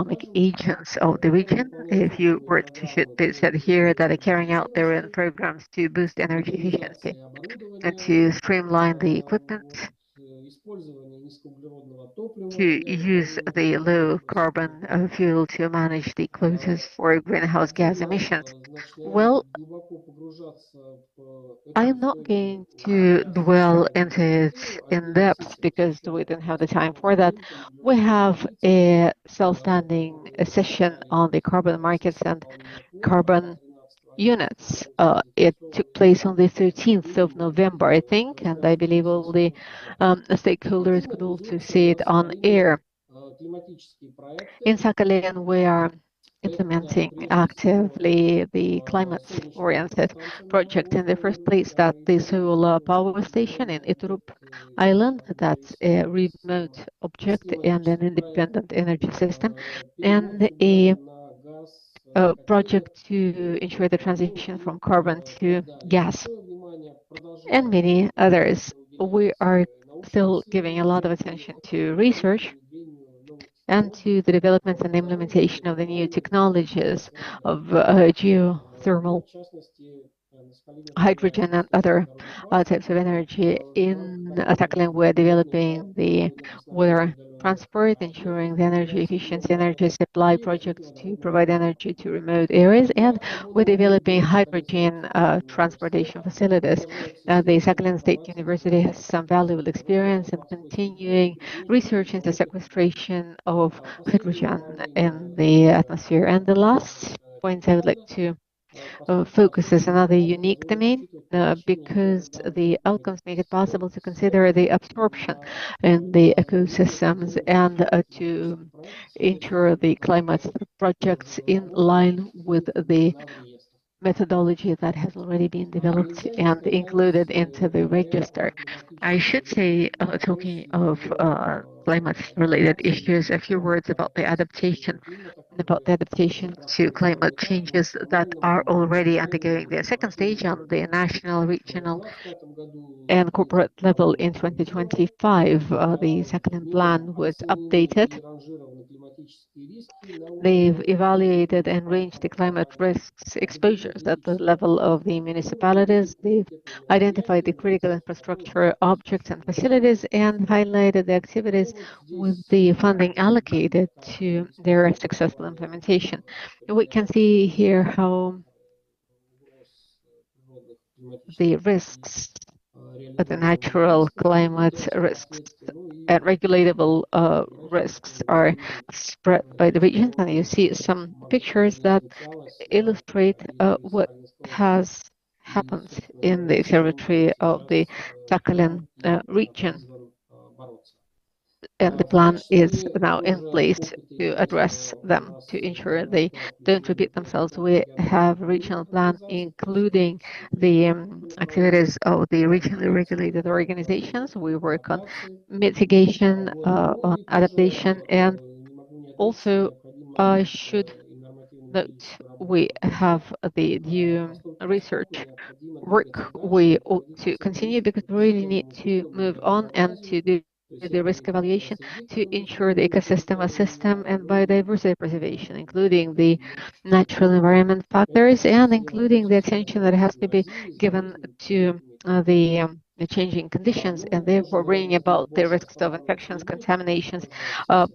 economic agents of the region. If you were to shoot, they said here that are carrying out their own programs to boost energy efficiency and to streamline the equipment, to use the low carbon fuel to manage the quotas for greenhouse gas emissions. Well, I'm not going to dwell into it in depth because we don't have the time for that. We have a self-standing session on the carbon markets and carbon units. It took place on the 13th of November, I think, and I believe all the stakeholders could also see it on air. In Sakhalin, we are implementing actively the climate-oriented project. In the first place, that the solar power station in Iturup Island, that's a remote object and an independent energy system, and a project to ensure the transition from carbon to gas, and many others. We are still giving a lot of attention to research and to the development and implementation of the new technologies of geothermal, hydrogen, and other types of energy. In Sakhalin, we're developing the water transport, ensuring the energy efficiency, energy supply projects to provide energy to remote areas, and we're developing hydrogen transportation facilities. The Sakhalin State University has some valuable experience in continuing research into sequestration of hydrogen in the atmosphere. And the last point I would like to focus is another unique domain because the outcomes make it possible to consider the absorption in the ecosystems and to ensure the climate projects in line with the methodology that has already been developed and included into the register. I should say, talking of climate-related issues, a few words about the adaptation to climate changes that are already undergoing their second stage on the national, regional, and corporate level in 2025. The second plan was updated. They've evaluated and ranged the climate risks exposures at the level of the municipalities. They've identified the critical infrastructure objects and facilities and highlighted the activities with the funding allocated to their successful implementation. We can see here how the risks, the natural climate risks and regulatable risks are spread by the region. And you see some pictures that illustrate what has happened in the territory of the Sakhalin region. And the plan is now in place to address them, to ensure they don't repeat themselves. We have a regional plan, including the activities of the regionally regulated organizations. We work on mitigation, on adaptation, and also I should note we have the new research work we ought to continue because we really need to move on and to do the risk evaluation to ensure the ecosystem, system, and biodiversity preservation, including the natural environment factors and including the attention that has to be given to the changing conditions and therefore bringing about the risks of infections, contaminations,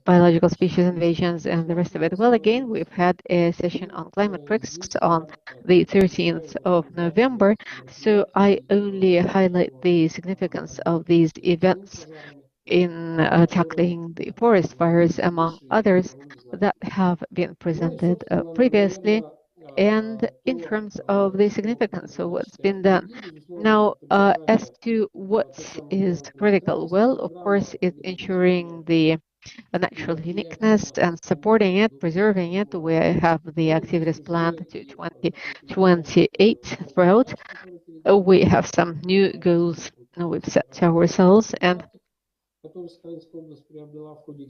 biological species invasions, and the rest of it. Well, again, we've had a session on climate risks on the 13th of November, so I only highlight the significance of these events in tackling the forest fires, among others that have been presented previously, and in terms of the significance of what's been done. Now, as to what is critical, well, of course, it's ensuring the natural uniqueness and supporting it, preserving it. We have the activities planned to 2028 throughout. We have some new goals we've set to ourselves, and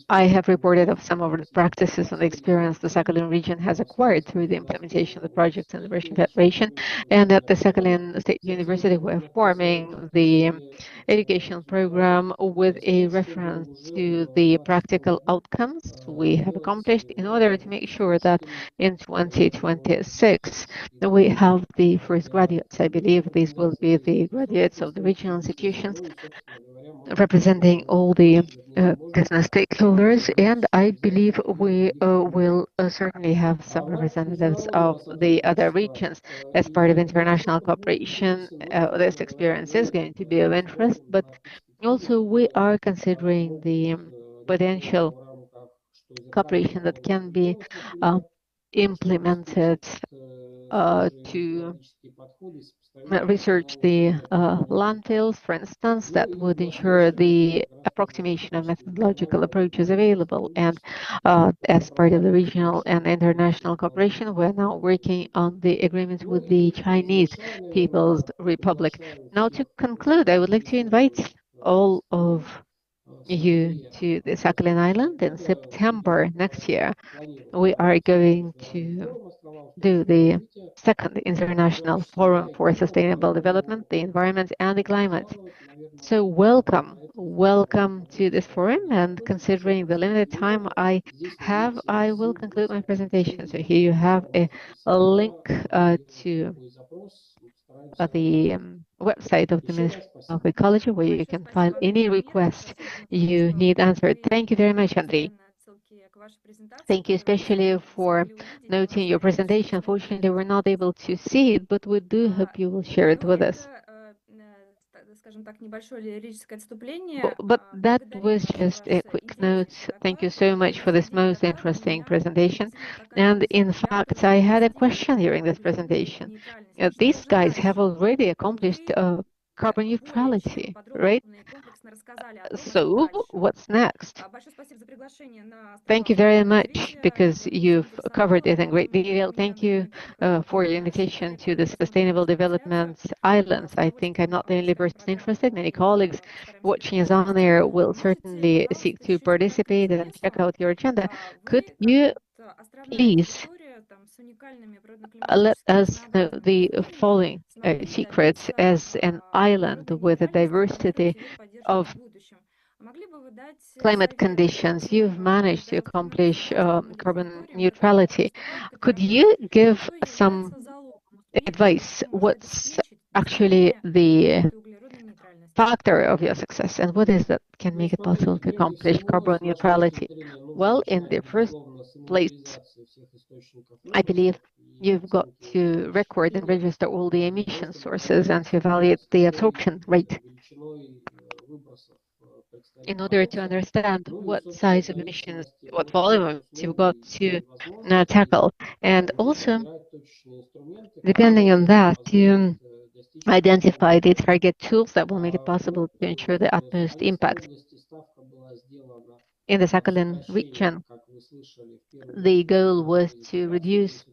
I have reported of some of the practices and the experience the Sakhalin region has acquired through the implementation of the projects in the Russian Federation, and at the Sakhalin State University, we're forming the educational program with a reference to the practical outcomes we have accomplished in order to make sure that in 2026 we have the first graduates. I believe these will be the graduates of the regional institutions representing all the business stakeholders, and I believe we will certainly have some representatives of the other regions as part of international cooperation. This experience is going to be of interest, but also we are considering the potential cooperation that can be uh, implemented to research the landfills, for instance, that would ensure the approximation of methodological approaches available. And as part of the regional and international cooperation, we're now working on the agreement with the Chinese People's Republic. Now, to conclude, I would like to invite all of you to the Sakhalin Island in September next year. We are going to do the second International Forum for Sustainable Development, the Environment and the Climate. So welcome, welcome to this forum, and considering the limited time I have, I will conclude my presentation. So here you have a link to the website of the Ministry of Ecology, where you can file any request you need answered. Thank you very much, Andrei. Thank you especially for noting your presentation. Unfortunately, we're not able to see it, but we do hope you will share it with us. But that was just a quick note. Thank you so much for this most interesting presentation. And in fact, I had a question during this presentation. These guys have already accomplished carbon neutrality, right? So what's next? Thank you very much, because you've covered it in great detail. Thank you for your invitation to the Sustainable Development Islands. I think I'm not the only person interested. Many colleagues watching us on there will certainly seek to participate and check out your agenda. Could you please let us know the following secrets as an island with a diversity of climate conditions? You've managed to accomplish carbon neutrality. Could you give some advice? What's actually the factor of your success, and what is that can make it possible to accomplish carbon neutrality? Well, in the first place, I believe you've got to record and register all the emission sources and to evaluate the absorption rate in order to understand what size of emissions, what volume of emissions you've got to tackle. And also, depending on that, to identify the target tools that will make it possible to ensure the utmost impact. In the Sakhalin region, the goal was to reduce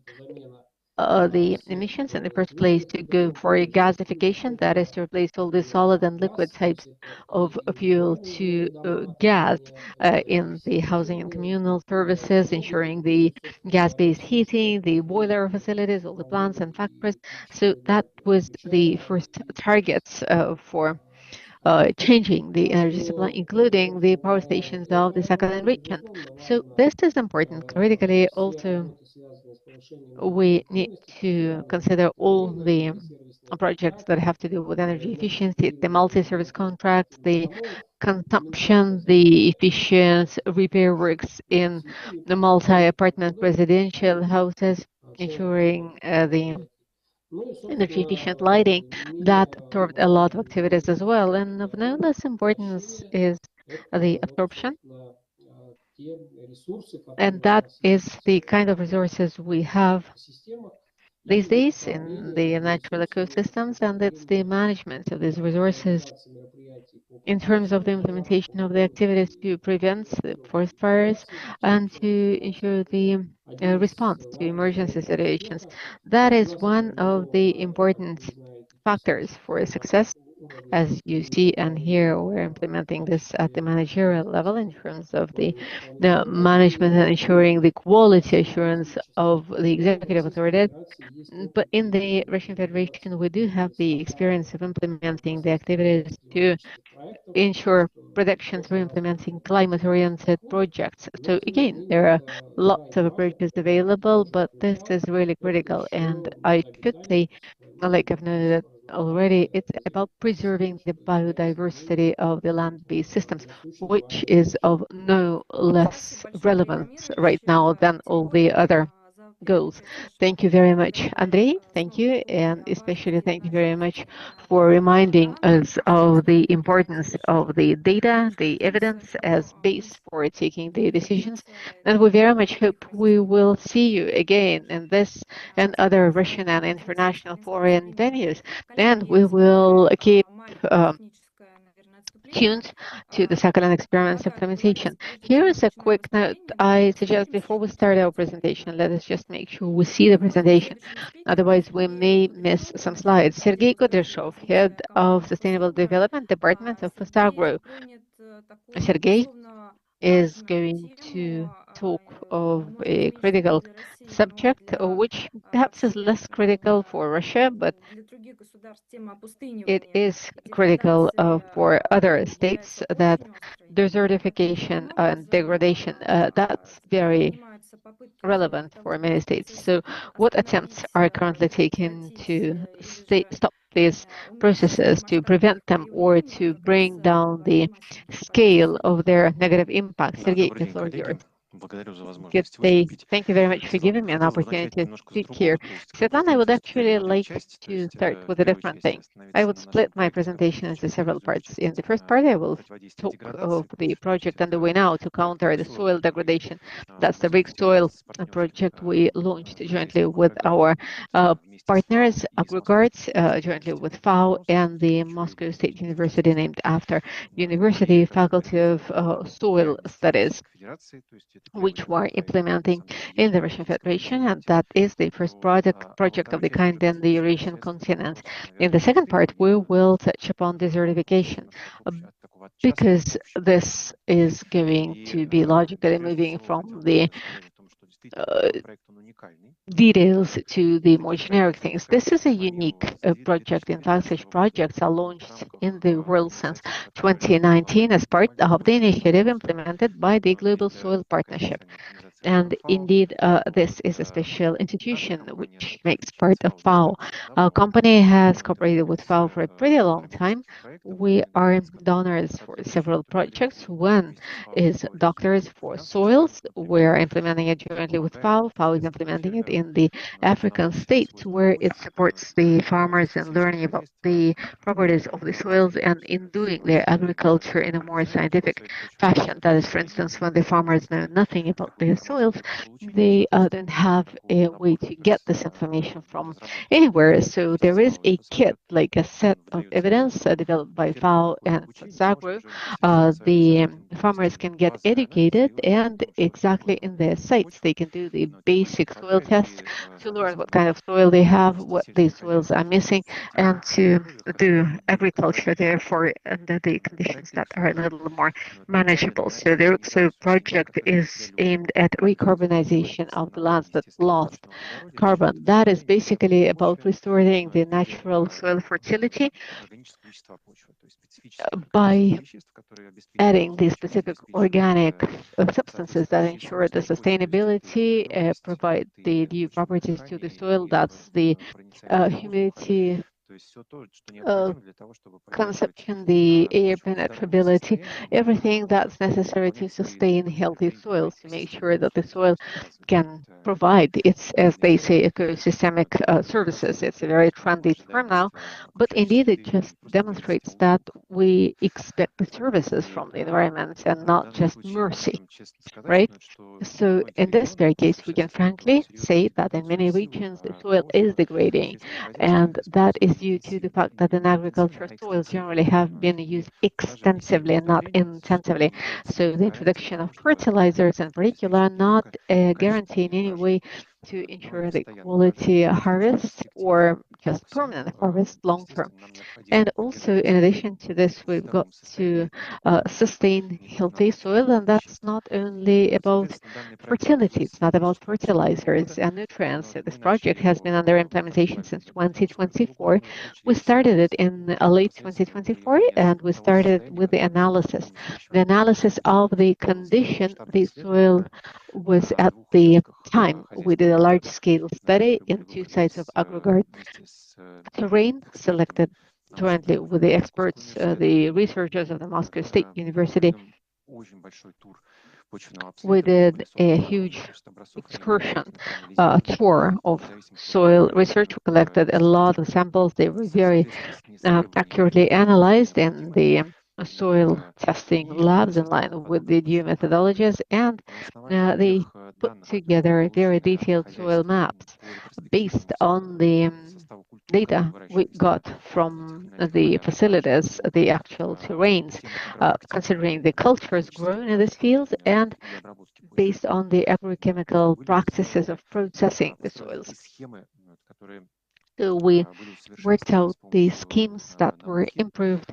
the emissions in the first place, to go for a gasification, that is to replace all the solid and liquid types of fuel to gas in the housing and communal services, ensuring the gas-based heating, the boiler facilities, all the plants and factories. So that was the first targets for changing the energy supply, including the power stations of the Sakhalin region. So this is important. Critically, also, we need to consider all the projects that have to do with energy efficiency, the multi-service contracts, the consumption, the efficient repair works in the multi-apartment residential houses, ensuring the energy efficient lighting. That served a lot of activities as well. And of no less importance is the absorption. And that is the kind of resources we have these days in the natural ecosystems, and it's the management of these resources in terms of the implementation of the activities to prevent the forest fires and to ensure the response to emergency situations. That is one of the important factors for success. As you see and hear, we're implementing this at the managerial level in terms of the management and ensuring the quality assurance of the executive authority. But in the Russian Federation, we do have the experience of implementing the activities to ensure protection through implementing climate-oriented projects. So again, there are lots of approaches available, but this is really critical. And I should say, like I've noted already, it's about preserving the biodiversity of the land-based systems, which is of no less relevance right now than all the other goals. Thank you very much, Andrei. Thank you, and especially thank you very much for reminding us of the importance of the data, the evidence as base for taking the decisions. And we very much hope we will see you again in this and other Russian and international foreign venues. And we will keep tuned to the second experiments implementation. Here is a quick note. I suggest before we start our presentation, let us just make sure we see the presentation. Otherwise, we may miss some slides. Sergei Kudryshov, Head of Sustainable Development Department of FOSAGRO. Sergei is going to talk of a critical subject, which perhaps is less critical for Russia, but it is critical for other states, that desertification and degradation, that's very relevant for many states. So what attempts are currently taken to stop these processes, to prevent them, or to bring down the scale of their negative impact? Sergey, the floor is yours. Good day. Thank you very much for giving me an opportunity to speak here. Svetlana, I would actually like to start with a different thing. I would split my presentation into several parts. In the first part, I will talk of the project underway now to counter the soil degradation. That's the big soil project we launched jointly with our partners, AgroGuards, jointly with FAO and the Moscow State University, named after University Faculty of Soil Studies, which we're implementing in the Russian Federation, and that is the first project of the kind in the Eurasian continent. In the second part, we will touch upon desertification, because this is going to be logically moving from the details to the more generic things. This is a unique project. In fact, such projects are launched in the world since 2019 as part of the initiative implemented by the Global Soil Partnership. And indeed, this is a special institution which makes part of FAO. Our company has cooperated with FAO for a pretty long time. We are donors for several projects. One is Doctors for Soils. We're implementing it jointly with FAO. FAO is implementing it in the African states, where it supports the farmers in learning about the properties of the soils and in doing their agriculture in a more scientific fashion. That is, for instance, when the farmers know nothing about their soils, they don't have a way to get this information from anywhere. So there is a kit, like a set of evidence developed by FAO and FOSAGRO. The farmers can get educated, and exactly in their sites, they can do the basic soil tests to learn what kind of soil they have, what the soils are missing, and to do agriculture therefore under the conditions that are a little more manageable. So the RUXO project is aimed at recarbonization of the lands that lost carbon. That is basically about restoring the natural soil fertility by adding the specific organic substances that ensure the sustainability, provide the new properties to the soil. That's the humidity consumption, the air penetrability, everything that's necessary to sustain healthy soils, to make sure that the soil can provide its, as they say, ecosystemic services. It's a very trendy term now, but indeed it just demonstrates that we expect the services from the environment and not just mercy, right? So in this very case, we can frankly say that in many regions the soil is degrading, and that is due to the fact that in agriculture soils generally have been used extensively and not intensively. So the introduction of fertilizers in particular not guarantee in any way to ensure the quality harvest or just permanent harvest long term. And also, in addition to this, we've got to sustain healthy soil, and that's not only about fertility, it's not about fertilizers and nutrients. So this project has been under implementation since 2024. We started it in late 2024, and we started with the analysis. The analysis of the condition the soil was at the time. We did a large-scale study in 2 sites of agrogard terrain selected jointly with the experts, the researchers of the Moscow State University. We did a huge excursion tour of soil research. We collected a lot of samples. They were very accurately analyzed in the soil testing labs in line with the new methodologies, and they put together very detailed soil maps based on the data we got from the facilities, the actual terrains, considering the cultures grown in these fields and based on the agrochemical practices of processing the soils. So we worked out the schemes that were improved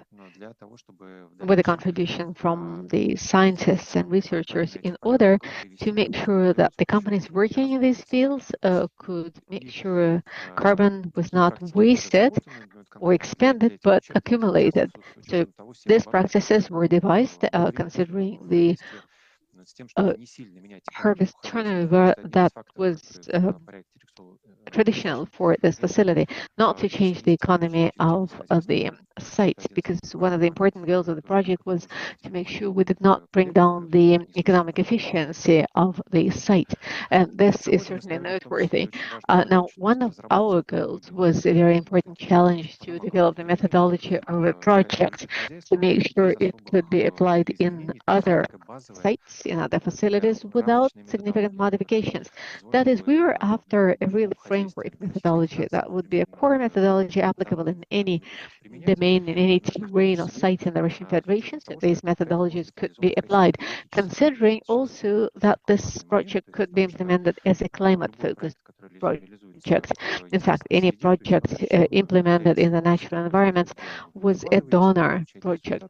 with a contribution from the scientists and researchers in order to make sure that the companies working in these fields could make sure carbon was not wasted or expended but accumulated. So these practices were devised considering the harvest turnover that was traditional for this facility, not to change the economy of the site, because one of the important goals of the project was to make sure we did not bring down the economic efficiency of the site. And this is certainly noteworthy. Now, one of our goals was a very important challenge to develop the methodology of a project to make sure it could be applied in other sites, in other facilities without significant modifications. That is, we were after a real framework methodology that would be a core methodology applicable in any domain, in any terrain or site in the Russian Federation. So these methodologies could be applied, considering also that this project could be implemented as a climate-focused project. In fact, any project implemented in the natural environment was a donor project.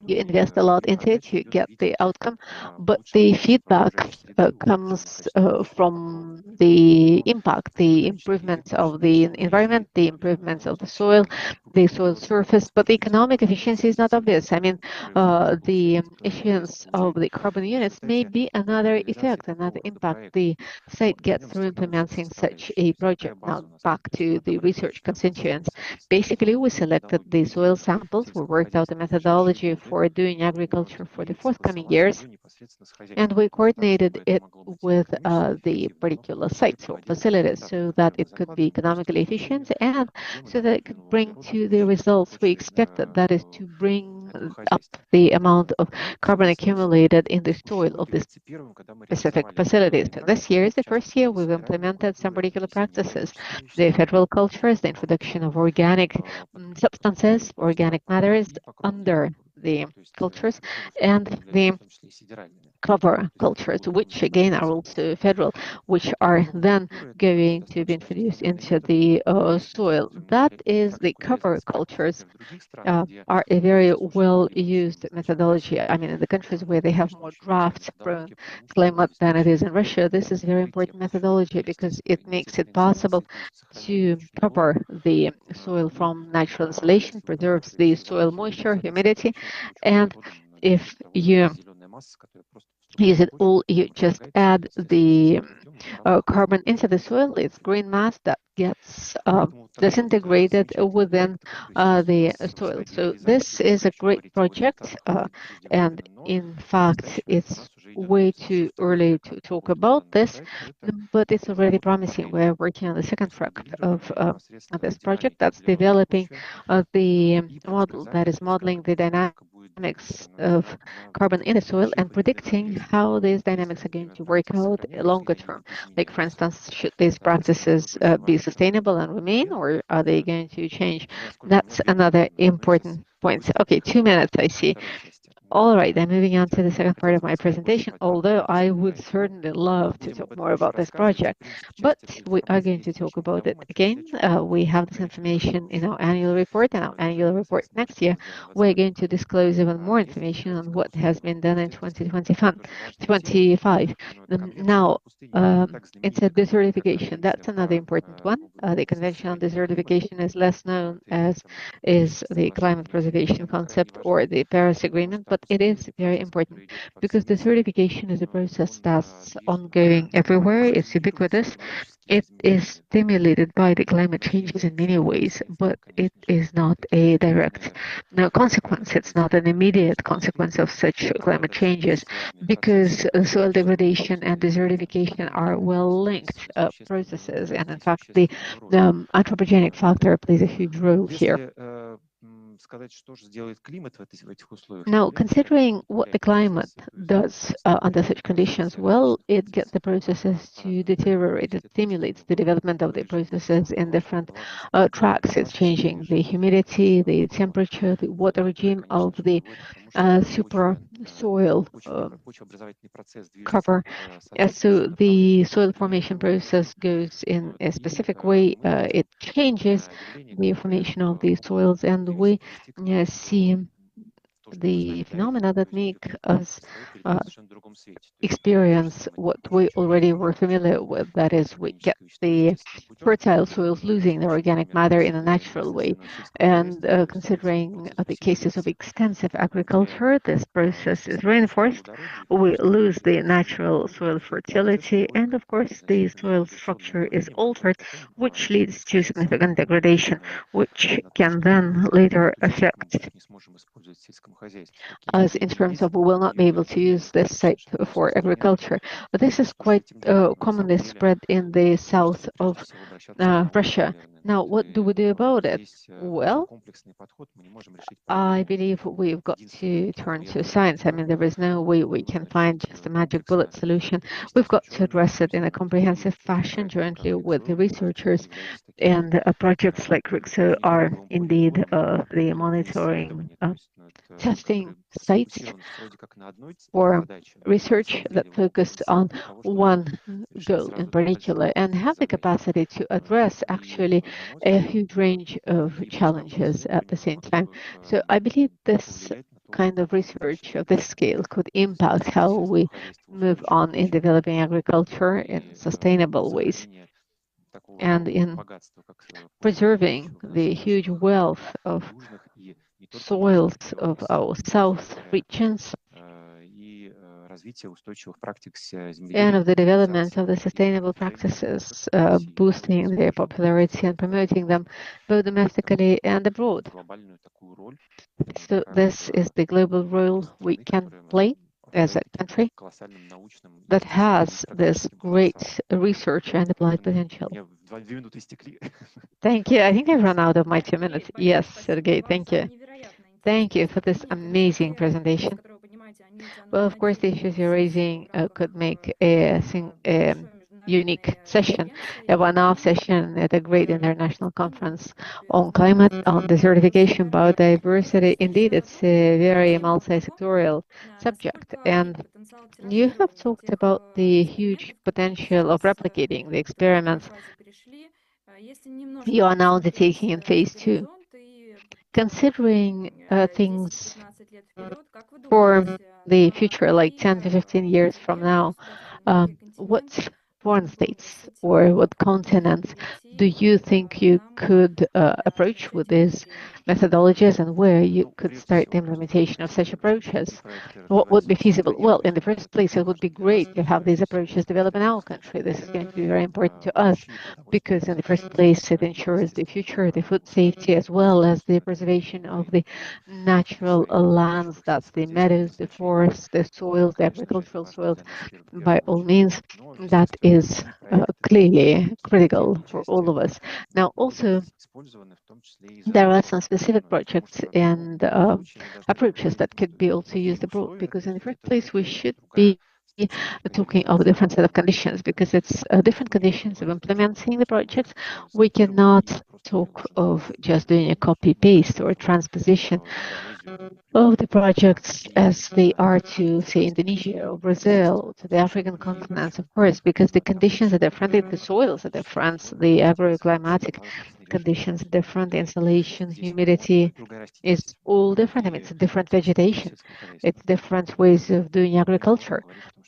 You invest a lot into it, you get the outcome, but the feedback comes from the impact, the improvement of the environment, the improvements of the soil surface, but the economic efficiency is not obvious. I mean, the issuance of the carbon units may be another effect, another impact the site gets through implementing such a project. Now, back to the research constituents. Basically, we selected the soil samples, we worked out a methodology for doing agriculture for the forthcoming years, and we coordinated it with the particular sites or facilities so that it could be economically efficient and so that it could bring to the results we expected, that is to bring up the amount of carbon accumulated in the soil of this specific facilities. So this year is the first year we've implemented some particular practices, the federal cultures, the introduction of organic substances, organic matters under the cultures, and the cover cultures, which again are also federal, which are then going to be introduced into the soil. That is, the cover cultures are a very well used methodology. I mean, in the countries where they have more drought-prone climate than it is in Russia, this is a very important methodology because it makes it possible to cover the soil from natural insulation, preserves the soil moisture, humidity, and if you use it all, you just add the carbon into the soil, it's green mass that gets disintegrated within the soil. So this is a great project, and in fact, it's way too early to talk about this, but it's already promising. We're working on the second track of this project that's developing the model that is modeling the dynamics of carbon in the soil and predicting how these dynamics are going to work out longer term. Like, for instance, should these practices be sustainable and remain, or are they going to change? That's another important point. Okay, 2 minutes, I see. All right, then moving on to the second part of my presentation, although I would certainly love to talk more about this project, but we are going to talk about it again. We have this information in our annual report, and our annual report next year, we're going to disclose even more information on what has been done in 2025. Now, it's a desertification. That's another important one. The Convention on Desertification is less known as is the climate preservation concept or the Paris Agreement, but it is very important because desertification is a process that's ongoing everywhere. It's ubiquitous. It is stimulated by the climate changes in many ways, but it is not a direct consequence. It's not an immediate consequence of such climate changes because soil degradation and desertification are well linked processes. And in fact, the anthropogenic factor plays a huge role here. Now, considering what the climate does under such conditions, well, it gets the processes to deteriorate. It stimulates the development of the processes in different tracks. It's changing the humidity, the temperature, the water regime of the super soil cover. So the soil formation process goes in a specific way. It changes the formation of the soils, and we see the phenomena that make us experience what we already were familiar with. That is, we get the fertile soils losing their organic matter in a natural way. And considering the cases of extensive agriculture, this process is reinforced. We lose the natural soil fertility, and of course, the soil structure is altered, which leads to significant degradation, which can then later affect us in terms of we will not be able to use this site for agriculture. But this is quite commonly spread in the south of Russia. Now, what do we do about it? Well, I believe we've got to turn to science. I mean, there is no way we can find just a magic bullet solution. We've got to address it in a comprehensive fashion jointly with the researchers, and projects like RIXO are indeed the monitoring testing sites for research that focus on one goal in particular and have the capacity to address actually a huge range of challenges at the same time. So I believe this kind of research of this scale could impact how we move on in developing agriculture in sustainable ways and in preserving the huge wealth of soils of our south regions and of the development of the sustainable practices, boosting their popularity and promoting them both domestically and abroad. So this is the global role we can play as a country that has this great research and applied potential. Thank you. I think I've run out of my 2 minutes. Yes, Sergey, thank you. Thank you for this amazing presentation. Well, of course, the issues you're raising could make a unique session, a one-off session at a great international conference on climate, on desertification, biodiversity. Indeed, it's a very multi-sectorial subject. And you have talked about the huge potential of replicating the experiments you are now undertaking in phase 2. Considering things for the future, like 10 to 15 years from now, what foreign states or what continents do you think you could approach with these methodologies, and where you could start the implementation of such approaches? What would be feasible? Well, in the first place, it would be great to have these approaches develop in our country. This is going to be very important to us because in the first place, it ensures the future, the food safety, as well as the preservation of the natural lands. That's the meadows, the forests, the soils, the agricultural soils. By all means, that is clearly critical for all of us. Now, also, there are some specific projects and approaches that could be also used abroad, because in the first place, we should be talking of a different set of conditions, because it's different conditions of implementing the projects. We cannot talk of just doing a copy paste or transposition of the projects as they are to, say, Indonesia or Brazil, to the African continents, of course, because the conditions are different, the soils are different, the agroclimatic conditions are different, the insolation, humidity is all different. I mean, it's a different vegetation, it's different ways of doing agriculture.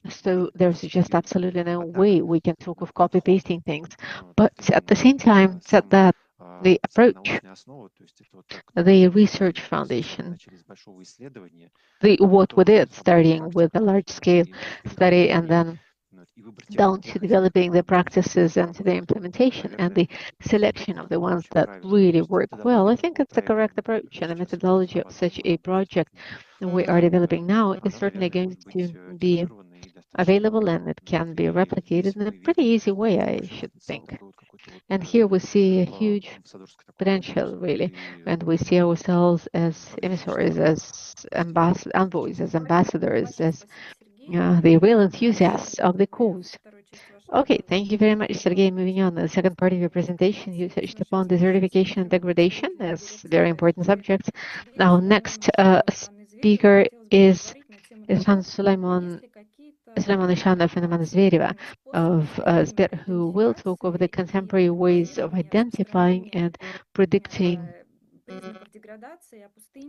So there's just absolutely no way we can talk of copy pasting things. But at the same time, said that the approach, the research foundation, the what we did, starting with a large scale study and then down to developing the practices and to the implementation and the selection of the ones that really work well. I think it's the correct approach, and the methodology of such a project we are developing now is certainly going to be available, and it can be replicated in a pretty easy way, I should think. And here we see a huge potential, really, and we see ourselves as emissaries, as envoys, as ambassadors, as the real enthusiasts of the cause. Okay, thank you very much, Sergey. Moving on, the second part of your presentation, you touched upon desertification and degradation as very important subjects. Now, next speaker is Ishan Sulaiman Ishanov and Aman Zvereva of Sber, who will talk of the contemporary ways of identifying and predicting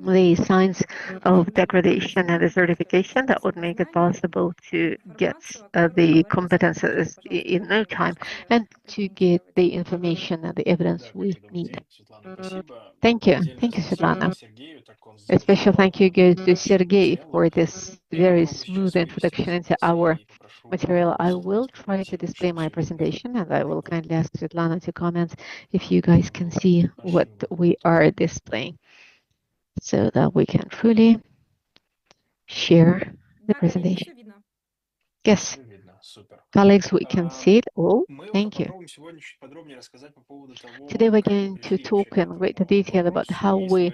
the signs of degradation and desertification that would make it possible to get the competences in no time and to get the information and the evidence we need. Thank you. Thank you, Svetlana. A special thank you goes to Sergey for this very smooth introduction into our material. I will try to display my presentation, and I will kindly ask Svetlana to comment if you guys can see what we are displaying, so that we can truly share the presentation. Yes, colleagues, we can see it all. Thank you. Today we're going to talk in greater detail about how we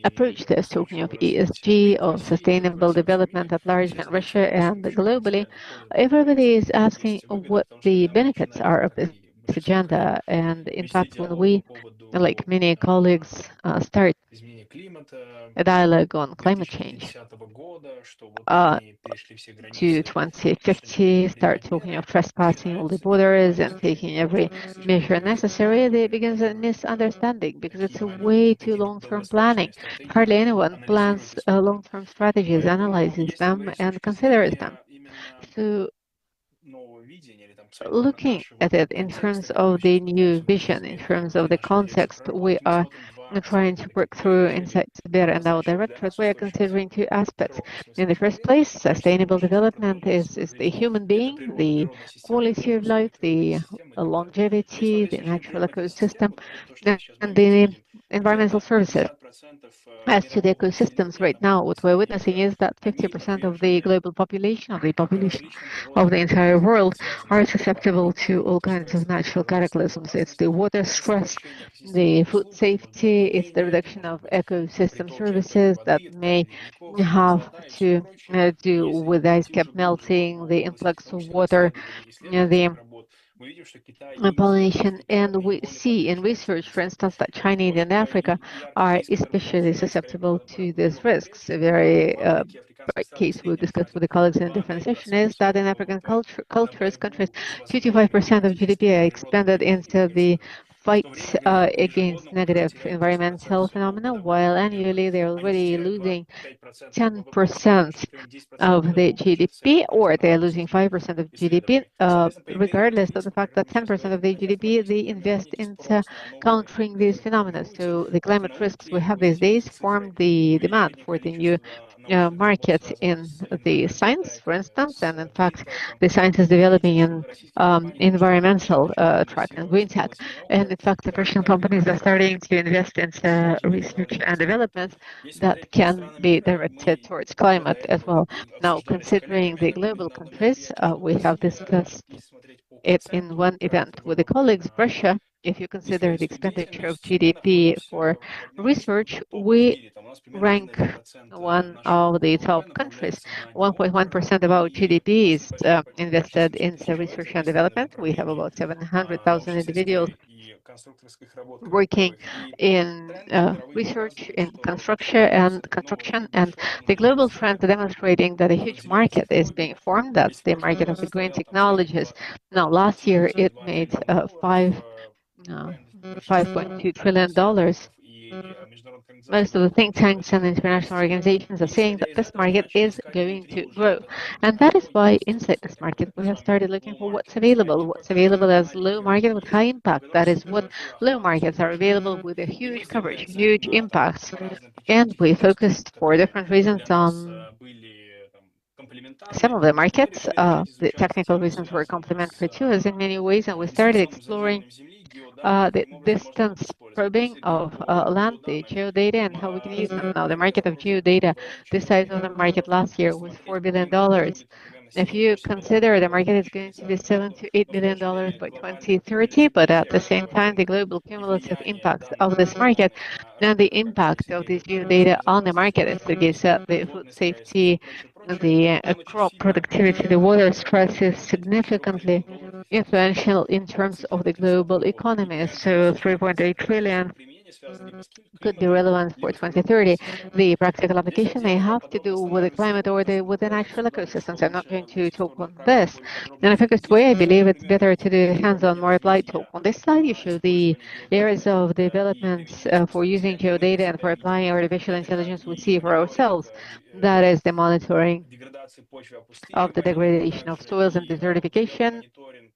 approach this, talking of ESG, of sustainable development at large in Russia and globally. Everybody is asking what the benefits are of this agenda. And in fact, when we, like many colleagues, start a dialogue on climate change, to 2050, start talking of trespassing all the borders and taking every measure necessary, there begins a misunderstanding because it's a way too long-term planning. Hardly anyone plans long-term strategies, analyzes them, and considers them. So looking at it in terms of the new vision, in terms of the context we are trying to work through inside Sber and our directorate, we are considering two aspects. In the first place, sustainable development is the human being, the quality of life, the longevity, the natural ecosystem, and the environmental services. As to the ecosystems right now, what we're witnessing is that 50% of the global population, of the population of the entire world, are susceptible to all kinds of natural cataclysms. It's the water stress, the food safety, it's the reduction of ecosystem services that may have to do with ice cap melting, the influx of water, the pollination, and we see in research, for instance, that China, India, and Africa are especially susceptible to these risks. A very bright case we discussed with the colleagues in a different session is that in African countries, 55% of GDP are expended into the fight against negative environmental phenomena, while annually they're already losing 10% of the GDP, or they're losing 5% of GDP, regardless of the fact that 10% of the GDP they invest into countering these phenomena. So the climate risks we have these days form the demand for the new market in the science, for instance, and in fact, the science is developing in environmental track and green tech. And in fact, the Russian companies are starting to invest into research and development that can be directed towards climate as well. Now, considering the global countries, we have discussed it in one event with the colleagues. Russia if you consider the expenditure of GDP for research, we rank one of the top countries. 1.1% of our GDP is invested in research and development. We have about 700,000 individuals working in research, in construction, and the global trend demonstrating that a huge market is being formed. That's the market of the green technologies. Now, last year it made uh, $5.2 trillion. Most of the think tanks and international organizations are saying that this market is going to grow. And that is why inside this market, we have started looking for what's available as low market with high impact. That is what low markets are available with a huge coverage, huge impacts. And we focused for different reasons on some of the markets. The technical reasons were complementary to us in many ways, and we started exploring the distance probing of land, the geodata, and how we can use them. Now, the market of geodata, the size of the market last year was $4 billion. If you consider the market is going to be $7 to $8 billion by 2030, but at the same time, the global cumulative impacts of this market and the impact of this geodata on the market, as Sergey said, the food safety, the crop productivity, the water stress is significantly influential in terms of the global economy. So 3.8 trillion could be relevant for 2030. The practical application may have to do with the climate or with the natural ecosystems. I'm not going to talk on this. In a focused way, I believe it's better to do hands-on, more applied talk. On this slide, you show the areas of developments for using geodata and for applying artificial intelligence we see for ourselves. That is the monitoring of the degradation of soils and desertification.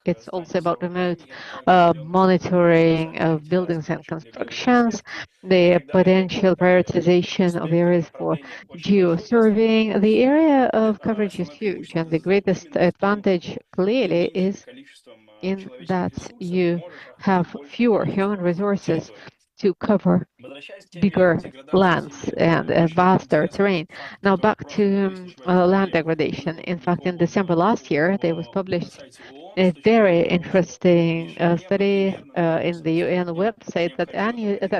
It's also about remote monitoring of buildings and constructions, the potential prioritization of areas for geosurveying. The area of coverage is huge, and the greatest advantage clearly is in that you have fewer human resources to cover bigger lands and a vaster terrain. Now back to land degradation. In fact, in December last year, there was published a very interesting study in the UN website that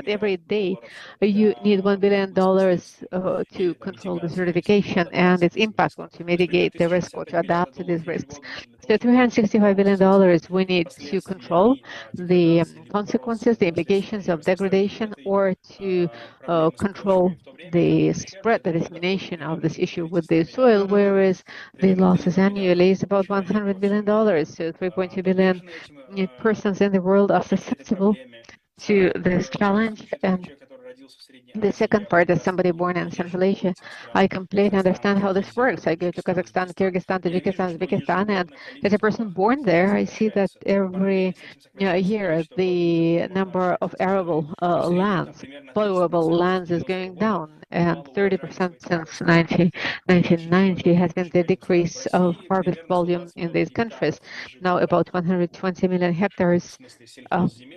every day you need $1 billion to control desertification and its impact on to mitigate the risk or to adapt to these risks. So $365 billion we need to control the consequences, the implications of degradation, or to control the spread, the dissemination of this issue with the soil, whereas the losses annually is about $100 billion. So 3.2 billion persons in the world are susceptible to this challenge. And the second part is somebody born in Central Asia. I completely understand how this works. I go to Kazakhstan, Kyrgyzstan, Tajikistan, Uzbekistan, and as a person born there, I see that every year the number of arable lands, plowable lands, is going down, and 30% since 1990 has been the decrease of harvest volume in these countries. Now about 120 million hectares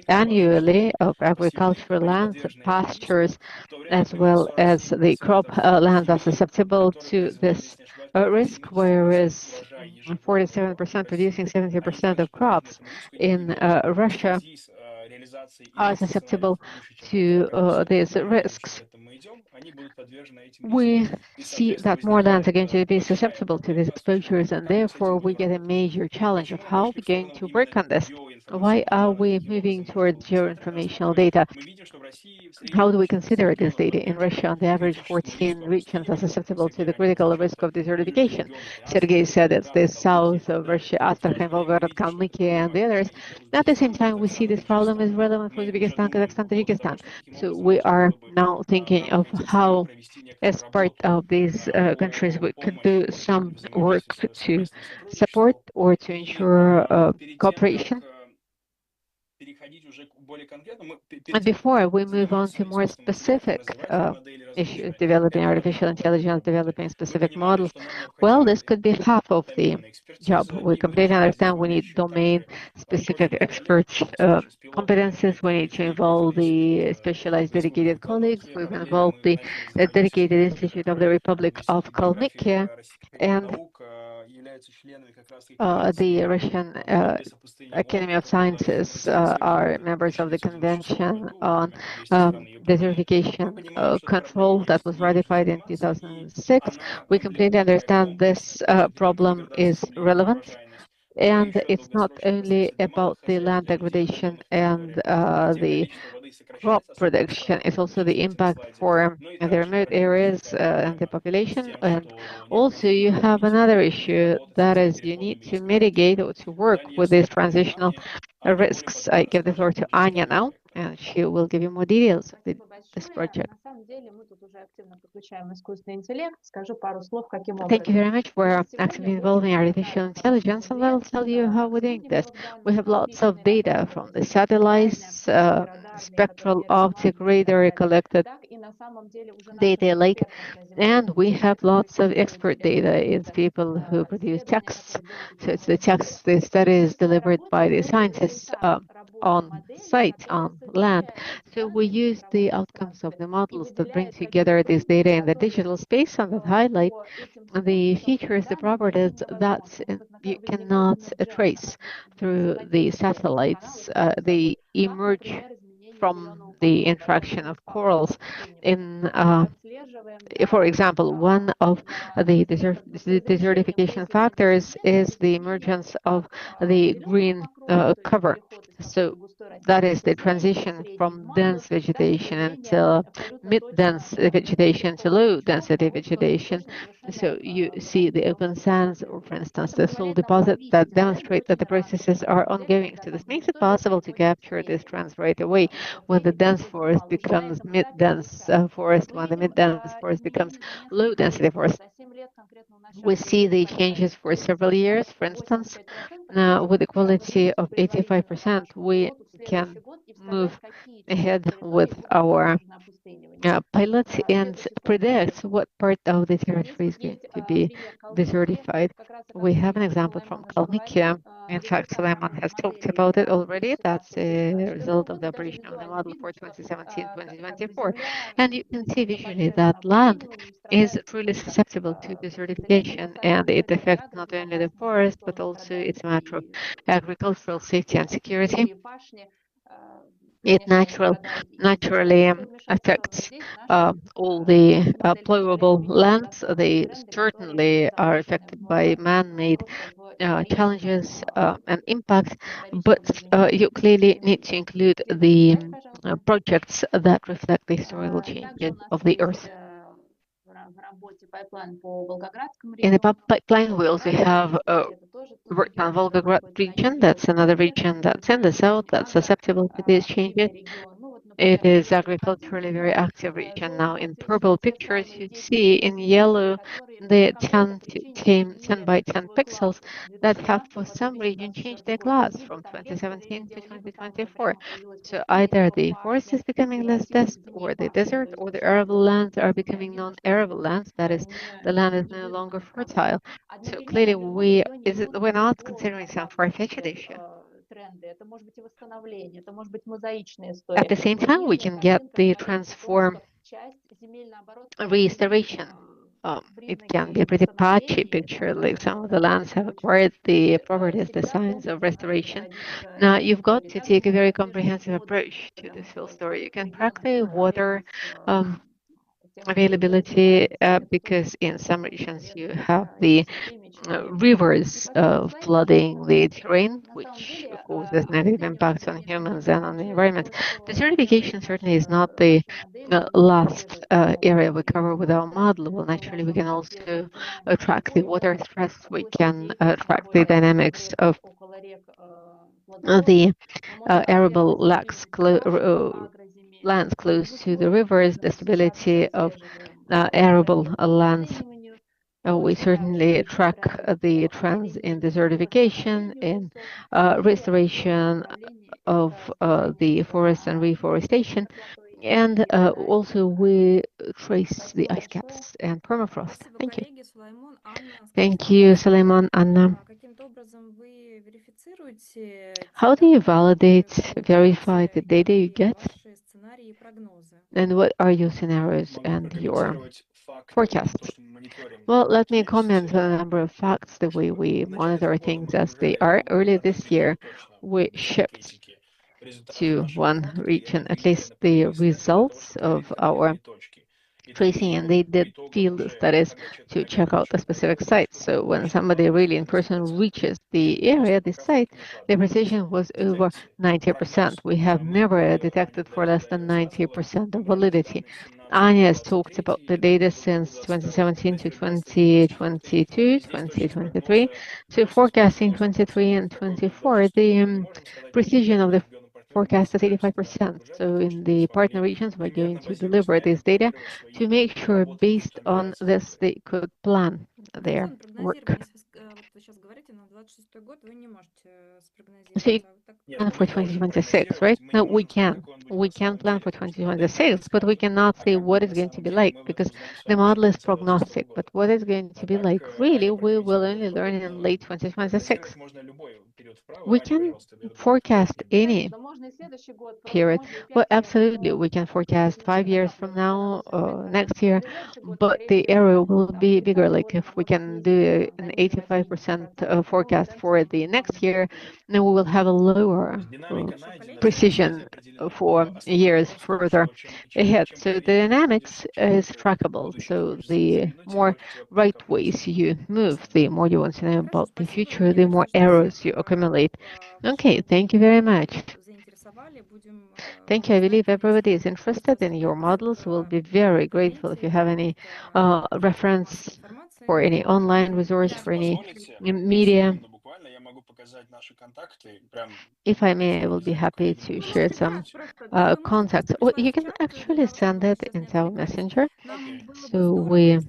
annually of agricultural lands, pastures, as well as the crop lands are susceptible to this risk, whereas 47% producing 70% of crops in Russia are susceptible to these risks. We see that more lands are going to be susceptible to these exposures, and therefore we get a major challenge of how we're going to work on this. Why are we moving towards geoinformational data? How do we consider this data? In Russia, on the average, 14 regions are susceptible to the critical risk of desertification. Sergei said it's the south of Russia, Astrakhan, Volgograd, Kalmykia, and the others. At the same time, we see this problem is relevant for Uzbekistan, Kazakhstan, Tajikistan. So we are now thinking of how, as part of these countries, we could do some work to support or to ensure cooperation. And before we move on to more specific issues, developing artificial intelligence, developing specific models, well, this could be half of the job. We completely understand we need domain-specific experts competences. We need to involve the specialized dedicated colleagues. We've involved the dedicated Institute of the Republic of Kalmykia, and The Russian Academy of Sciences are members of the Convention on Desertification Control that was ratified in 2006. We completely understand this problem is relevant. And it's not only about the land degradation and the crop production, it's also the impact for the remote areas and the population. And also you have another issue, that is you need to mitigate or to work with these transitional risks. I give the floor to Anya now, and she will give you more details of this project. Thank you very much. We're actively involving artificial intelligence, and I'll tell you how we're doing this. We have lots of data from the satellites, spectral optic radar collected data lake, and we have lots of expert data. It's people who produce texts. So it's the text, the studies delivered by the scientists on site, on land. So we use the outcomes of the models that bring together this data in the digital space and that highlight the features, the properties that you cannot trace through the satellites. They emerge from the interaction of corals in for example, one of the desertification factors is the emergence of the green cover. So that is the transition from dense vegetation until mid-dense vegetation to low-density vegetation. So you see the open sands, or for instance, the soil deposit that demonstrate that the processes are ongoing. So this makes it possible to capture these trends right away when the dense forest becomes mid-dense forest, when the mid-dense forest becomes low-density forest. We see the changes for several years. For instance, with a quality of 85%, we can move ahead with our pilots and predict what part of the territory is going to be desertified. We have an example from Kalmykia. In fact, Suleiman has talked about it already. That's a result of the operation of the model for 2017-2024. And you can see visually that land is truly susceptible to desertification, and it affects not only the forest, but also it's a matter of agricultural safety and security. It naturally affects all the plowable lands. They certainly are affected by man-made challenges and impacts, but you clearly need to include the projects that reflect the historical changes of the Earth. In the pipeline, we also have worked on Volgograd region. That's another region that's in the south that's susceptible to these changes. It is agriculturally very active region. Now in purple pictures, you see in yellow the 10 by 10 pixels that have for some region changed their class from 2017 to 2024. So either the forest is becoming less dense, or the desert or the arable lands are becoming non-arable lands. That is, the land is no longer fertile. So clearly we're not considering some far-fetched issue. At the same time, we can get the transform restoration. It can be a pretty patchy picture, like some of the lands have acquired the properties, the signs of restoration. Now, you've got to take a very comprehensive approach to this field story. You can track the water availability because in some regions you have the rivers flooding the terrain, which causes negative impacts on humans and on the environment. Desertification certainly is not the last area we cover with our model. Well, naturally, we can also track the water stress. We can track the dynamics of the arable lands close to the rivers, the stability of arable lands. We certainly track the trends in desertification, in restoration of the forest and reforestation, and also we trace the ice caps and permafrost. Thank you. Thank you, Suleiman. Anna. How do you validate, verify the data you get? And what are your scenarios and your forecasts? Well, let me comment on a number of facts, the way we monitor things as they are. Earlier this year, we shipped to one region at least the results of our tracing, and they did field studies to check out the specific sites. So when somebody really in person reaches the area, the site, the precision was over 90%. We have never detected for less than 90% of validity. Anya has talked about the data since 2017 to 2022, 2023. So forecasting 23 and 24, the precision of the forecast is 85%. So in the partner regions, we're going to deliver this data to make sure based on this they could plan their work. So you plan for 2026, right? No, we can. We can plan for 2026, but we cannot say what it's going to be like because the model is prognostic. But what it's going to be like, really, we will only learn in late 2026. We can forecast any period. Well, absolutely, we can forecast 5 years from now, next year, but the error will be bigger. Like if we can do an 85% forecast for the next year, then we will have a lower precision for years further ahead. So the dynamics is trackable. So the more right ways you move, the more you want to know about the future, the more errors you accumulate. Okay, thank you very much. Thank you. I believe everybody is interested in your models. We'll be very grateful if you have any reference for any online resource, for any media. If I may, I will be happy to share some contacts. Or you can actually send it into our messenger. So we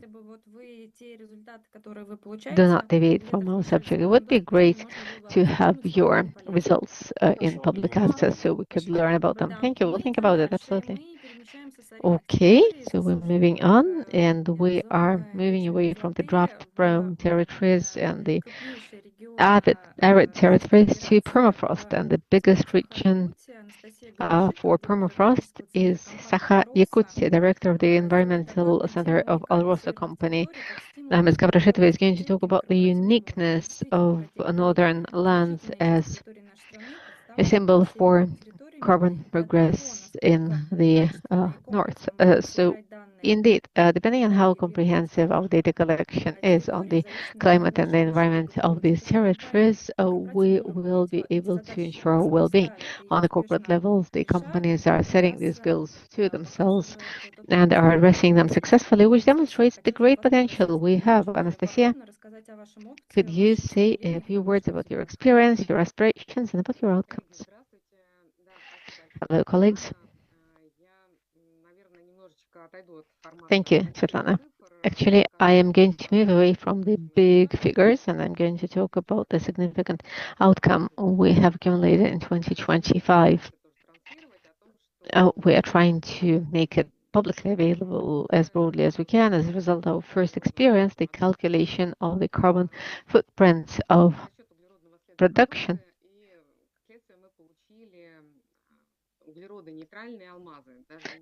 do not deviate from our subject. It would be great to have your results in public access so we could learn about them. Thank you. We'll think about it. Absolutely. Okay, so we're moving on and we are moving away from the drought-prone territories and the arid territories to permafrost. And the biggest region for permafrost is Sakha-Yakutia, director of the Environmental Center of Alrosa Company. Ms. Gavrashitova is going to talk about the uniqueness of northern lands as a symbol for carbon progress in the north. So indeed, depending on how comprehensive our data collection is on the climate and the environment of these territories, we will be able to ensure our well-being. On the corporate levels, the companies are setting these goals to themselves and are addressing them successfully, which demonstrates the great potential we have. Anastasia, could you say a few words about your experience, your aspirations, and about your outcomes? Hello, colleagues. Thank you, Svetlana. Actually, I am going to move away from the big figures and I'm going to talk about the significant outcome we have accumulated in 2025. We are trying to make it publicly available as broadly as we can. As a result of our first experience, the calculation of the carbon footprint of production.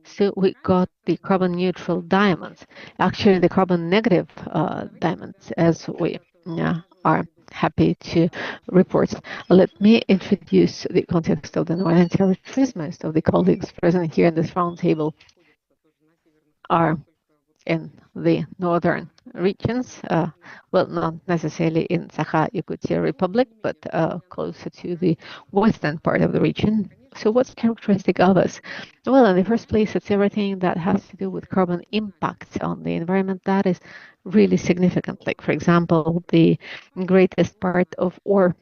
So we got the carbon neutral diamonds, actually the carbon negative diamonds, as we are happy to report. Let me introduce the context of the Northern Territories. Most of the colleagues present here in this roundtable are in the northern regions, well, not necessarily in Sakha-Yakutia Republic, but closer to the western part of the region. So what's characteristic of us? Well, in the first place, it's everything that has to do with carbon impact on the environment that is really significant. Like, for example, the greatest part of ore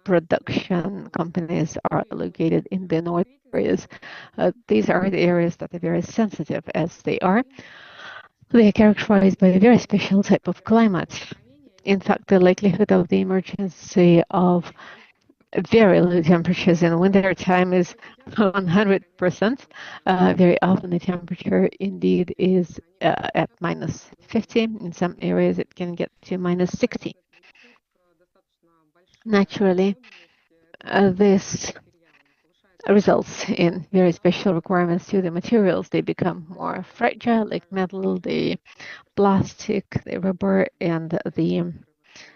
production companies are located in the north areas. These are the areas that are very sensitive as they are. They are characterized by a very special type of climate. In fact, the likelihood of the emergence of very low temperatures in winter time is 100%. Very often the temperature indeed is at -50. In some areas it can get to -60. Naturally, this results in very special requirements to the materials. They become more fragile, like metal, the plastic, the rubber, and the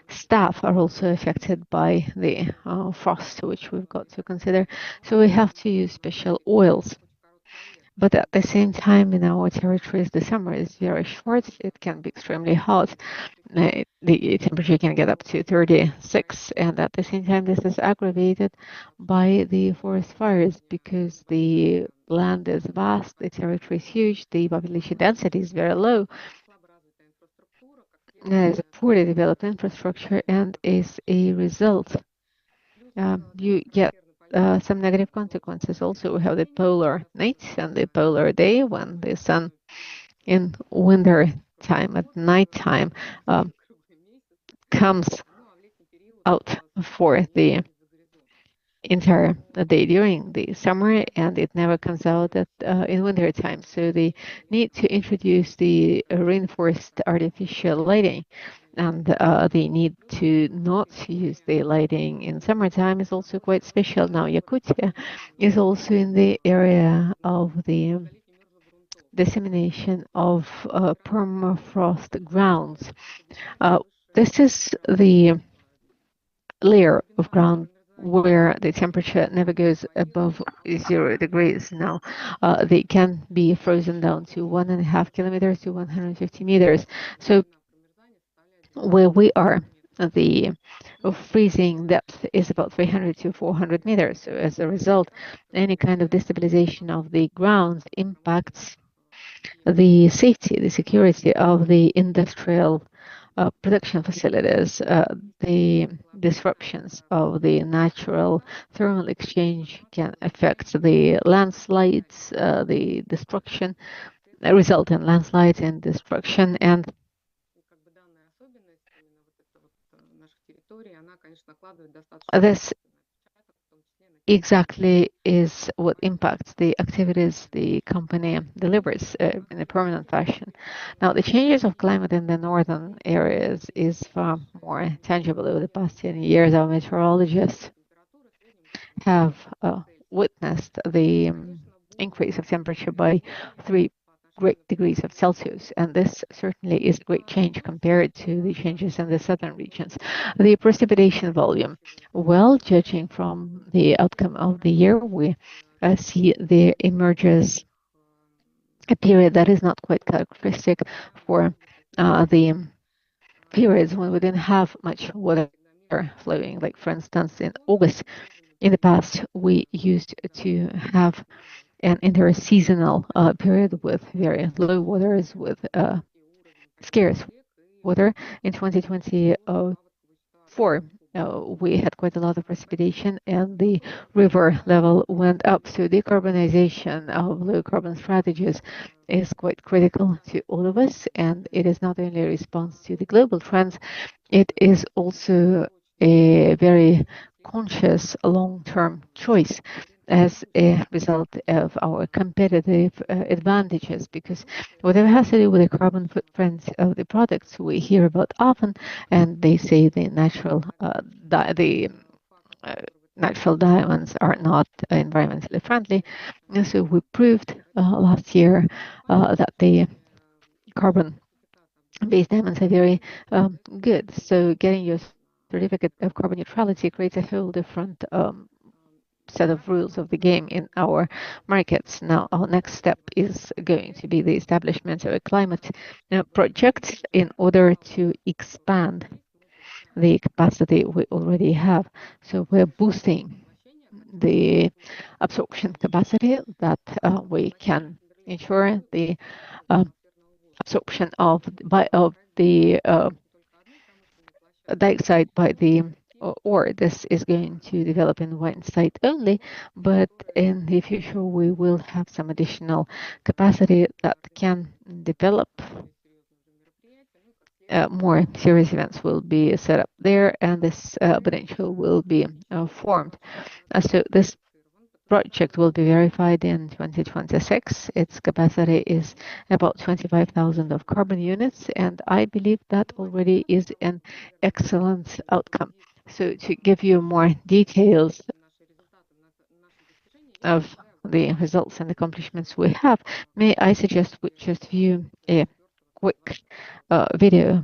staff are also affected by the frost, which we've got to consider. So we have to use special oils. But at the same time, in our territories, the summer is very short. It can be extremely hot. The temperature can get up to 36, and at the same time, this is aggravated by the forest fires because the land is vast, the territory is huge, the population density is very low. There is a poorly developed infrastructure, and as a result, you get some negative consequences. Also, we have the polar night and the polar day when the sun in winter time at night time um, comes out for the entire day during the summer, and it never comes out in winter time. So they need to introduce the reinforced artificial lighting, and they need to not use the lighting in summertime is also quite special. Now, Yakutia is also in the area of the dissemination of permafrost grounds. Uh, this is the layer of ground where the temperature never goes above 0 degrees. Now, they can be frozen down to 1.5 kilometers to 150 meters. So, where we are, the freezing depth is about 300 to 400 meters. So, as a result, any kind of destabilization of the ground impacts the safety, the security of the industrial production facilities, the disruptions of the natural thermal exchange can affect the landslides, the destruction, result in landslides and destruction. And this exactly is what impacts the activities the company delivers in a permanent fashion. Now, the changes of climate in the northern areas is far more tangible. Over the past 10 years, our meteorologists have witnessed the increase of temperature by 3 great degrees of Celsius, and this certainly is a great change compared to the changes in the southern regions. The precipitation volume, well, judging from the outcome of the year, we see there emerges a period that is not quite characteristic for the periods when we didn't have much water flowing. Like, for instance, in August in the past, we used to have an interseasonal period with very low waters, with scarce water. In 2024, we had quite a lot of precipitation and the river level went up. So decarbonization of low carbon strategies is quite critical to all of us. And it is not only a response to the global trends, it is also a very conscious long-term choice as a result of our competitive advantages, because whatever has to do with the carbon footprint of the products we hear about often, and they say the uh, natural diamonds are not environmentally friendly. And so we proved last year that the carbon-based diamonds are very good. So getting your certificate of carbon neutrality creates a whole different set of rules of the game in our markets. Now, our next step is going to be the establishment of a climate project in order to expand the capacity we already have. So we're boosting the absorption capacity that we can ensure the absorption of the dioxide by the ore. This is going to develop in one site only, but in the future we will have some additional capacity that can develop. More serious events will be set up there, and this potential will be formed. So this project will be verified in 2026. Its capacity is about 25,000 of carbon units, and I believe that already is an excellent outcome. So to give you more details of the results and accomplishments we have, may I suggest we just view a quick video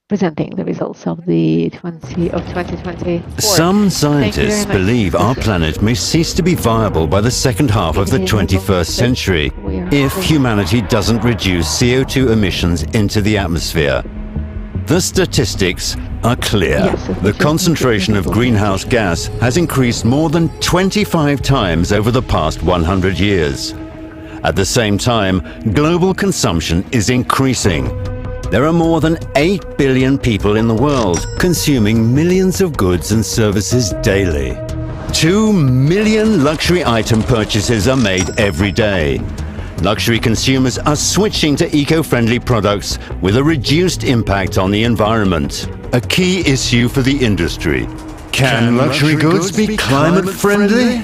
presenting the results of the 2024. Some Thank you very scientists much. believe our planet may cease to be viable by the second half of the 21st century if humanity doesn't reduce CO2 emissions into the atmosphere. The statistics are clear. Yes, the concentration of greenhouse gas has increased more than 25 times over the past 100 years. At the same time, global consumption is increasing. There are more than 8 billion people in the world consuming millions of goods and services daily. 2 million luxury item purchases are made every day. Luxury consumers are switching to eco-friendly products with a reduced impact on the environment. A key issue for the industry. Can luxury goods be climate-friendly?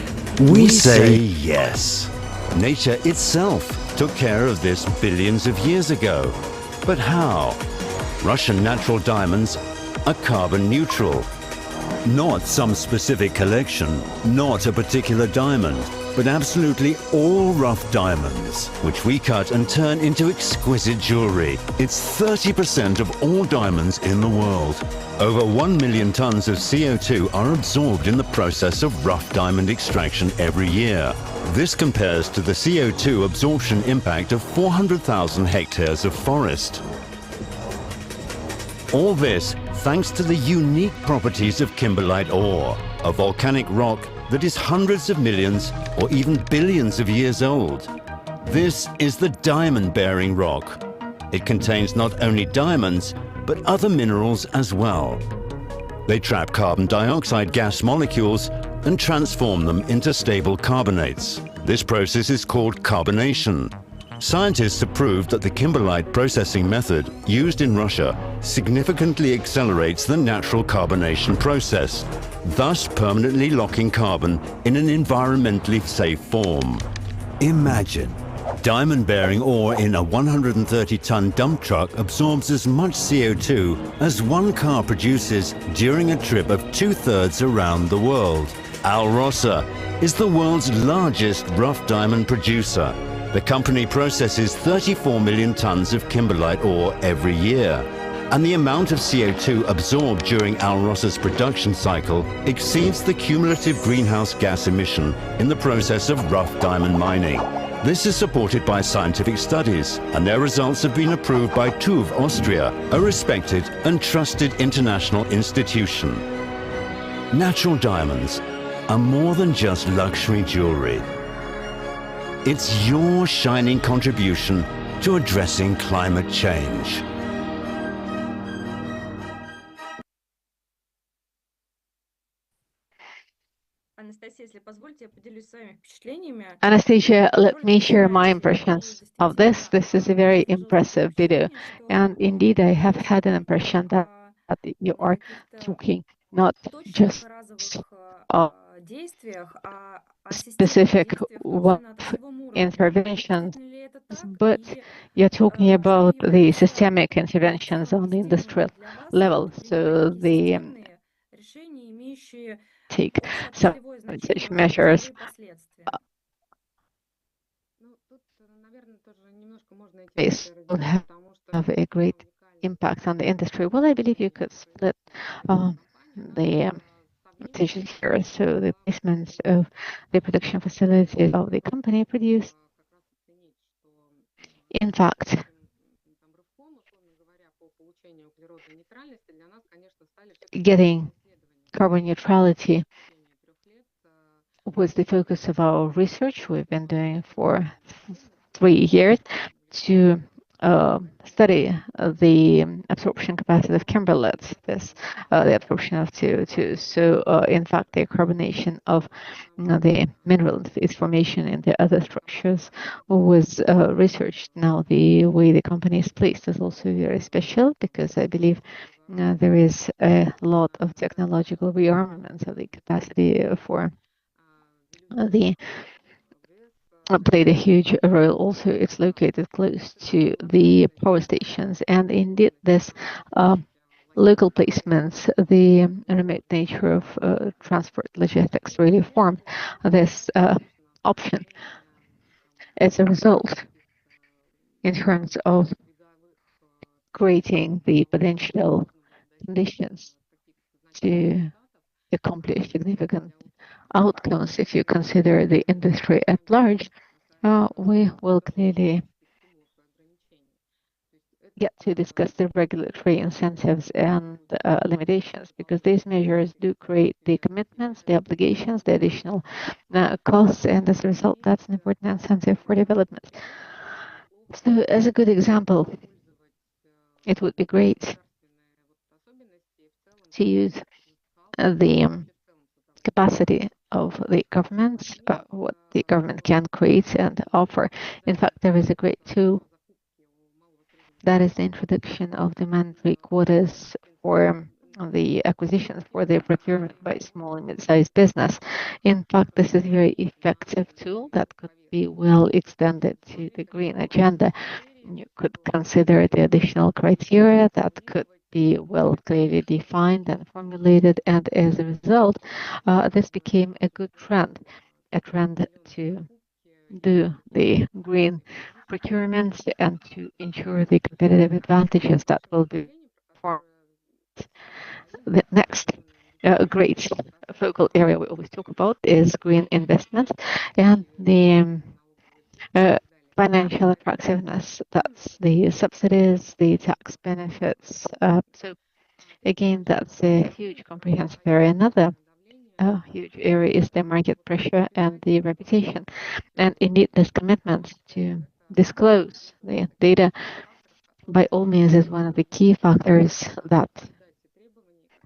We say yes. Nature itself took care of this billions of years ago. But how? Russian natural diamonds are carbon neutral. Not some specific collection, not a particular diamond, but absolutely all rough diamonds, which we cut and turn into exquisite jewelry. It's 30% of all diamonds in the world. Over 1 million tons of CO2 are absorbed in the process of rough diamond extraction every year. This compares to the CO2 absorption impact of 400,000 hectares of forest. All this thanks to the unique properties of kimberlite ore, a volcanic rock that is hundreds of millions or even billions of years old. This is the diamond-bearing rock. It contains not only diamonds, but other minerals as well. They trap carbon dioxide gas molecules and transform them into stable carbonates. This process is called carbonation. Scientists have proved that the kimberlite processing method used in Russia significantly accelerates the natural carbonation process, thus permanently locking carbon in an environmentally safe form. Imagine, diamond-bearing ore in a 130-ton dump truck absorbs as much CO2 as one car produces during a trip of 2/3 around the world. Alrosa is the world's largest rough diamond producer. The company processes 34 million tons of kimberlite ore every year, and the amount of CO2 absorbed during Alrosa's production cycle exceeds the cumulative greenhouse gas emission in the process of rough diamond mining. This is supported by scientific studies, and their results have been approved by TÜV Austria, a respected and trusted international institution. Natural diamonds are more than just luxury jewelry. It's your shining contribution to addressing climate change. Anastasia, let me share my impressions of this. This is a very impressive video. And indeed, I have had an impression that you are talking not just specific interventions, but you're talking about the systemic interventions on the industrial level. So the take some such measures will have a great impact on the industry. Well, I believe you could split the decisions here. So the placements of the production facilities of the company produced, in fact, getting carbon neutrality was the focus of our research. We've been doing for 3 years to study the absorption capacity of kimberlites, the absorption of CO2. So, in fact, the carbonation of the mineral its formation in the other structures was researched. Now, the way the company is placed is also very special because I believe there is a lot of technological rearmament of the capacity for the played a huge role. Also, it's located close to the power stations, and indeed, this local placements, the remote nature of transport logistics really formed this option. As a result, in terms of creating the potential conditions to accomplish significant outcomes, if you consider the industry at large, we will clearly get to discuss the regulatory incentives and limitations, because these measures do create the commitments, the obligations, the additional costs, and as a result, that's an important incentive for development. So, as a good example, it would be great to use the capacity of the governments, what the government can create and offer. In fact, there is a great tool that is the introduction of the mandatory quotas for the acquisitions for the procurement by small and mid-sized business. In fact, this is a very effective tool that could be well extended to the green agenda. You could consider the additional criteria that could be well clearly defined and formulated, and as a result, this became a trend to do the green procurements and to ensure the competitive advantages that will be formed. The next great focal area we always talk about is green investment and the uh, financial attractiveness. That's the subsidies, the tax benefits. So again, that's a huge comprehensive area. Another huge area is the market pressure and the reputation. And indeed, this commitment to disclose the data by all means is one of the key factors that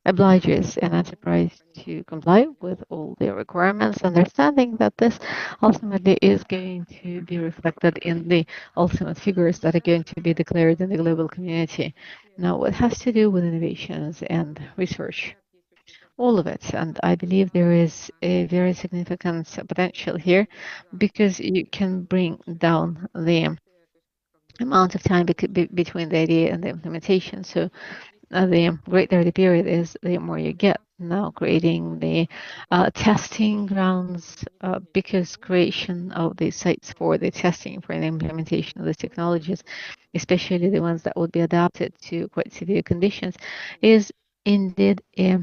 obliges an enterprise to comply with all their requirements, understanding that this ultimately is going to be reflected in the ultimate figures that are going to be declared in the global community. Now, what has to do with innovations and research? All of it. And I believe there is a very significant potential here, because you can bring down the amount of time between the idea and the implementation. So the greater the period is, the more you get. Now creating the testing grounds, because creation of the sites for the testing, for the implementation of the technologies, especially the ones that would be adapted to quite severe conditions, is indeed a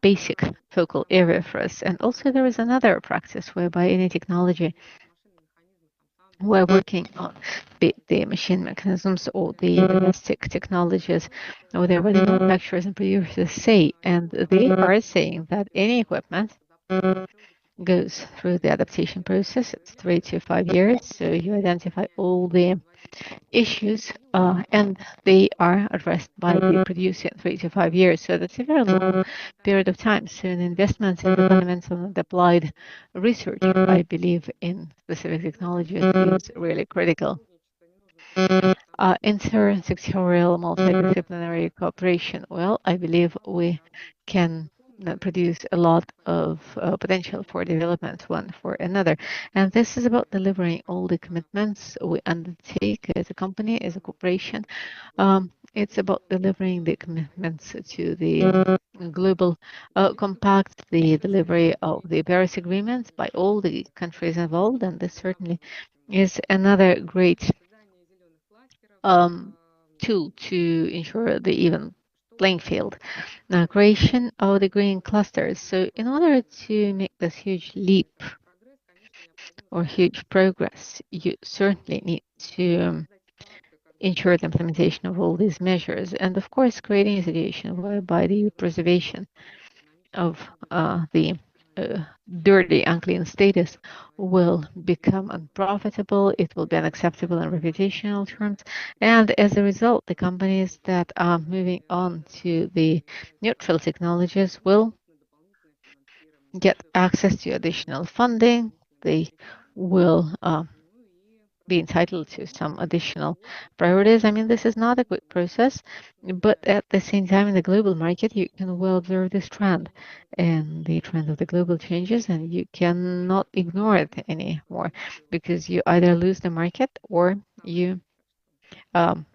basic focal area for us. And also there is another practice whereby any technology we're working on, be it the machine mechanisms or the domestic technologies, or whatever the manufacturers and producers say. And they are saying that any equipment goes through the adaptation process. It's 3 to 5 years. So you identify all the issues, and they are addressed by the producer in 3 to 5 years. So that's a very long period of time. So an investment in the fundamental and applied research, I believe, in specific technologies is really critical. Intersectorial multidisciplinary cooperation. Well, I believe we can produce a lot of potential for development one for another. And this is about delivering all the commitments we undertake as a company, as a corporation. It's about delivering the commitments to the global compact, the delivery of the Paris agreements by all the countries involved. And this certainly is another great tool to ensure the even playing field. Now, creation of the green clusters. So, in order to make this huge leap or huge progress, you certainly need to ensure the implementation of all these measures, and of course, creating a situation whereby the preservation of the uh, dirty, unclean status will become unprofitable, it will be unacceptable in reputational terms, and as a result, the companies that are moving on to the neutral technologies will get access to additional funding. They will be entitled to some additional priorities. I mean, this is not a quick process, but at the same time, in the global market, you can well observe this trend and the trend of the global changes, and you cannot ignore it anymore, because you either lose the market or you um,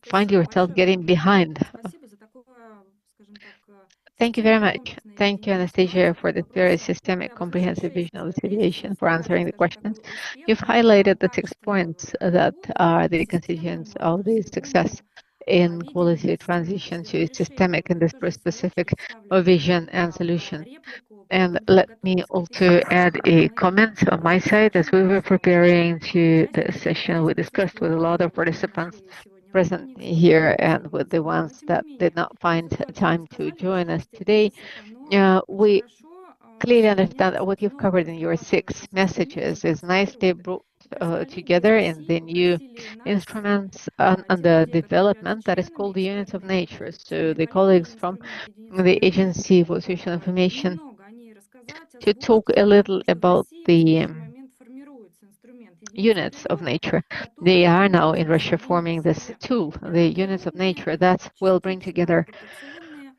find yourself getting behind. Thank you very much. комплексная Thank you, видение Anastasia, ситуации for по this very вопросам systemic, comprehensive vision of the преобразования situation, сельских for районов, answering the скажем, questions. таковой You've успех highlighted the 6 качественного points that перехода are к the constituents системному of the success прогрессивному in видению quality системных transition to решений. systemic Вот тоже в свою industry-specific очередь ставлю vision and solution. реплику по And поводу let me подготовки also add пессимистичных. a Мы comment on my side. As we were скажем, preparing to the часть session, we discussed with a присутствует lot of в participants нашей сегодня present времени, к here сожалению, and with the последовательно, но ones тем не that did менее not find ситуацию вы time to сказали, join us возможности today. кризисов, оно очень We хорошо clearly understand that соединяется what в you've новом covered in your трансформационном 6 инструменте messages is «Быть nicely природы». brought together Распределение in the сил new усилий нас, instruments and тех the людей, которые являются development that is членами called the units of экспертной nature. So цельной the коллегии colleagues from инструмент единицы the природы, Agency for Social Information немного о ней рассказать, to talk озвучить, a потому little что в about России в the настоящий момент формируется инструмент единицы units of природы, nature. They который are now in призван Russia соединить forming в this себе tool, the units of природные, nature that will bring частично together адаптационные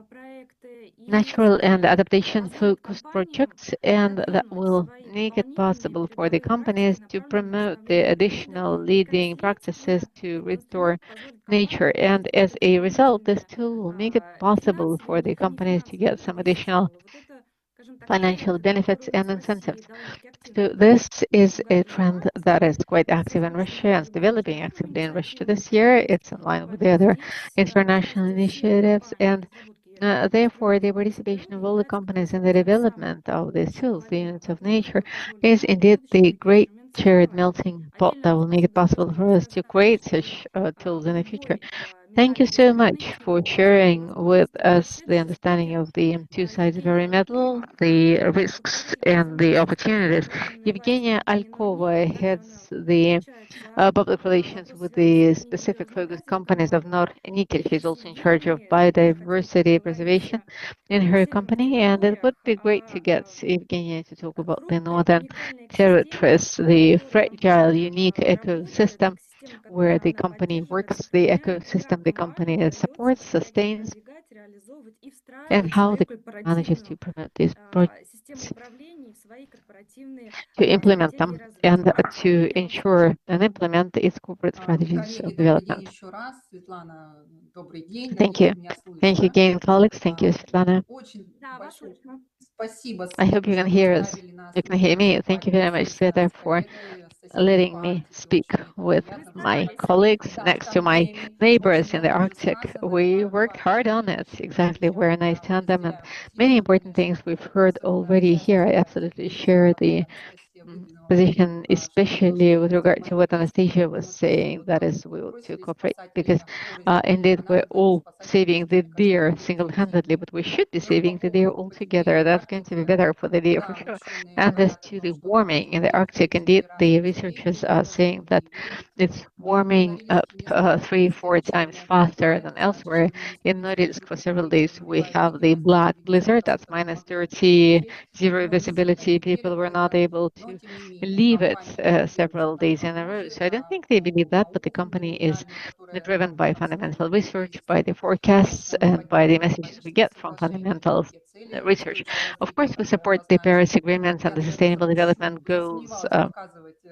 проекты и natural and adaptation позволит focused компаниям projects, and that продвинуть will свои make it дополнительные possible for the передовые практики, companies to направленные на promote the восстановление природы, additional и leading practices конкретно to этот restore инструмент позволит nature. компаниям And получить as какие-то a result, this дополнительные tool will make it possible финансовые, for но the и companies to нефинансовые get some additional стимулы. Вот это, скажем так, тренд, financial benefits который у нас and в России incentives. довольно-таки активно So this is a trend развивается. that is quite В active in связи с Russia and is международной developing тоже actively in Russia инициативой, this year. потому It's in что line with the именно other здесь international участие всех initiatives, компаний в and разработке therefore the единицы participation of природы all the является как companies раз in the тем самым development of these общим tools, the валильным units of пятном, nature, который позволит is нам в indeed будущем the эти great инструменты shared создавать. melting pot Отдельно that will make it спасибо possible for большое. us to Знаю, create что such tools in the future. любой Thank you медальной so стороны much for всегда бывает как бы sharing with возможности и us the следующий understanding спикер of the two sides of every Евгения medal, Алькова, the risks который and the заместитель opportunities. исполнительной власти Evgenia компании Alkova Норнит. Также heads она the отвечает за public relations вопросы, with связанные с the сохранением specific focus биоразнообразия companies of компании. Nornickel. She's И also с in charge of Евгенией тоже хотелось бы biodiversity поговорить preservation in her северных company, and it would территориях, be great to о get Evgenia to talk about the крупной northern уникальной экосистеме, territories, the которой fragile, компания unique работает, ecosystem экосистема, которую where the надо company поддерживать, works, the сохранять, и как ecosystem the компании company удается supports, эти проекты sustains, продвигать, реализовывать и and встраивать в how свою the manages to корпоративную promote these систему projects, управления и в свои корпоративные to implement стратегии them, and развития. to Евгения, вам слово. ensure and implement its corporate strategies Коллеги, of добрый день development. еще раз. Светлана, добрый день. Thank Надеюсь, you. меня Thank you слышно. again, colleagues. Thank you, Svetlana. Очень Да, вас большое слышно. спасибо, I hope Света, you can что hear us. поставили нас You can на hear me. Thank you выступать very much, непосредственно Sveta, с for коллегой с соседней letting me по Арктике. speak Очень мне with приятно Мы my поговорить. старались. colleagues Да, next to штаб my теме очень neighbors in the много уже Arctic. сказано, и We worked hard важные on it. вещи Exactly. прозвучали. We're a nice Я tandem, and разделяю many позицию, important things конечно, we've heard особенно already here. I участие absolutely share кризисного the участия выделенного position, чтобы то, что especially with regard to what взаимодействие, Anastasia was потому что все saying, вот that как is, we ought to бросились cooperate, спасать because курочку, а indeed we're надо было бы all спасать saving курочку. the Мне кажется, deer это будет single-handedly, эффективнее. but we should be Ну и по saving the deer поводу all together. потепления That's going to be Арктики, better for the deer for да, sure. ученые And as говорят о to том, the что да, warming in the потеплеет Arctic, вдвое-втрое indeed, раз the быстрее, researchers чем are должно saying было that бы. И вы it's warming оговорились up несколько раз о 3-4 times систематическом faster подходе. than Это значит, elsewhere. что мы не In справимся даже Norilsk, for при several помощи days, we обогреваемой have the генерации black где blizzard. 50% That's minus могли бы не 30, потечь, zero но действительно visibility. People потерпели were бы not это. able Но, to тем не менее, leave it компания ориентируется several там days как in a row. может, So I don't think they believe that, but the company is данными, которые driven by fundamental отслеживают research, есть. by the forecasts, Конечно, мы and by the поддерживаем messages we Парижское get from соглашение, fundamental высокие цели research. устойчивого Of развития, course, we которые support the Paris обозначены. Agreement and Я the даже Sustainable запущу. Development Я Goals сомневалась показывать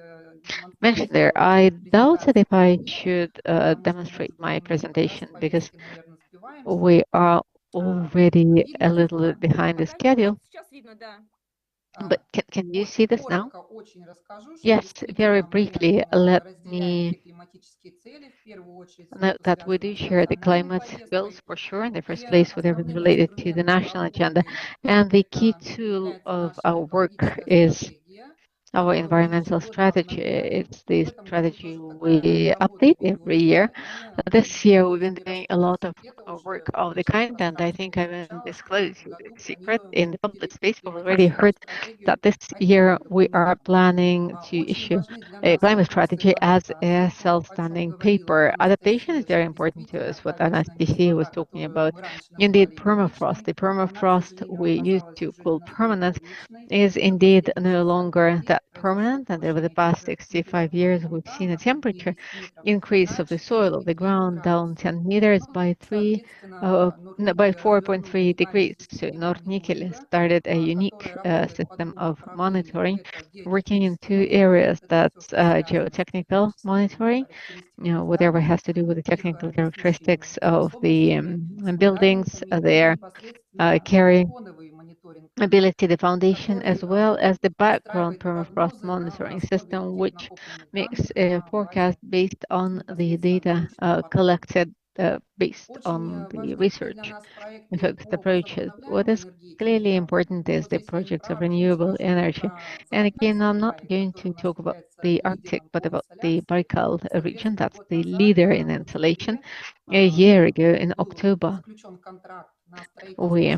mentioned there. демонстрацию I doubted if презентации I или нет, should потому что, demonstrate может быть, my мы немного да, с presentation, because повестки, наверное, сбиваемся. we are already a Видно little меня? bit behind the Пока нет, schedule. вот сейчас видно, да. But can you see this now? Коротко очень расскажу, что Yes, very действительно мы briefly, let разделяем me те климатические цели, в первую очередь все, note что that we связано do с share the национальной climate goals повесткой, for sure in the и first place, whatever is основным related to the инструментом national agenda. работы And the key это tool является of наша our work экологическая is стратегия, our которую environmental ежегодно strategy. обновляем. It's И the в этом году strategy тоже такая we работа update every year. ведется, и This year, we've позволю been себе doing a lot рассказать of секрет, work уже of в the общем kind, and I пространстве think I won't прозвучало, что в disclose этом you the году secret планируем in the public space. We've already климатическую heard стратегию that this year отдельным we are документом. planning to Очень issue важны для a нас climate вопросы strategy as a адаптации. О чем self-standing говорила о paper. том, что Adaptation is very что important to действительно us, what полярная Anastasia was мерзлота, talking которую about. мы раньше Indeed, называли permafrost. единичной, The она, к permafrost сожалению, we used оказалась to уже не call настолько permanent единичной is за indeed последние no 60 longer лет. that that permanent, and over the past 65 years, we've seen a temperature increase of the soil of the ground down 10 meters by 4.3 degrees. So Nornickel started a unique system of monitoring, working in two areas. That's geotechnical monitoring, whatever has to do with the technical characteristics of the buildings, their carrying ability, the foundation, as well as the background permafrost monitoring system, which makes a forecast based on the data collected based on the research and focused approaches. What is clearly important is the projects of renewable energy. And again, I'm not going to talk about the Arctic, but about the Baikal region. That's the leader in insulation. A year ago in October, we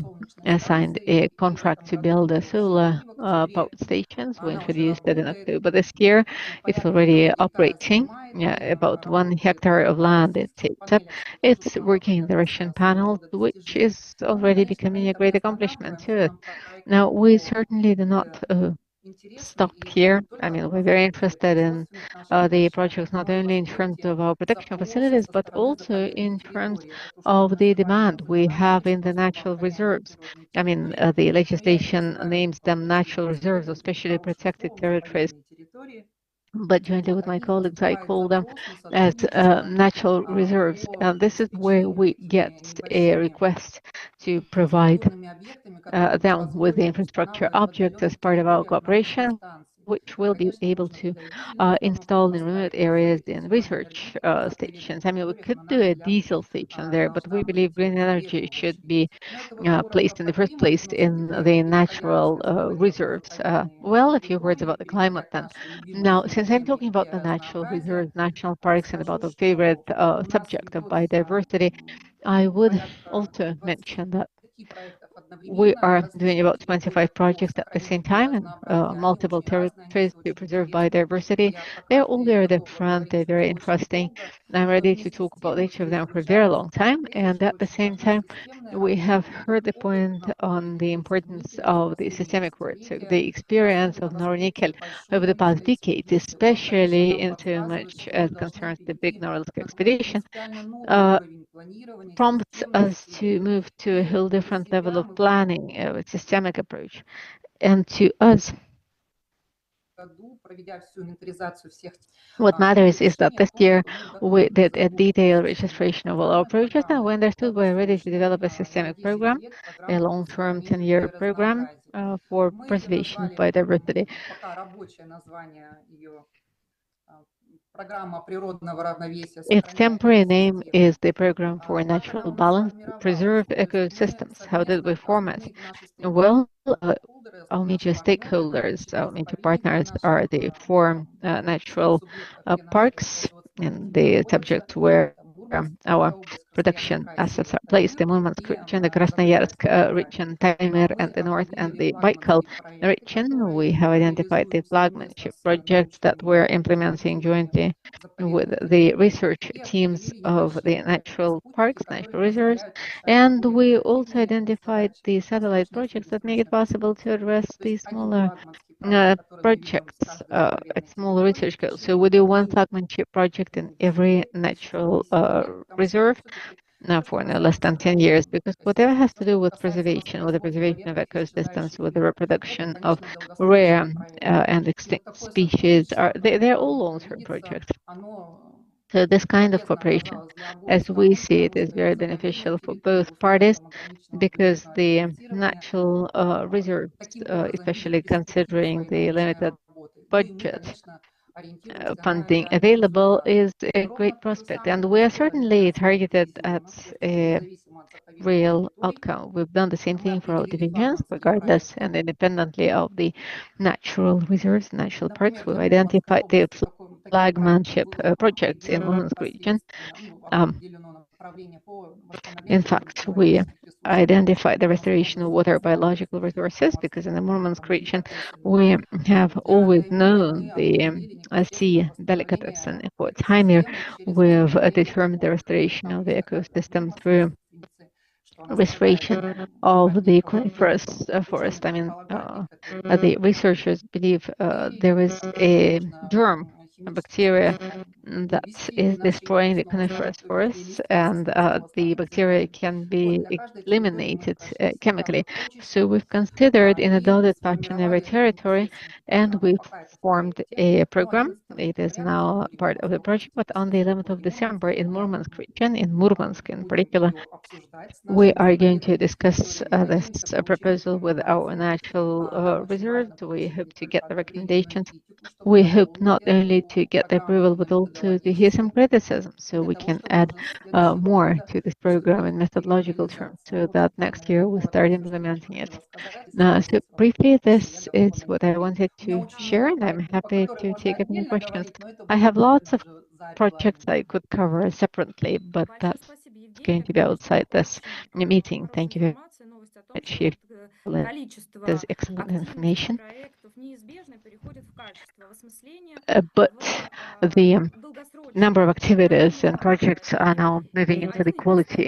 signed a contract to build a solar power stations. We introduced it in October this year. It's already operating. Yeah, about 1 hectare of land it takes up. It's working in the Russian panels, which is already becoming a great accomplishment too. Now, we certainly do not stop here. I mean, we're very interested in the projects, not only in terms of our production facilities, but also in terms of the demand we have in the natural reserves. I mean, the legislation names them natural reserves, especially protected territories. But jointly with my colleagues, I call them as natural reserves. And this is where we get a request to provide them with the infrastructure objects as part of our cooperation, which will be able to install in remote areas in research stations. I mean, we could do a diesel station there, but we believe green energy should be placed in the first place in the natural reserves. Well, a few words about the climate then. Now, since I'm talking about the natural reserves, national parks, and about the favorite subject of biodiversity, I would also mention that we are doing about 25 projects at the same time in multiple territories to preserve biodiversity. They're all very different, they're very interesting. I'm ready to talk about each of them for a very long time. And at the same time, we have heard the point on the importance of the systemic work. So the experience of Norilsk over the past decades, especially in so much as concerns the big Norilsk expedition, prompts us to move to a whole different level of planning, a systemic approach. And to us, what matters is that this year we did a detailed registration of all our projects, and we understood we're ready to develop a systemic program, a long-term 10-year program for preservation of biodiversity. Its temporary name is the Program for Natural Balance to Preserve Ecosystems. How did we form it? Well, our major stakeholders, our major partners are the four natural parks and the subject where our production assets are placed, the Murmansk region, the Krasnoyarsk region, Taimyr and the north, and the Baikal region. We have identified the flagship projects that we're implementing jointly with the research teams of the natural parks, natural reserves, and we also identified the satellite projects that make it possible to address the smaller projects at smaller research goals. So we do one flagship project in every natural reserve now for no less than 10 years, because whatever has to do with preservation, with the preservation of ecosystems, with the reproduction of rare and extinct species, they're all long-term projects. So this kind of cooperation, as we see it, is very beneficial for both parties because the natural reserves, especially considering the limited budget funding available, is a great prospect. And we are certainly targeted at a real outcome. We've done the same thing for our divisions, regardless and independently of the natural reserves, natural parks. We've identified the flagship projects in Murmansk region. In fact, we identified the restoration of water biological resources because in the Murmansk region, we have always known the sea delicatessen for Taimyr. We've determined the restoration of the ecosystem through restoration of the coniferous forest. I mean, the researchers believe there is a germ, a bacteria that is destroying the coniferous forests, and the bacteria can be eliminated chemically. So we've considered in a dotted fashion every territory, and we've formed a program. It is now part of the project, but on the 11th of December in Murmansk region, in Murmansk in particular, we are going to discuss this proposal with our natural reserves. We hope to get the recommendations. We hope not only to get the approval, but also to hear some criticism so we can add more to this program in methodological terms so that next year we start implementing it. So briefly, this is what I wanted to share, and I'm happy to take up any questions. I have lots of projects I could cover separately, but Большое that's спасибо, going Евгения. to be Конечно, outside this очень meeting. хорошая Thank you very информация, новость о том, much, что Chief. вот This количество excellent активностей, information. проектов неизбежно переходит в качество, в осмысление, But в the number of долгосрочное activities планирование and projects работы. are И now moving into the quality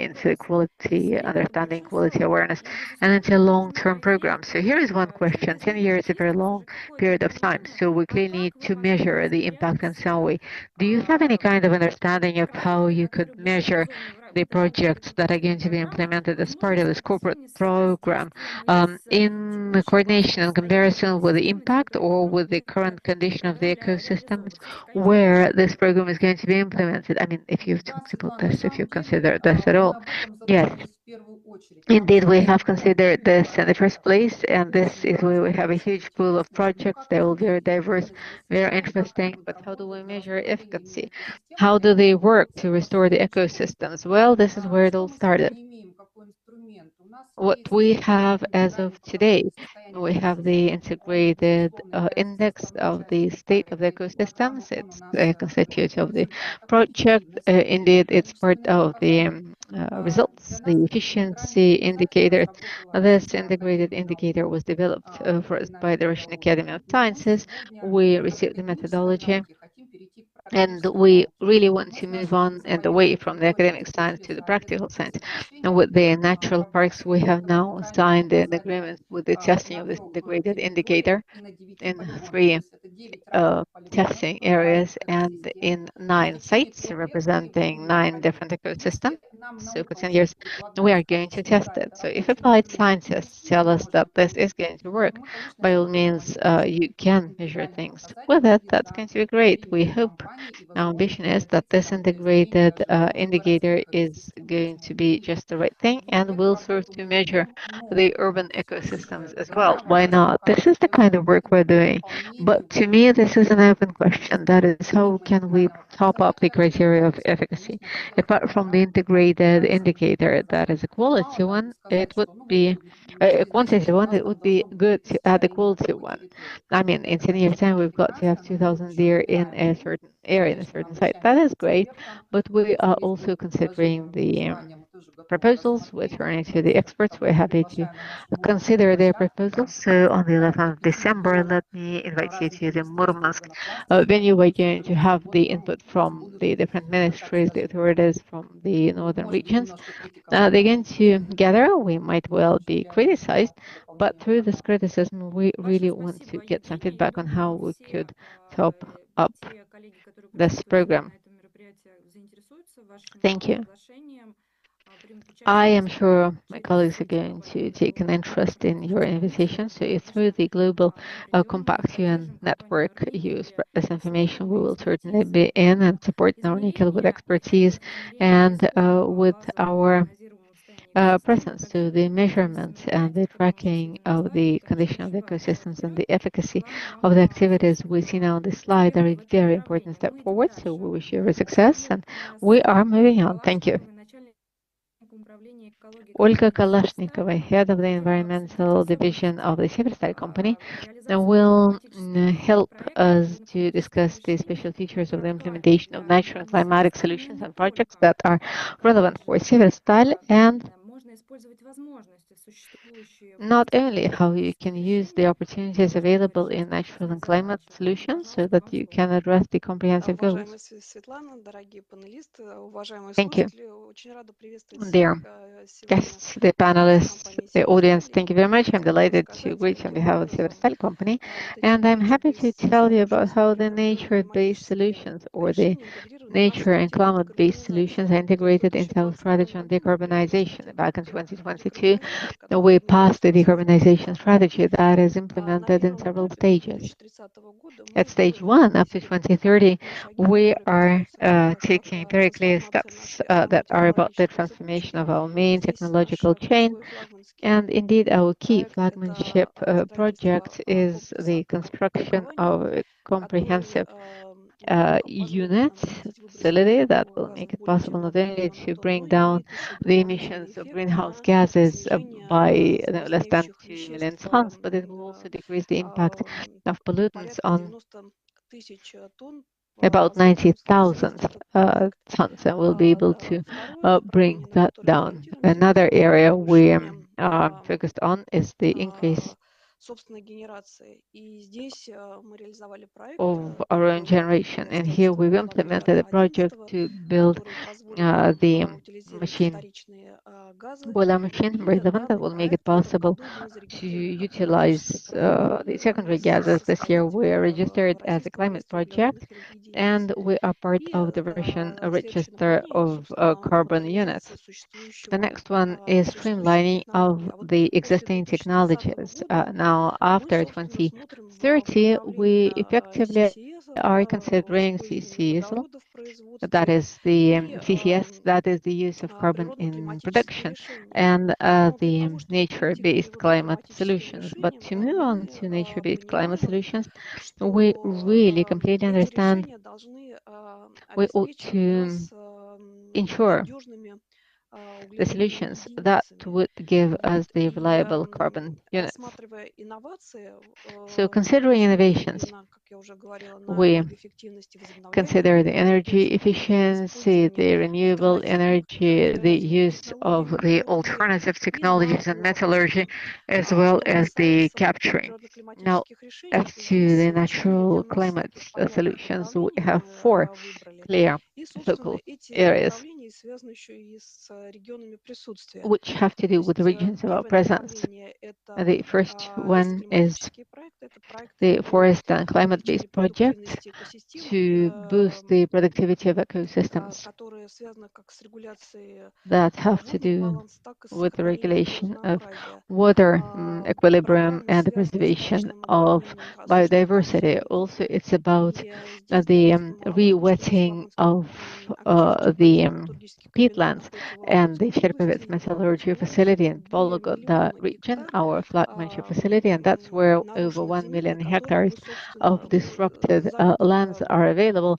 исследования understanding, очень quality сложные. awareness, И, and безусловно, into a мы можем long-term проанализировать program. So here is one question. через 10 нее years is a very чисто long уже какое-то period of time, понимание, so we а clearly как need вы to могли бы measure the impact in воспринять some way. Do you have any kind of understanding of how проекты, you could которые были measure реализованы the в рамках projects этой that are целевой going to be программы, implemented as возможно, part of this что-то corporate связанное с program воздействием или с in текущей coordination базовым and состоянием comparison with the экосистемы impact территории, or там, with the где current condition of the программа ecosystems реализовывается? Конечно, where this program is going to be implemented? I mean, if you've Да, talked about Светлана, на this, if you самом деле consider this at мы all. об этом Yes, задумались в первую очередь. Нам indeed, we очень have интересно considered именно this in the first проекты, place, and this очень is where we разные, have a очень huge pool of интересные. Но projects. как They're all very измерить diverse, пользовательский very эффект, как они interesting, будут but how do we работать для measure восстановления efficacy? именно экосистем, How do they work это to в restore the следующей части. ecosystems? Well, this is where it Что all мы started. сегодня имеем, какой инструмент? У нас What есть we have as of график today, показателей состояния we have the экосистем. Он, integrated безусловно, является index составной of the частью state of the проекта и программы. ecosystems. Он у It's нас a дает constituent of the результатов project. эффективности. Indeed, it's part Количественные of the показатели. results, Для нас the этот интегральный efficiency показатель indicators. разработала This Российская integrated академия indicator наук was developed for us при by the наличии Russian Academy Галузина. of И мы Sciences. сегодня We от received the академической methodology, науки хотим перейти к and практической we науке. really want Мы to с move нашими on and away муниципалитетами from the уже academic science заключили to the practical соответствующие science. And соглашения with the natural по parks, we have этому now интегральному signed an показателю agreement with the testing на of this 3 integrated территориях indicator и на 9 in полигонах. То 3 есть это 9 разных полигонов, testing разных areas and экосистем. in И 9 в течение sites 3 лет мы representing будем 9 different проходить. ecosystems. Если нам So for наука 10 уже years, we прикладная are going скажет, to что да, test это it. So if рабочий applied метод, scientists tell действительно us можно that this is проверить, going to work, то мы, конечно, by all сделаем means, you обязательно can measure интегральный things показатель with it. будет That's going to be на great. We 3 hope. компании, и, Our возможно, ambition is это that this действительно произведение integrated даже indicator городских is экосистем в going to нужном be виде. just the right thing Вот and эту will serve работу to мы measure ведем, но the urban здесь ecosystems as well. программа Why наша not? пока This is the kind остается of work открытой we're по doing. дополнению But to вот me, this is an open question. That is, how помимо can we интегрального top up the показателя criteria of количества, efficacy? конечно, хотелось бы Apart from the программу integrated финансировать indicator that is a дополнительно. quality Мало того, one, it сказать, would что ну вот be a через 10 quantity лет у one, нас it там would be должно быть good to add 2000 the аида на quality такой one. территории. I mean, in Это, 10 years' конечно, time, we've got to have прекрасно, но мы 2,000 еще deer in выбираем a их. certain area, in a Конечно, мы certain site. That обращаемся is к great, экспертам. but we Если are есть also какие-то предложения considering в the голосовании, мы тоже готовы proposals. We're рассмотреть. turning to the Просто experts. как бы We're happy to приглашая на нашу consider their площадку, proposals. So on the 11th of привлечение December, регионов, let me invite you разных to the министерств, Murmansk органов власти, с venue. которыми We're мы going to соберемся. have Вот the там input у нас from будут, the different так ministries, the скажем, authorities from the northern может быть, regions. немножко критиков They're going to послушать, gather. We might в том well be числе criticized, по but дополнению through this программы. criticism, we Большое really want to спасибо, get some Евгения. Я feedback on how думаю, we все could top up те коллеги, которые this присутствуют сегодня program. на этом мероприятии, заинтересуются вашим Thank you. приглашением, примут I участие, am возможно, sure my через colleagues are те going to глобальные take an interest in your события, invitation. So которые, if through конечно, the global мы придем и compact UN поддержим компанию network Норникель you spread this information, we силами will certainly be экспертизы, in and support Nickel with измерения и expertise измерения and исходного with базового our прогнозируемого состояния экосистем. presence. So Какими the эффективностью measurement and the мероприятий, которые мы tracking сегодня of назвали, the это, конечно, condition of the очень важный шаг ecosystems and вперед the efficacy в of the рамках activities we see now собственного on the slide are a успеха в этом very important направлении. step Мы идем forward. So дальше. we wish you every На success связи and we с are Ольгой moving on. Thank you. Калашниковой, начальником управления экологии Olga компании «Северсталь». Kalashnikova, head of the Хотела обсудить environmental division особенности of the Severstal company, реализации will климатических help проектов us и to климатических discuss the решений, special features of the которые актуальны implementation of для natural and компании climatic «Северсталь», но solutions не and projects только. that are relevant for Колледжи, Severstal and можно not only how you can use the opportunities available in natural and climate solutions so that you can address the comprehensive goals. Уважаемая Светлана, дорогие панелисты, уважаемые Thank you. слушатели, очень рада приветствовать Dear всех сегодня guests, the от имени panelists, компании the audience, Terrestrial. thank you very much. I'm Хотела бы delighted to рассказать, greet you on каким behalf of the образом Terrestrial company, вот эти and I'm happy to tell you nature-based about how the solutions nature-based solutions or the решения интегрированы в нашу nature and стратегию climate-based solutions декарбонизации. are Вот в integrated into our 2022 strategy on году мы приняли decarbonization. Back in стратегию 2022, декарбонизации, we которая passed the внедряется в следующих decarbonization этапах. strategy that is На implemented in первом several этапе до stages. 2030 года At мы stage делаем one, up to последовательные 2030, конкретные шаги, we которые are касаются как taking very clear трансформации steps нашей that are about the агронно-технологической transformation цепочки. of our И main здесь наш technological chain. ключевой флагманский And indeed, our key проект — flagmanship это строительство project is комплекса the construction укомплектования, of a который comprehensive позволит unit нам снизить выбросы facility that парниковых will make газов it более чем possible на not 2 only миллиона to тонн, bring но down имеет еще the дополнительный emissions of эффект greenhouse на gases снижение by less than загрязняющих 2 million веществ tons, but it will also decrease the impact of pollutants порядка on 90 тысяч тонн, about позволит нам сфинансировать 90,000 этот проект. tons, and we'll be able to Второе bring направление, на that которое мы down. ориентируемся, Another это area we повышение are focused on is the increase собственной генерации. И здесь мы реализовали проект, of our который own был generation. для And here строительства we've implemented a project Вологодского-11, to build который позволит нам the утилизировать machine, вторичные газы. boiler machine, И number 11, that данный will make it проект в этом possible году мы to зарегистрировали как климатический utilize проект the secondary одного из gases. This year we are составителей registered в as a российском climate реестре project, углеродных единиц. and we are part И of the Russian следующее register направление — это, of собственно, carbon units. модернизация The существующего, next one is существующих streamlining технологий. of А вот the после existing 2030 technologies. года Now, мы, after собственно, смотрим в 2030, we направлении effectively CCS, are considering использования CCS, водорода в that производстве is the и CCS, that is the use of carbon in природно-климатических production, решений. and Но для the того, чтобы перейти к nature-based climate природно-климатическим solutions. But решениям, to move on мы to nature-based climate понимаем, solutions, we что really completely эти understand решения должны we ought обеспечивать to нас ensure надежными the углеродными solutions that единицами. would give Вот. us the И reliable carbon units. рассматривая инновации, So мы considering очень innovations, нацелены, как я уже говорила, на we энергоэффективность и возобновляемые consider the energy энергоисточники, на efficiency, использование the renewable альтернативных energy, the металлургических use технологий of the металлургии alternative и на technologies and metallurgy, орости. as well Что as the касается capturing. Now, природно-климатических решений, as то to здесь the 4 для natural нас climate таких понятных solutions, we направлений have мы 4 выбрали. clear И, собственно, focal эти areas направления связаны еще и с регионами присутствия. which have to То do with the есть regions of our первое presence. направление — это The first one is лесоклиматические проекты. Это проекты the по forest and climate-based увеличению project продуктивности экосистем, to boost the productivity of ecosystems которые связаны как с регуляцией that have to водного do баланса, так и с with the сохранением regulation of биоразнообразия. water equilibrium Программы, and the связанные с preservation качественным of уравнением осушенных biodiversity. полисадников. Also, it's about И здесь the давайте помолвим, что наш re-wetting флагманский of активистский проект the металлургический комбинат peatlands, находится в and the Вологодской Cherkovets области, и metallurgy полностью facility in более Vologda миллиона region, гектар our flagmanship facility, and that's where over нарушенных 1 земель, на million которых hectares мы, собственно, of disrupted заняты lands are available,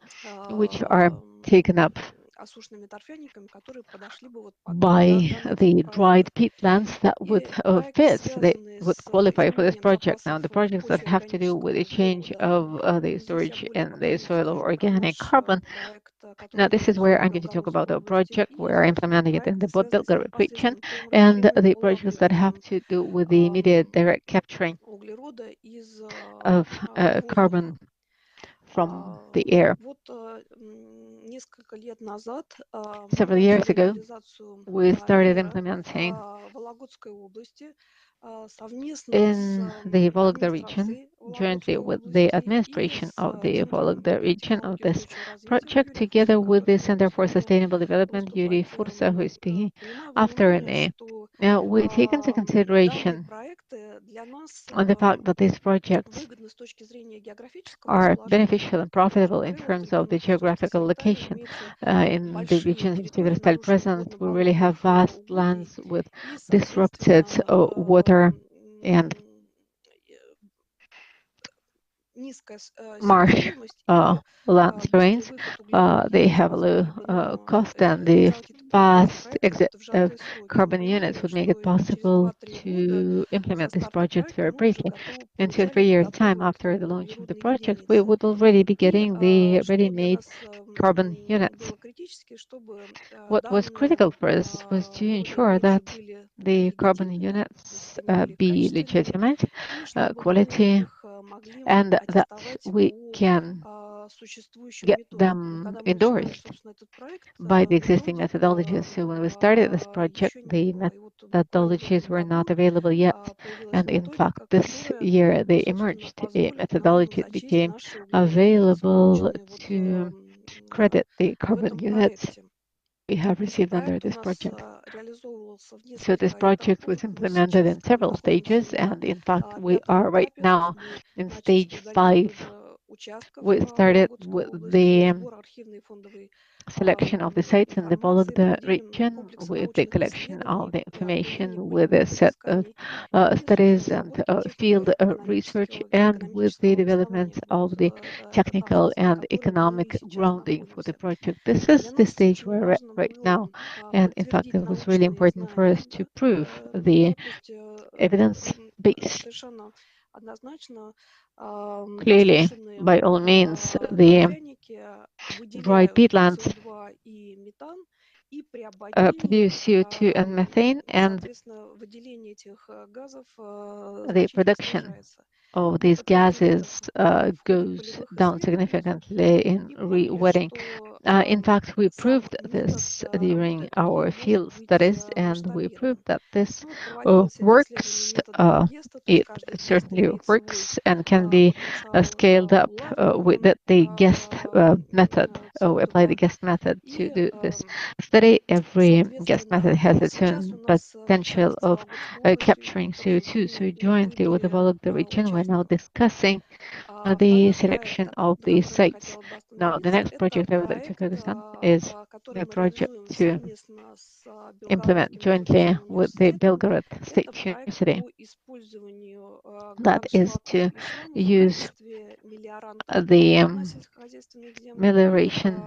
which are а, taken up осушенными торфяниками, которые подошли бы вот под by данный тип the dried проекта. peatlands that would И проекты, fit, they связанные would с qualify for this изменением project. Now, запасов the в projects that почве have to do with the органического change углерода, of the здесь я storage более in the подробно soil of расскажу про organic наш carbon. проект, Now, который мы this is where реализуем в I'm going to talk about Белгородской our области, project. и, We're собственно, implementing it in the проекты, связанные с Belgorod region, непосредственным and прямым the projects that have улавливанием to do with the immediate direct capturing углерода из of воздуха. carbon from the air. Вот несколько лет назад мы Several years начали ago, реализацию we started мера implementing в Вологодской области совместно с in the Vologda region, администрацией jointly Вологодской with the области и administration с of the Центром Vologda region of биотехнологий this устойчивого развития project, Юрия together Фурса, with который the рядом Center со for мной Sustainable Development, Yuri выступает. Fursa, who is speaking Принимая во after внимание, me. что Now, we take into данные consideration проекты для нас the fact that these projects выгодны с точки зрения географического are расположения. beneficial and Как я уже profitable in говорила, в terms of the отдаленном производстве geographical Северстали location. имеются In the большие regions of территории Severstyle нарушенных present, we really have водно-болотных vast угодий lands with и, disrupted соответственно, water and marsh себестоимость и lands быстрый terrains, выход углеродных they газов, have a low позволили бы нам cost, and the реализовать этот fast проект exit в of сжатые сроки. Мы carbon units понимали, would make it что через possible 2-3 года to со implement this старта project проекта very мы уже briefly. In two or получали three бы years' time готовые after the launch of the углеродные project, we единицы. would already be И getting the что для ready-made нас carbon units. было критически, чтобы What was данные critical for us was to углеродные ensure единицы that были the carbon легитимными, то есть units они были be качественными, legitimate, и чтобы мы quality, их могли and that аттестовать we по can существующим get методикам. И them когда мы начинали, endorsed собственно, этот проект, by the existing методик methodologies. So when we started this project, еще не the было. И вот буквально в methodologies этом were not году available yet. появилась And in fact, методика, this которая, year they собственно, emerged a позволит нам methodology that зачесть became наши углеродные единицы, available полученные вот to credit the в carbon этом units проекте. we have received under Проект у this нас project. реализовывался в So this несколько project was этапов. Мы implemented сейчас in с вами several находимся stages, на and in fact, we пятом are right этапе. То есть now мы in начали с stage предварительного 5. выбора участков We в started Вологодской with области, the сбор архивной и фондовой selection of the sites in the информации, Vologda проведением region, комплекса with the научных collection of исследований, the information, проведением with a полевых set of изысканий и, собственно, studies and разработки field research, технико-экономического and with the экономического development обоснования. Вот of the это этап, technical собственно, на and котором мы economic сейчас grounding for the находимся. project. This Для is the нас stage очень we're at важно right было now. And in fact, подтвердить it was really научные important for знания, us to prove the да, то есть evidence base. совершенно однозначно Clearly, засушенные by all means, the торфяники dry выделяют peatlands СО2 и метан, и при обогреве, produce CO2 and methane, and соответственно, выделение этих газов the значительно production снижается. of Мы these подтвердили это gases в ходе goes полевых down исследований significantly in и поняли, re-wetting. что In fact, we сам proved метод this during работает и our может field быть studies, and we proved масштабирован. that this Ну, вот проводилось это исследование works. методом ГЕСТа, то есть It каждый ГЕСТ certainly имеет свой works and can be потенциал scaled up with улавливания the guest method. We apply the СО2. guest method to И, do this study. Every guest method соответственно, has its сейчас у own нас potential начальство of Вологодской области и capturing CO2. So подтверждение jointly with the выборе Vologda region, we're now участников. discussing the Второй selection проект, of на the котором я sites. хотела бы Now, the остановиться, next это project I would like to проект, focus on is который the мы project реализуем to совместно с implement Белгородским jointly федеральным with the университетом. Belgorod Это State проект University. по использованию That is гранат-шлаков to и шлаков в use качестве мелиорантов the на сельскохозяйственных землях и melioration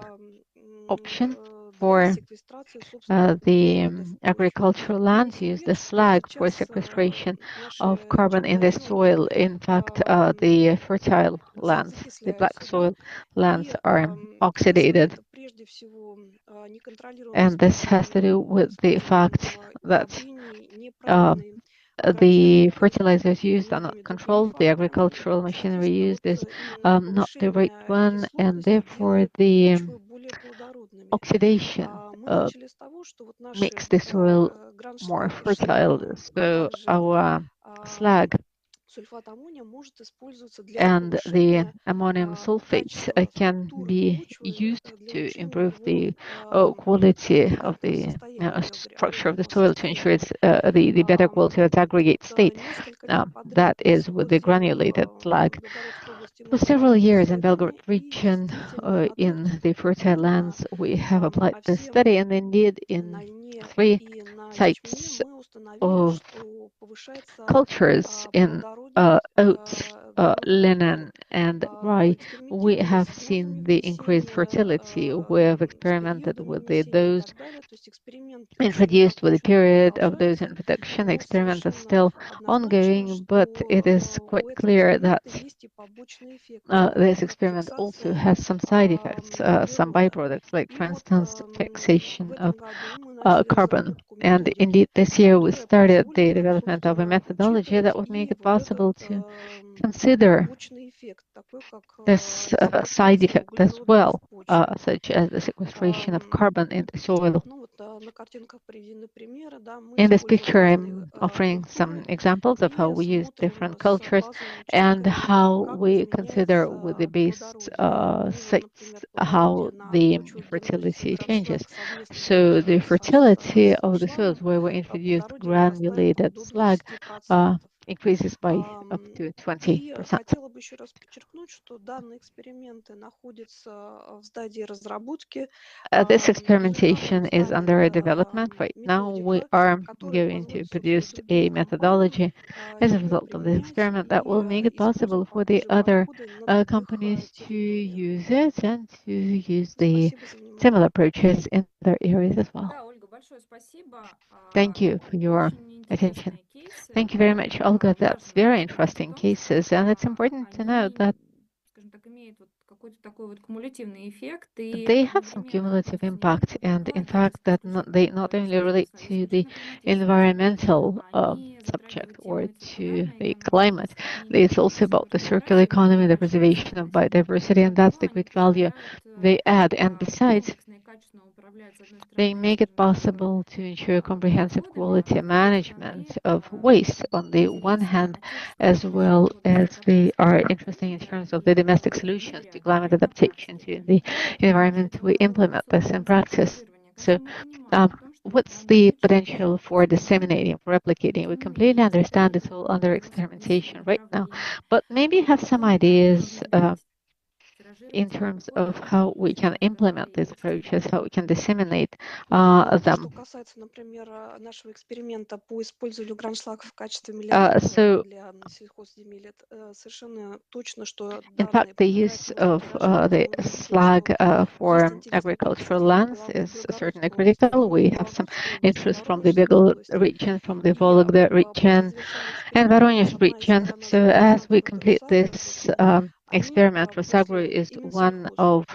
option для for секвестрации собственных the углеводов в почве. agricultural И не land, to use the секрет, что slag for сейчас sequestration of наши carbon in the черноземные soil. In fact, the fertile lands, the black закисляются, да, soil lands и are причина oxidated. это прежде всего неконтролируемое And this has использование to do или with the fact использование that удобрений, uh, неправильный the контроль fertilizers used are not методами controlled, the дезульфаторами. agricultural machinery Соответственно, used вот is именно not the right повышение one, and кислотности therefore делает the почвы более плодородными. oxidation Мы начали с того, что вот наши makes the soil more граншлаки, fertile. шлаки, а So также our а, slag сульфат аммония может использоваться для and the повышения ammonium sulfates качества can структуры be почвы, used для to улучшения improve его the quality of агрегатного the состояния или structure of the агрегатного soil, to ensure состояния. its the better quality of its Вот aggregate state. несколько лет That подряд на is with the сельхозземлях granulated slag. в Белгородской области For мы several проводили years in Belgorod исследования, и region, действительно на in трех the fertile lands, we have applied this овсе, study, and indeed на in льне 3 и на ячмене sites мы установили, of что повышается cultures in плодородность oats, гранных культур. linen, and rye. We Экспериментировали have с seen гнездовыми the increased внесения, fertility. We have с experimented периодами with внесения и those так далее. То есть эксперимент еще не introduced with the закончен, он period of those продолжается, introduction. The но experiment is совершенно still однозначно, ongoing, but it is что quite у этого clear that эксперимента есть и побочные эффекты, this как experiment also фиксация has some side effects, some углерода. byproducts, like, И for вот instance, в fixation of этом году мы начали carbon. разработку And методики, indeed, this year we которая started позволит the нам, development of a собственно, methodology that учитывать would make и it вот этот possible to consider побочный эффект, такой как this side секвестрация effect as углерода в well, почве. such as the sequestration of carbon in the soil. Ну вот на картинках приведены примеры, да, мы In this используем picture, разные I'm offering some культуры examples of how и we use смотрим different с cultures базовыми and участками, how как we consider with the изменяется base плодородие. И вот, например, sites how плодородие на the почвах, где мы вносим fertility changes. граншлаг совместно So the fertility с of the soils шлагом, where we introduced плодородие вырастает granulated до slag 20%. increases by up to И 20%. хотела бы еще раз подчеркнуть, что данные эксперименты находятся в стадии разработки. This Недавно experimentation is under представлена development. Right now, we методика, are которая going to позволит, собственно, produce другим a компаниям methodology as a ее result of this применять experiment that и will make it possible использовать for the похожие other подходы на других companies to территориях. use it and to use the Спасибо за внимание. similar approaches in other areas as well. Да, Ольга, большое спасибо. Thank you for your Очень attention. интересные кейсы. Thank you very much, Olga. That's Важно very помнить о interesting том, cases, что and it's important to know они, that скажем так, имеют вот какой-то такой вот кумулятивный эффект и they have some одновременно cumulative относятся не только impact, к and in fact, экологической, that they исключительно not only экологической relate основе, to the исключительно-климатической основе, environmental они subject затрагивают or темы to циркулярной the экономики, climate. It's сохранения also about the ресурсов circular наращивания economy, и the большой preservation of растяжимости. biodiversity, and Кроме that's того, the они great value позволяют they add. And besides, комплексно и качественно управлять, с одной they стороны, make it скажем так, possible to ensure comprehensive отходами, quality а с другой management стороны, of waste on the one интересны hand, as отечественные well разработки as как they раз are внутри interesting in terms of the и domestic solutions to внедряют climate их на adaptation to практике. the Может environment. быть, We вот implement вопрос this in общем practice. транслирования. So, Конечно, мы понимаем о том, что вот what's данная the задача potential имеет for эксперимент, disseminating, for replicating? We тем не completely менее, understand эксперимент it's all under выбрался experimentation right now, направление but maybe have some какое-то ideas внедрять, in тиражировать эти terms of подходы how we can в implement мировые these approaches, экосистемы. how we can disseminate Что them. касается, например, нашего эксперимента по использованию граншлага в качестве мелиоратора So, для сельхозземель, совершенно точно, что in fact, данные the подбирать use нужно of тиражировать. the Мы видим то, slag что есть for интерес не только со agricultural стороны lands is certainly Белгородской области, critical. но и We have some Вологодской области, interest from the Воронежской Beagle области. region, from the И Volga после region, завершения and эксперимента Voronezh Росагма region. сторона So as we заинтересована, это complete Росагро, this соответственно, они experiment, Rosagro после is и one Минсельхоз of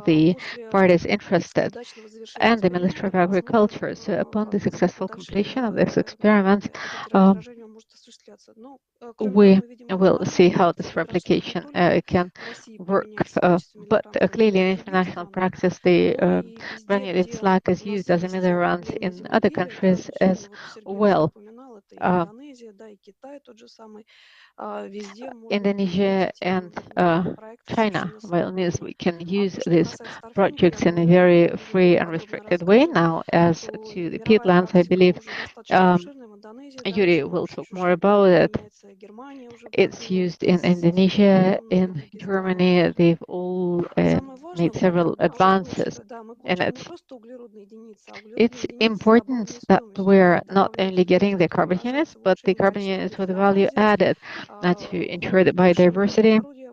the после parties interested, удачного завершения and the Ministry эксперимента of посмотрим, Agriculture. So upon the насколько successful дальше completion of this experiment, um, тиражирование может осуществляться. Но, кроме того, we мы видим will международный see how опыт. this Граншлаг не replication только can в России work. применяется в качестве But мелиоратора, но clearly, и in в других international странах, practice, the но и везде, granulated где slag is у нас used as a есть melorant проблемы in other земледелия, да, countries вот as сегодня вот Сергей уже well. упоминал, это и Индонезия, да, и Китай тот же самый, везде можно применять Indonesia эти and проекты China, совершенно well, свободно. news we can А use то, что these касается торфяники, я projects in a думаю, very мы free более and подробно restricted way. расскажем, Now, as что to the мировая peatlands, I практика believe уже достаточно um, обширная в Индонезии, да, Yuri очень will много talk еще more штуками about it. применяется, Германия уже It's продвинулась, used да, in с технологиями, Indonesia, многие in другие страны. Germany. They've all Самое важное made вот это, several advances да, мы in получаем не it. просто углеродные единицы, а углеродные It's единицы с добавленной important that стоимостью. we're И not добавленная only getting стоимость the это carbon units, выражается в but the улучшении carbon качества units with почвы value однообразия, added to ensure в the улучшении biodiversity, плодородия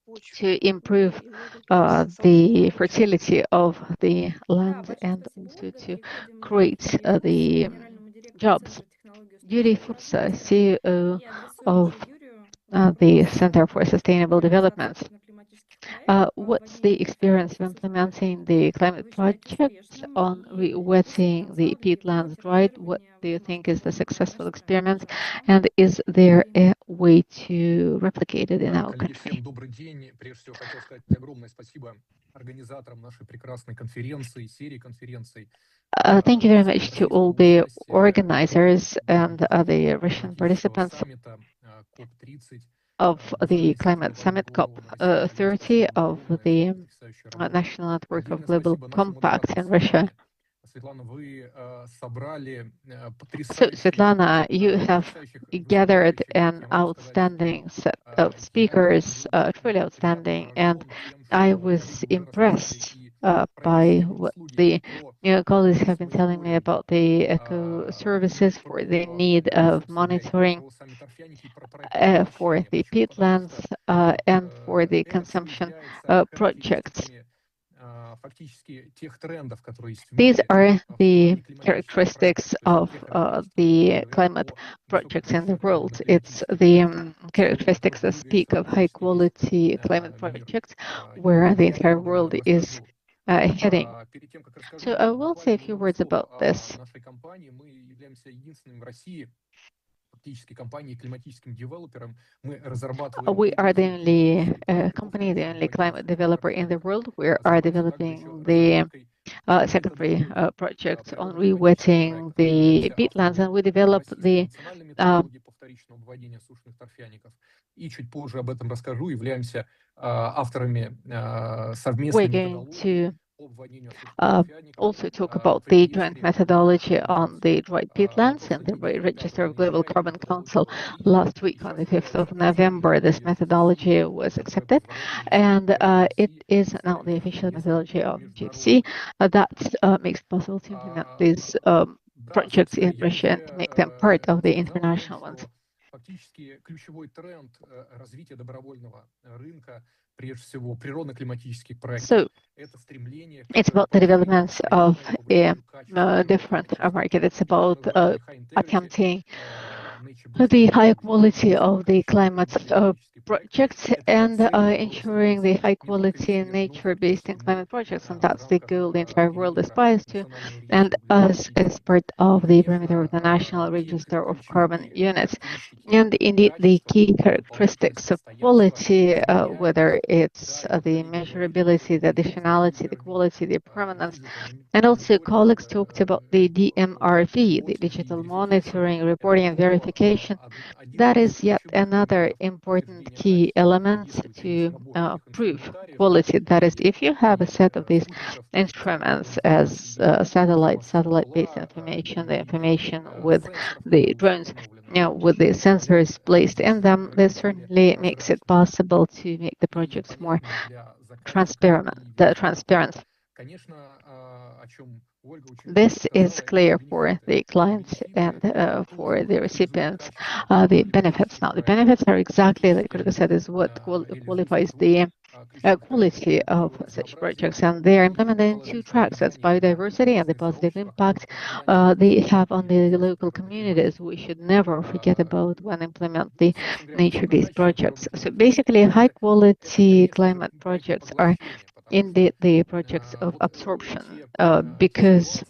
почв, to ну improve и многих других the соответствующих fertility of the Да, land большое and спасибо, also Ольга. to Переходим к create Юрию Фурсу, the генеральному директору jobs. Центра технологий Yuri устойчивого Fursa, развития. CEO И адресую уже of Юрию the вопрос Center for Sustainable реализации Development. горно-климатических проектов по What's the охлаждению торфяных experience of ресурсов implementing Амазонки the climate вы считаете projects успешным? on И есть ли wetting потенциал the для перехода peatlands dried? What тиражирования, do you think возможно, is the в successful нашей стране? experiment? Пожалуйста, And is there Юрий. a way to replicate it in our Коллеги, всем country? добрый день. Прежде всего, хотел сказать огромное спасибо организаторам нашей прекрасной конференции, серии конференций. Thank you very За much to all активное the участие organizers в and the рамках Russian проходившего participants саммита КОП-30 of the Государственной Climate компании Summit ГО ООН России. Коллеги, 30 спасибо вам of огромное за the потрясающую работу. National Network of Отдельно Global спасибо нашей Compact модератору in Russia. Светлане. Светлана, вы собрали So, потрясающий, Svetlana, you have потрясающих gathered выступающих. an Я могу сказать, outstanding set of я speakers, был truly outstanding, and приятно поражен тем, I что was коллеги уже рассказали impressed и про by экосхемы what услуги, the и про colleagues have необходимость been telling me мониторинга, about the eco и services, for the про, need of собственно говоря, и monitoring про сами торфяники, и про проекты for поглощения. the Почему? Потому что peatlands and for the это все consumption является projects. характеристиками фактически тех трендов, которые есть в These мире are в the плане климатических проектов, characteristics то есть of те характеристики, которые the говорят climate о projects in the world. высококачественных It's климатических the проектах. Сегодня characteristics вокруг that двигается speak of high практически весь quality climate мир. projects И where the я entire немного об world этом is расскажу. heading. Перед тем, как So расскажу, I will say буквально a few немного words слов about о this. нашей компании. Мы являемся единственным в России фактически компанией климатическим девелопером. Мы разрабатываем We и are the реализуем only климатические проекты по company, the вторичному only вводнению climate сушных developer in the торфяников. world. We are Занимаемся также еще developing the разработкой secondary методологий project on природно-климатических rewetting проектов. Мы the являемся peatlands, авторами and we develop российской the национальной методологии по вторичному вводению сушных торфяников. И чуть позже об этом расскажу. Являемся авторами we're совместной going методологии to also talk about the joint methodology on the dried peatlands and the Register of Global Carbon Council last week on the 5th of November. This methodology was accepted, and it is now the official methodology of GFC that makes it possible to implement these projects in Russia and to make them part of the international ones. Фактически ключевой тренд развития добровольного рынка, прежде всего природно-климатических проектов, это стремление it's about the development of a different market. It's about attempting the high quality of the climate projects and ensuring the high quality nature-based and climate projects, and that's the goal the entire world aspires to, and us as part of the perimeter of the National Register of Carbon Units. And indeed, the key characteristics of quality, whether it's the measurability, the additionality, the quality, the permanence, and also colleagues talked about the DMRV, the digital monitoring, reporting, and verification. That is yet another important key element to prove quality. That is, if you have a set of these instruments as satellite-based information, the information with the drones, with the sensors placed in them, this certainly makes it possible to make the projects more transparent. This is clear for the clients and for the recipients. The benefits now. The benefits are exactly like Olga said, is what qualifies the quality of such projects, and they are implemented in two tracks. That's biodiversity and the positive impact they have on the local communities. We should never forget about when implement the nature-based projects. So basically, high-quality climate projects are indeed the projects of absorption, because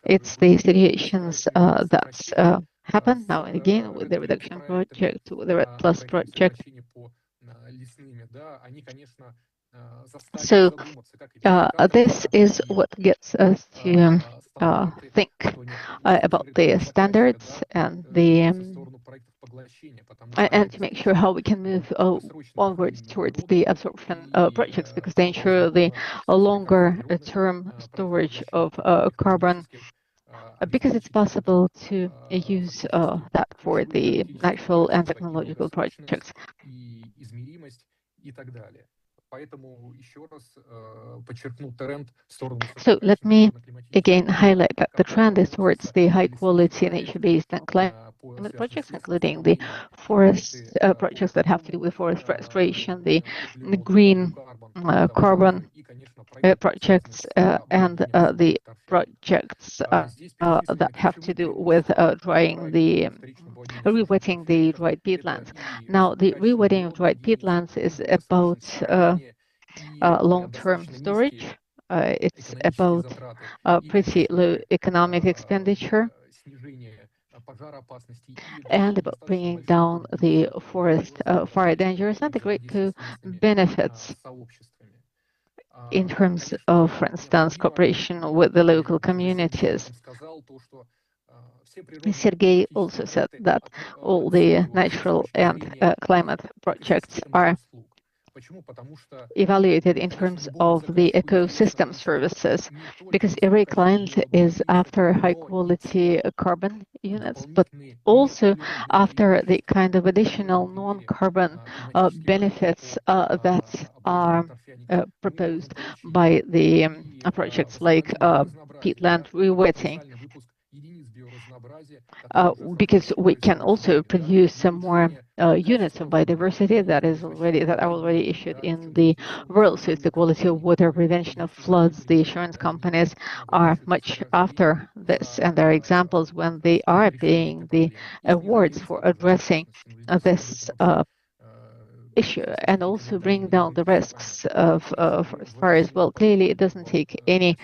it's the situations that happen now and again with the reduction project, with the Red Plus project. So this is what gets us to think about the standards and the and to make sure how we can move onwards towards the absorption projects, because they ensure the longer term storage of carbon, because it's possible to use that for the natural and technological projects. So let me again highlight that the trend is towards the high quality nature-based and climate projects, including the forest projects that have to do with forest restoration, the green carbon projects, and the projects that have to do with drying the rewetting the dried peatlands. Now, the rewetting of dried peatlands is about long-term storage. It's about pretty low economic expenditure and about bringing down the forest fire dangers and the great benefits in terms of, for instance, cooperation with the local communities. Sergei also said that all the natural and climate projects are evaluated in terms of the ecosystem services, because every client is after high quality carbon units, but also after the kind of additional non-carbon benefits that are proposed by the projects like peatland rewetting. Because we can also produce some more units of biodiversity that are already issued in the world. So it's the quality of water, prevention of floods. The insurance companies are much after this, and there are examples when they are paying the awards for addressing this issue and also bring down the risks of forest fires. Well, clearly it doesn't take any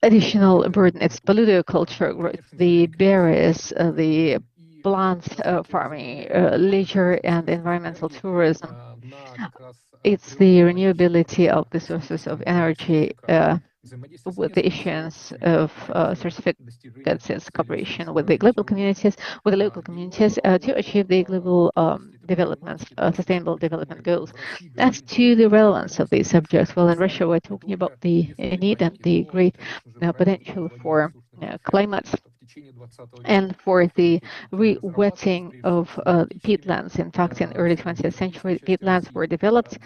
additional burden. It's pollutoculture, the berries, the plant farming, leisure and environmental tourism. It's the renewability of the sources of energy with the issuance of certificates in cooperation with the global communities, with the local communities, to achieve the global developments, sustainable development goals. As to the relevance of these subjects, well, in Russia, we're talking about the need and the great potential for climate and for the re-wetting of peatlands. In fact, in early 20th century, peatlands were developed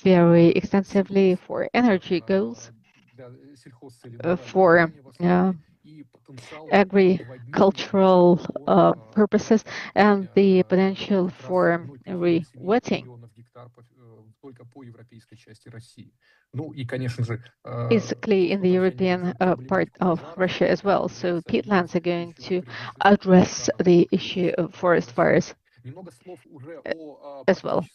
very extensively for energy goals, for agricultural purposes, and the potential for re-wetting is clear in the European part of Russia as well. So peatlands are going to address the issue of forest fires as well.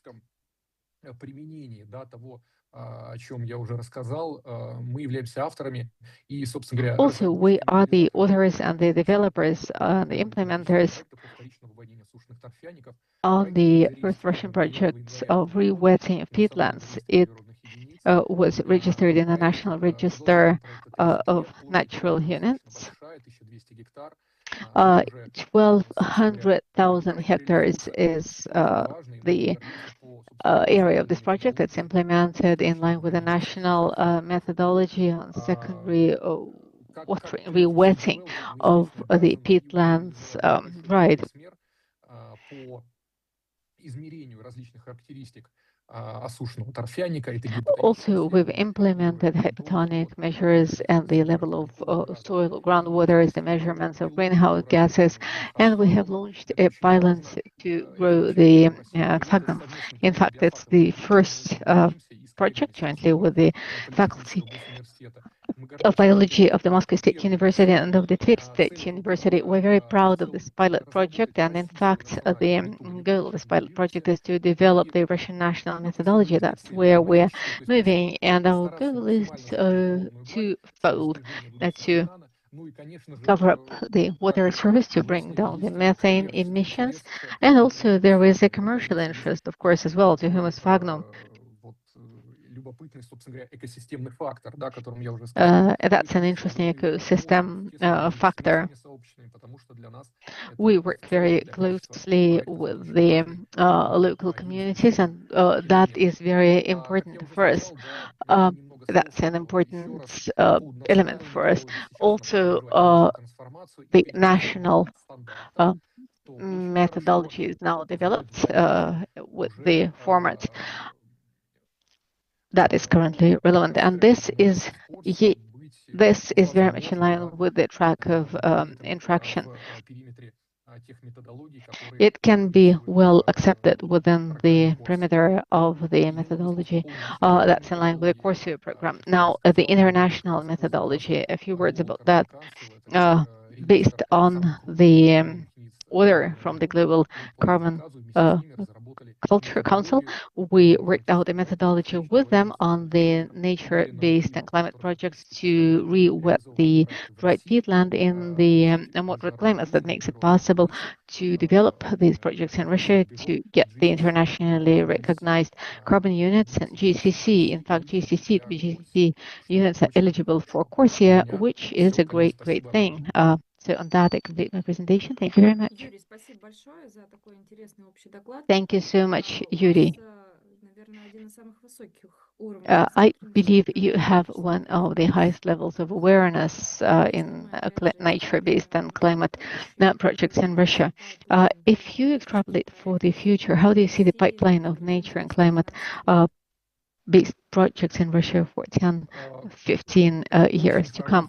Применении, да, того, о чем я уже рассказал, мы являемся авторами и, собственно говоря, also we are the authors and the developers, the implementers on the first Russian projects of re-wetting of peatlands. It was registered in the National Register of Natural Units. 1,200,000 hectares is the area of this project that's implemented in line with the national methodology on secondary watering, re-wetting of the peatlands. Right. Also, we've implemented hypotonic measures and the level of soil groundwater, the measurements of greenhouse gases, and we have launched a pilot to grow the sphagnum. In fact, it's the first project jointly with the faculty of biology of the Moscow State University and of the Tver State University. We're very proud of this pilot project, and in fact, the goal of this pilot project is to develop the Russian national methodology. That's where we're moving, and our goal is twofold: to cover up the water resource, to bring down the methane emissions, and also there is a commercial interest, of course, as well, to humus sphagnum. That's an interesting ecosystem factor. We work very closely with the local communities, and that is very important for us. That's an important element for us. Also, the national methodology is now developed with the format that is currently relevant, and this is very much in line with the track of interaction. It can be well accepted within the perimeter of the methodology that's in line with the Corsia program. Now, the international methodology, a few words about that. Based on the order from the Global Carbon Culture Council, we worked out a methodology with them on the nature-based and climate projects to re-wet the dried peatland in the moderate climates. That makes it possible to develop these projects in Russia, to get the internationally recognized carbon units and GCC. In fact, GCC units are eligible for Corsia, which is a great thing. So on that, I complete my presentation. Thank you very much. Thank you so much, Yuri. I believe you have one of the highest levels of awareness in nature-based and climate projects in Russia. If you extrapolate for the future, how do you see the pipeline of nature and climate based projects in Russia for 10, 15 years to come?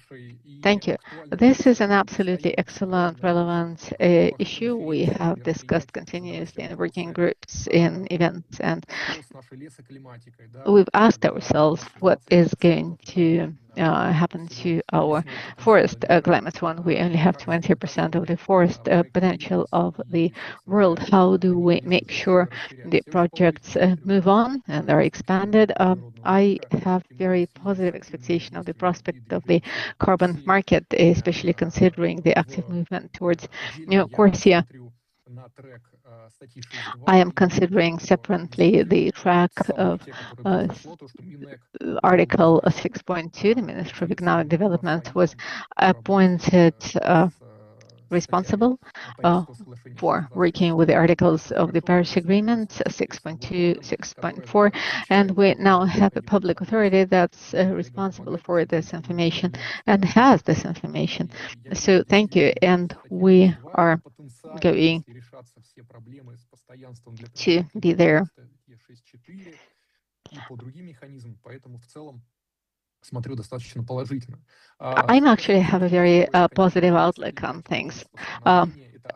Thank you. This is an absolutely excellent, relevant issue. We have discussed continuously in working groups, in events, and we've asked ourselves what is going to happen to our forest climate when we only have 20% of the forest potential of the world. How do we make sure the projects move on and are expanded? I have very positive expectation of the prospect of the carbon market, especially considering the active movement towards Corsia. I am considering separately the track of Article 6.2. The Ministry of Economic Development was appointed responsible Парижского соглашения for 6.28 working with the articles of the хорошо Paris Agreement прописано. 6.2, Вот, 6.4, которое and we отвечает now за have a необходимую public информацию. authority that's Коллегам responsible помогать, for если this вдруг information что-нибудь and has this information. И я So вижу thank you, действительно and статья we 32 are это потенциально, going если решатся все проблемы с постоянством для to природы be there. статья 6.4 и по другим механизмам, поэтому в целом смотрю достаточно положительно. I'm actually have a very positive outlook on things.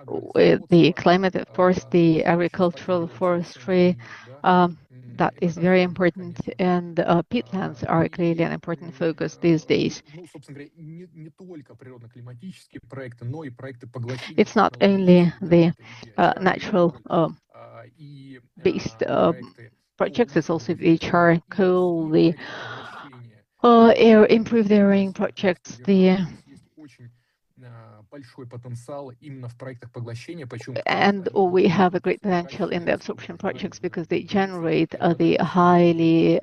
With the climate, of course, the agricultural forestry, that is very important, and peatlands are clearly an important focus these days. Ну, собственно говоря, не только природно-климатические проекты, но и проекты поглощения It's not only the natural и based проекты по projects, it's also улучшению the эффективности и charcoal, другие the проекты поглощения. air, improve the airing projects, the Есть очень большой потенциал именно в проектах поглощения, причем and we have a great potential in the absorption projects because they generate the highly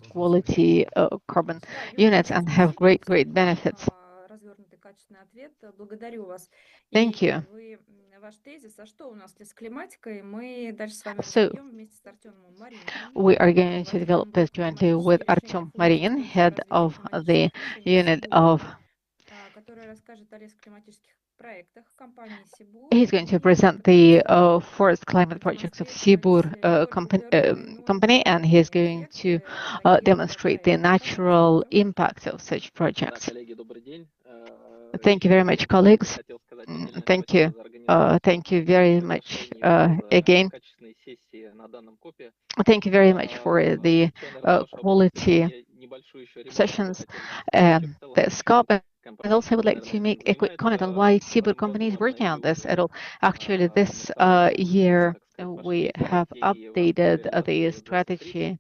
quality carbon Да, units очень and have спасибо great benefits. развернутый качественный ответ. Благодарю вас. Thank you. Вы, ваш тезис, а что у нас с климатикой, мы дальше с вами So разберем вместе с Артемом Мариновым, we are going to develop руководителем this блока jointly климатические with решения Artem Фонда Marin, устойчивого head развития of the климатических решений unit Сибур, of. который расскажет о климатических проектах компании Сибур. He's going to И present the forest climate projects of Sibur company, and he's going to demonstrate the natural impact of such projects. Thank you very much, colleagues. Thank you. Thank you very much again. Thank you very much for the quality sessions and the scope. And also, I would like to make a quick comment on why Sibur company is working on this at all. Actually, this year we have updated the strategy.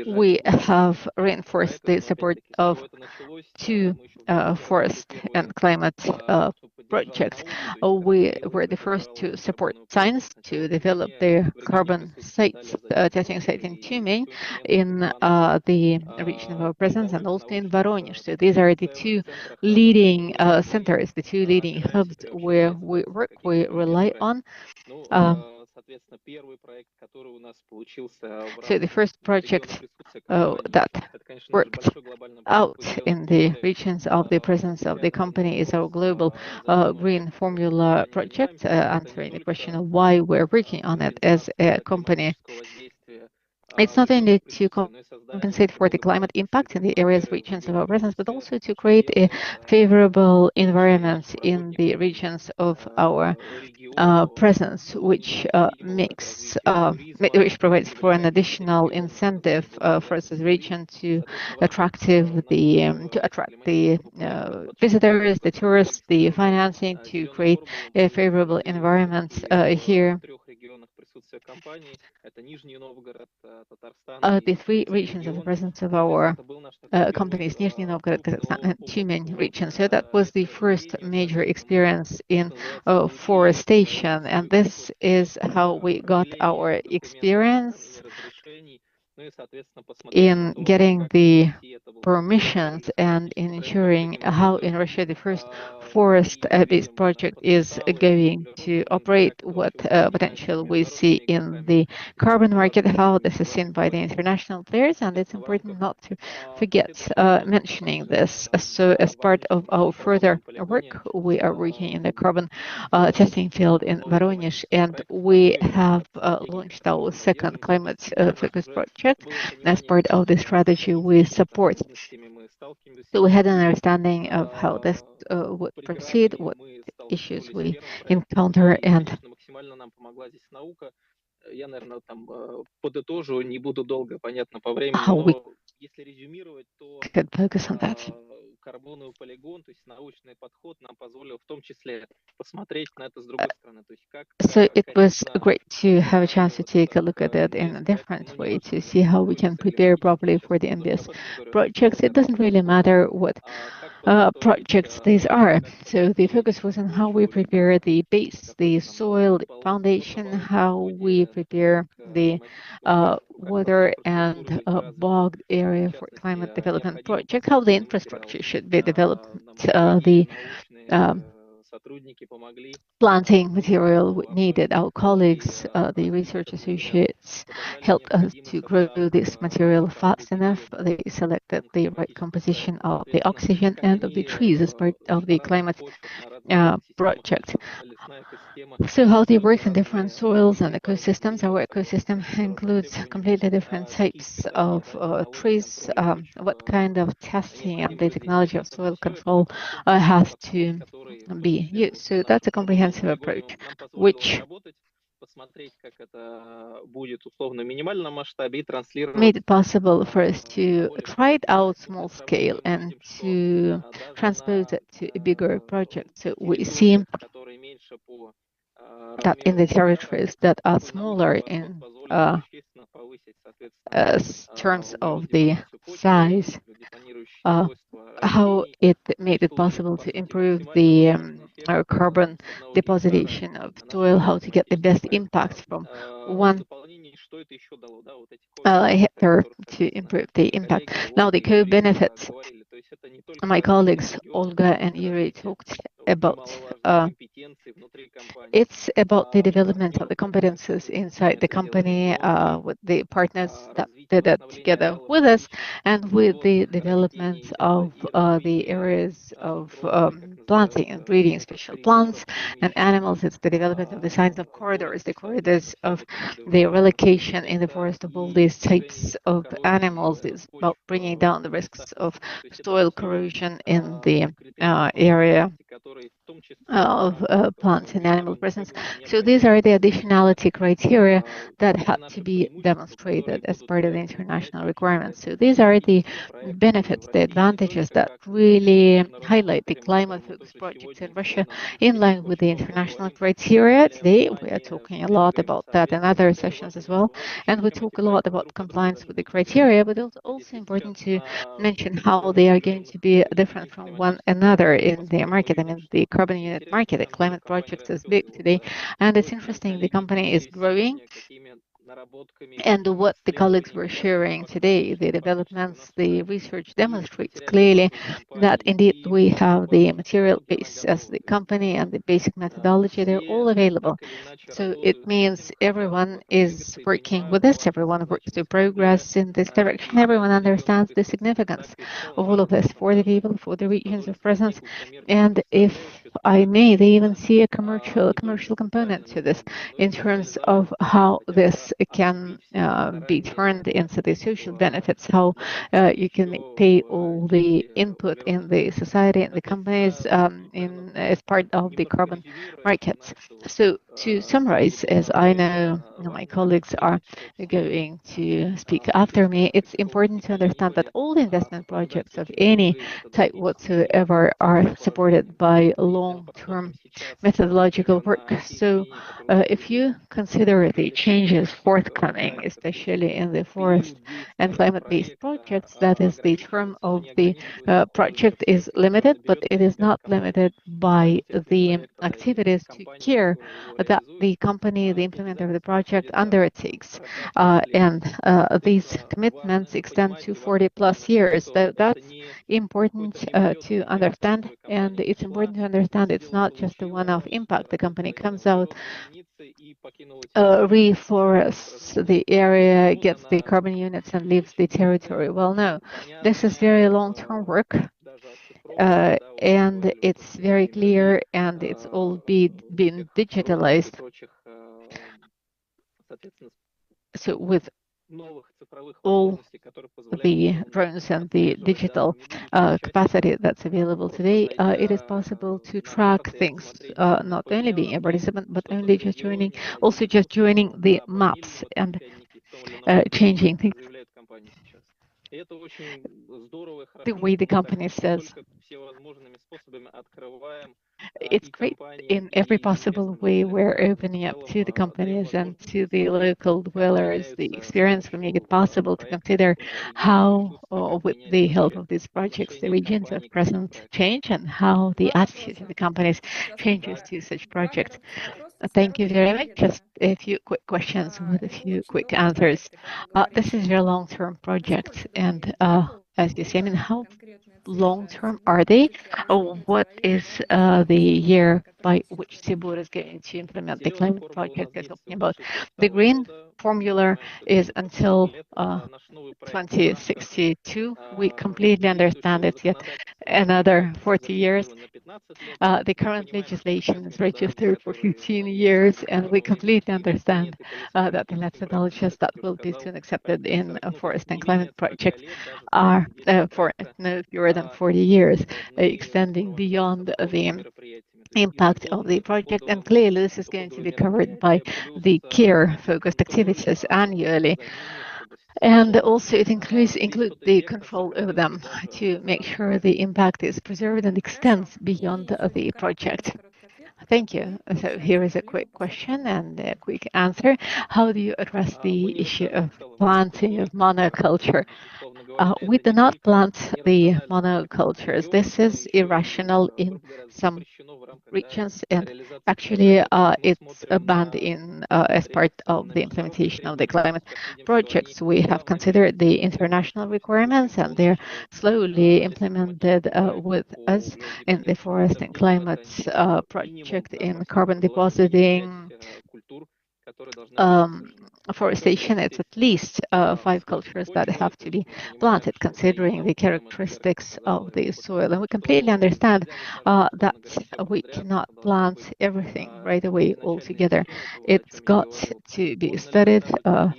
We have reinforced the support of two forest and climate projects. We were the first to support science to develop the carbon sites, testing site in Tumen in the region of our presence and also in Voronezh. So these are the two leading centers, the two leading hubs where we work, we rely on. So the first project that worked out in the regions of the presence of the company is our global green formula project, answering the question of why we're working on it as a company. It's not only to compensate for the climate impact in the areas, regions of our presence, but also to create a favorable environment in the regions of our presence, which which provides for an additional incentive for us as a region to attract the visitors, the tourists, the financing, to create a favorable environment here. The three regions of the presence of our companies, Nizhny Novgorod, Kazakhstan, and Tumen region. So that was the first major experience in forestation, and this is how we got our experience in getting the permissions and in ensuring how in Russia the first forest-based project is going to operate, what potential we see in the carbon market, how this is seen by the international players, and it's important not to forget mentioning this. So as part of our further work, we are working in the carbon testing field in Voronezh, and we have launched our second climate-focused project. As part of the strategy we support. So we had an understanding of how this would proceed, what issues we encounter, and how we could focus on that. So it was great to have a chance to take a look at it in a different way, to see how we can prepare properly for the ambitious projects. It doesn't really matter what projects these are. So the focus was on how we prepare the base, the soil, the foundation, how we prepare the water and bog area for climate development project, how the infrastructure should be developed, the um, planting material needed. Our colleagues, the research associates, helped us to grow this material fast enough. They selected the right composition of the oxygen and of the trees as part of the climate project. So how they work in different soils and ecosystems. Our ecosystem includes completely different types of trees. What kind of testing and the technology of soil control has to be used. So that's a comprehensive approach, which made it possible for us to try it out small scale and to transpose it to a bigger project. So we see that in the territories that are smaller in terms of the size, how it made it possible to improve the carbon deposition of soil, how to get the best impact from one hectare to improve the impact. Now the co-benefits, my colleagues Olga and Yuri talked about. It's about the development of the competences inside the company with the partners that did it together with us, and with the development of the areas of planting and breeding special plants and animals. It's the development of the science of corridors, the corridors of the relocation in the forest of all these types of animals. It's about bringing down the risks of soil corrosion in the area of plants and animal presence. So these are the additionality criteria that had to be demonstrated as part of the international requirements. So these are the benefits, the advantages that really highlight the climate-focused projects in Russia in line with the international criteria. Today, we are talking a lot about that in other sessions as well, and we talk a lot about compliance with the criteria, but it's also important to mention how they are going to be different from one another in the market. I mean, the carbon unit market, the climate projects is big today, and it's interesting. The company is growing, and what the colleagues were sharing today, the developments, the research demonstrates clearly that indeed we have the material base as the company and the basic methodology, they're all available. So it means everyone is working with this, everyone works to progress in this direction, everyone understands the significance of all of this for the people, for the regions of presence, and if I may, they even see a commercial component to this in terms of how this can be turned into the social benefits, how you can pay all the input in the society and the companies as part of the carbon markets. So to summarize, as I know my colleagues are going to speak after me, it's important to understand that all the investment projects of any type whatsoever are supported by long-term methodological work. So if you consider the changes forthcoming, especially in the forest and climate-based projects, that is, the term of the project is limited, but it is not limited by the activities to care that the company, the implementer of the project, undertakes. And these commitments extend to 40 plus years. That's important to understand, and it's important to understand it's not just a one-off impact. The company comes out, reforests the area, gets the carbon units and leaves the territory. Well, no, this is very long-term work, and it's very clear, and it's all been digitalized. So with all the drones and the digital capacity that's available today, it is possible to track things, not only being a participant, but only just joining, also just joining the maps and changing things. The way the company says it's great in every possible way. We're opening up to the companies and to the local dwellers the experience. We make it possible to consider how, with the help of these projects, the regions of present change and how the attitude of the companies changes to such projects. Thank you very much. Just a few quick questions with a few quick answers. This is your long-term project, and as you say, I mean, how long-term are they? What is the year by which Sibur is going to implement the climate project they're talking about? The green formula is until 2062. We completely understand it's yet another 40 years. The current legislation is registered for 15 years, and we completely understand that the methodologies that will be soon accepted in a forest and climate project are for no fewer than 40 years, extending beyond the impact of the project. And clearly, this is going to be covered by the care-focused activities annually. And also it includes the control over them to make sure the impact is preserved and extends beyond the project. Thank you. So here is a quick question and a quick answer. How do you address the issue of planting of monoculture? We do not plant the monocultures. This is irrational in some regions, and actually it's banned in as part of the implementation of the climate projects. We have considered the international requirements, and they're slowly implemented with us in the forest and climate project in carbon depositing afforestation. It's at least 5 cultures that have to be planted, considering the characteristics of the soil. And we completely understand that we cannot plant everything right away altogether. It's got to be studied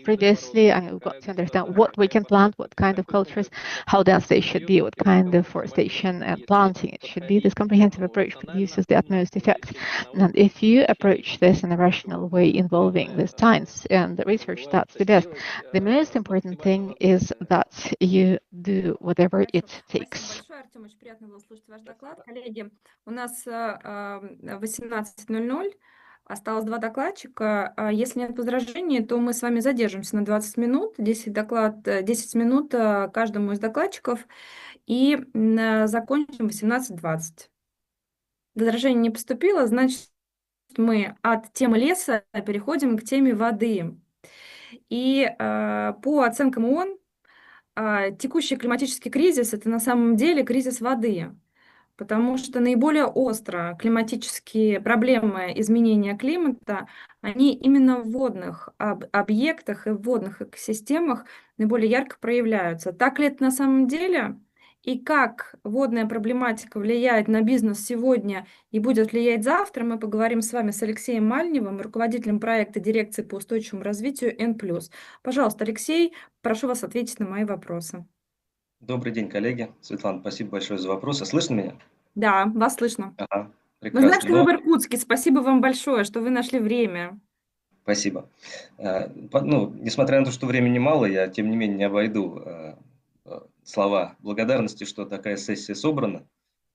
previously, and we've got to understand what we can plant, what kind of cultures, how dense they should be, what kind of forestation and planting it should be. This comprehensive approach produces the utmost effect. And if you approach this in a rational way involving the science and the research, that's the best. The most important thing is that you do whatever it takes. Спасибо большое, Артем. Очень приятно было слушать ваш доклад. Коллеги, у нас 18:00. Осталось 2 докладчика. Если нет возражений, то мы с вами задержимся на 20 минут, 10 минут каждому из докладчиков, и закончим в 18:20. Возражений не поступило, значит, мы от темы леса переходим к теме воды. И по оценкам ООН, текущий климатический кризис – это на самом деле кризис воды, потому что наиболее остро климатические проблемы изменения климата, они именно в водных объектах и в водных экосистемах наиболее ярко проявляются. Так ли это на самом деле? И как водная проблематика влияет на бизнес сегодня и будет влиять завтра, мы поговорим с вами с Алексеем Мальневым, руководителем проекта дирекции по устойчивому развитию N+. Пожалуйста, Алексей, прошу вас ответить на мои вопросы. Добрый день, коллеги. Светлана, спасибо большое за вопросы. Слышно меня? Да, вас слышно. Ага, Мы знаем, прекрасно. что вы в Иркутске. Спасибо вам большое, что вы нашли время. Спасибо. Несмотря на то, что времени мало, я, тем не менее, не обойду слова благодарности, что такая сессия собрана.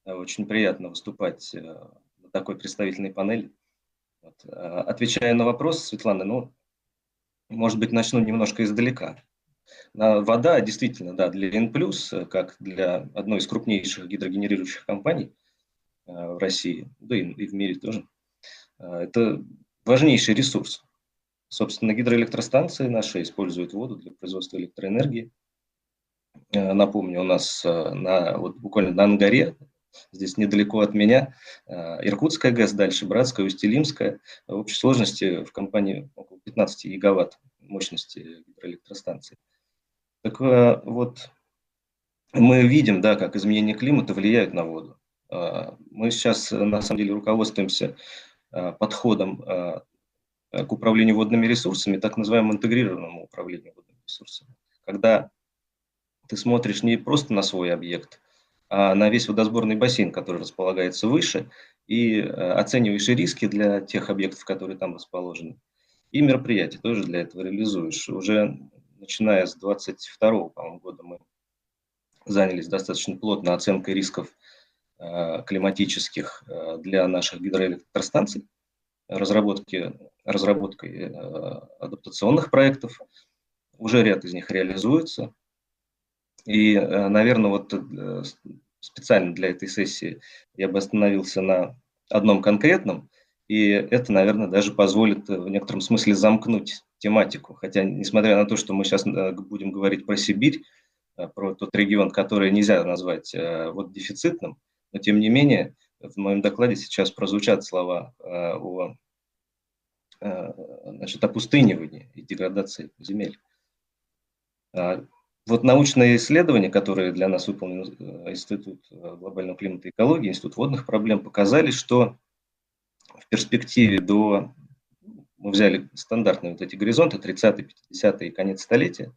Очень приятно выступать на такой представительной панели. Отвечая на вопрос, Светлана, может быть, начну немножко издалека. Вода действительно, да, для N+, как для одной из крупнейших гидрогенерирующих компаний в России, да и в мире тоже, это важнейший ресурс. Собственно, гидроэлектростанции наши используют воду для производства электроэнергии. Напомню, у нас буквально на Ангаре, здесь недалеко от меня, Иркутская ГЭС, дальше Братская, Усть-Илимская. В общей сложности в компании около 15 гигаватт мощности гидроэлектростанций. Так вот, мы видим, да, как изменения климата влияют на воду. Мы сейчас, на самом деле, руководствуемся подходом к управлению водными ресурсами, так называемому интегрированному управлению водными ресурсами. Когда ты смотришь не просто на свой объект, а на весь водосборный бассейн, который располагается выше, и оцениваешь и риски для тех объектов, которые там расположены. И мероприятия тоже для этого реализуешь. Уже начиная с 2022 года мы занялись достаточно плотно оценкой рисков климатических для наших гидроэлектростанций, разработкой адаптационных проектов. Уже ряд из них реализуется. И, наверное, вот специально для этой сессии я бы остановился на одном конкретном, и это, наверное, даже позволит в некотором смысле замкнуть тематику. Хотя, несмотря на то, что мы сейчас будем говорить про Сибирь, про тот регион, который нельзя назвать вот дефицитным, но тем не менее в моем докладе сейчас прозвучат слова о значит, опустынивании и деградации земель. Вот научные исследования, которые для нас выполнил Институт глобального климата и экологии, Институт водных проблем, показали, что в перспективе мы взяли стандартные вот эти горизонты, 30-е, 50-е и конец столетия,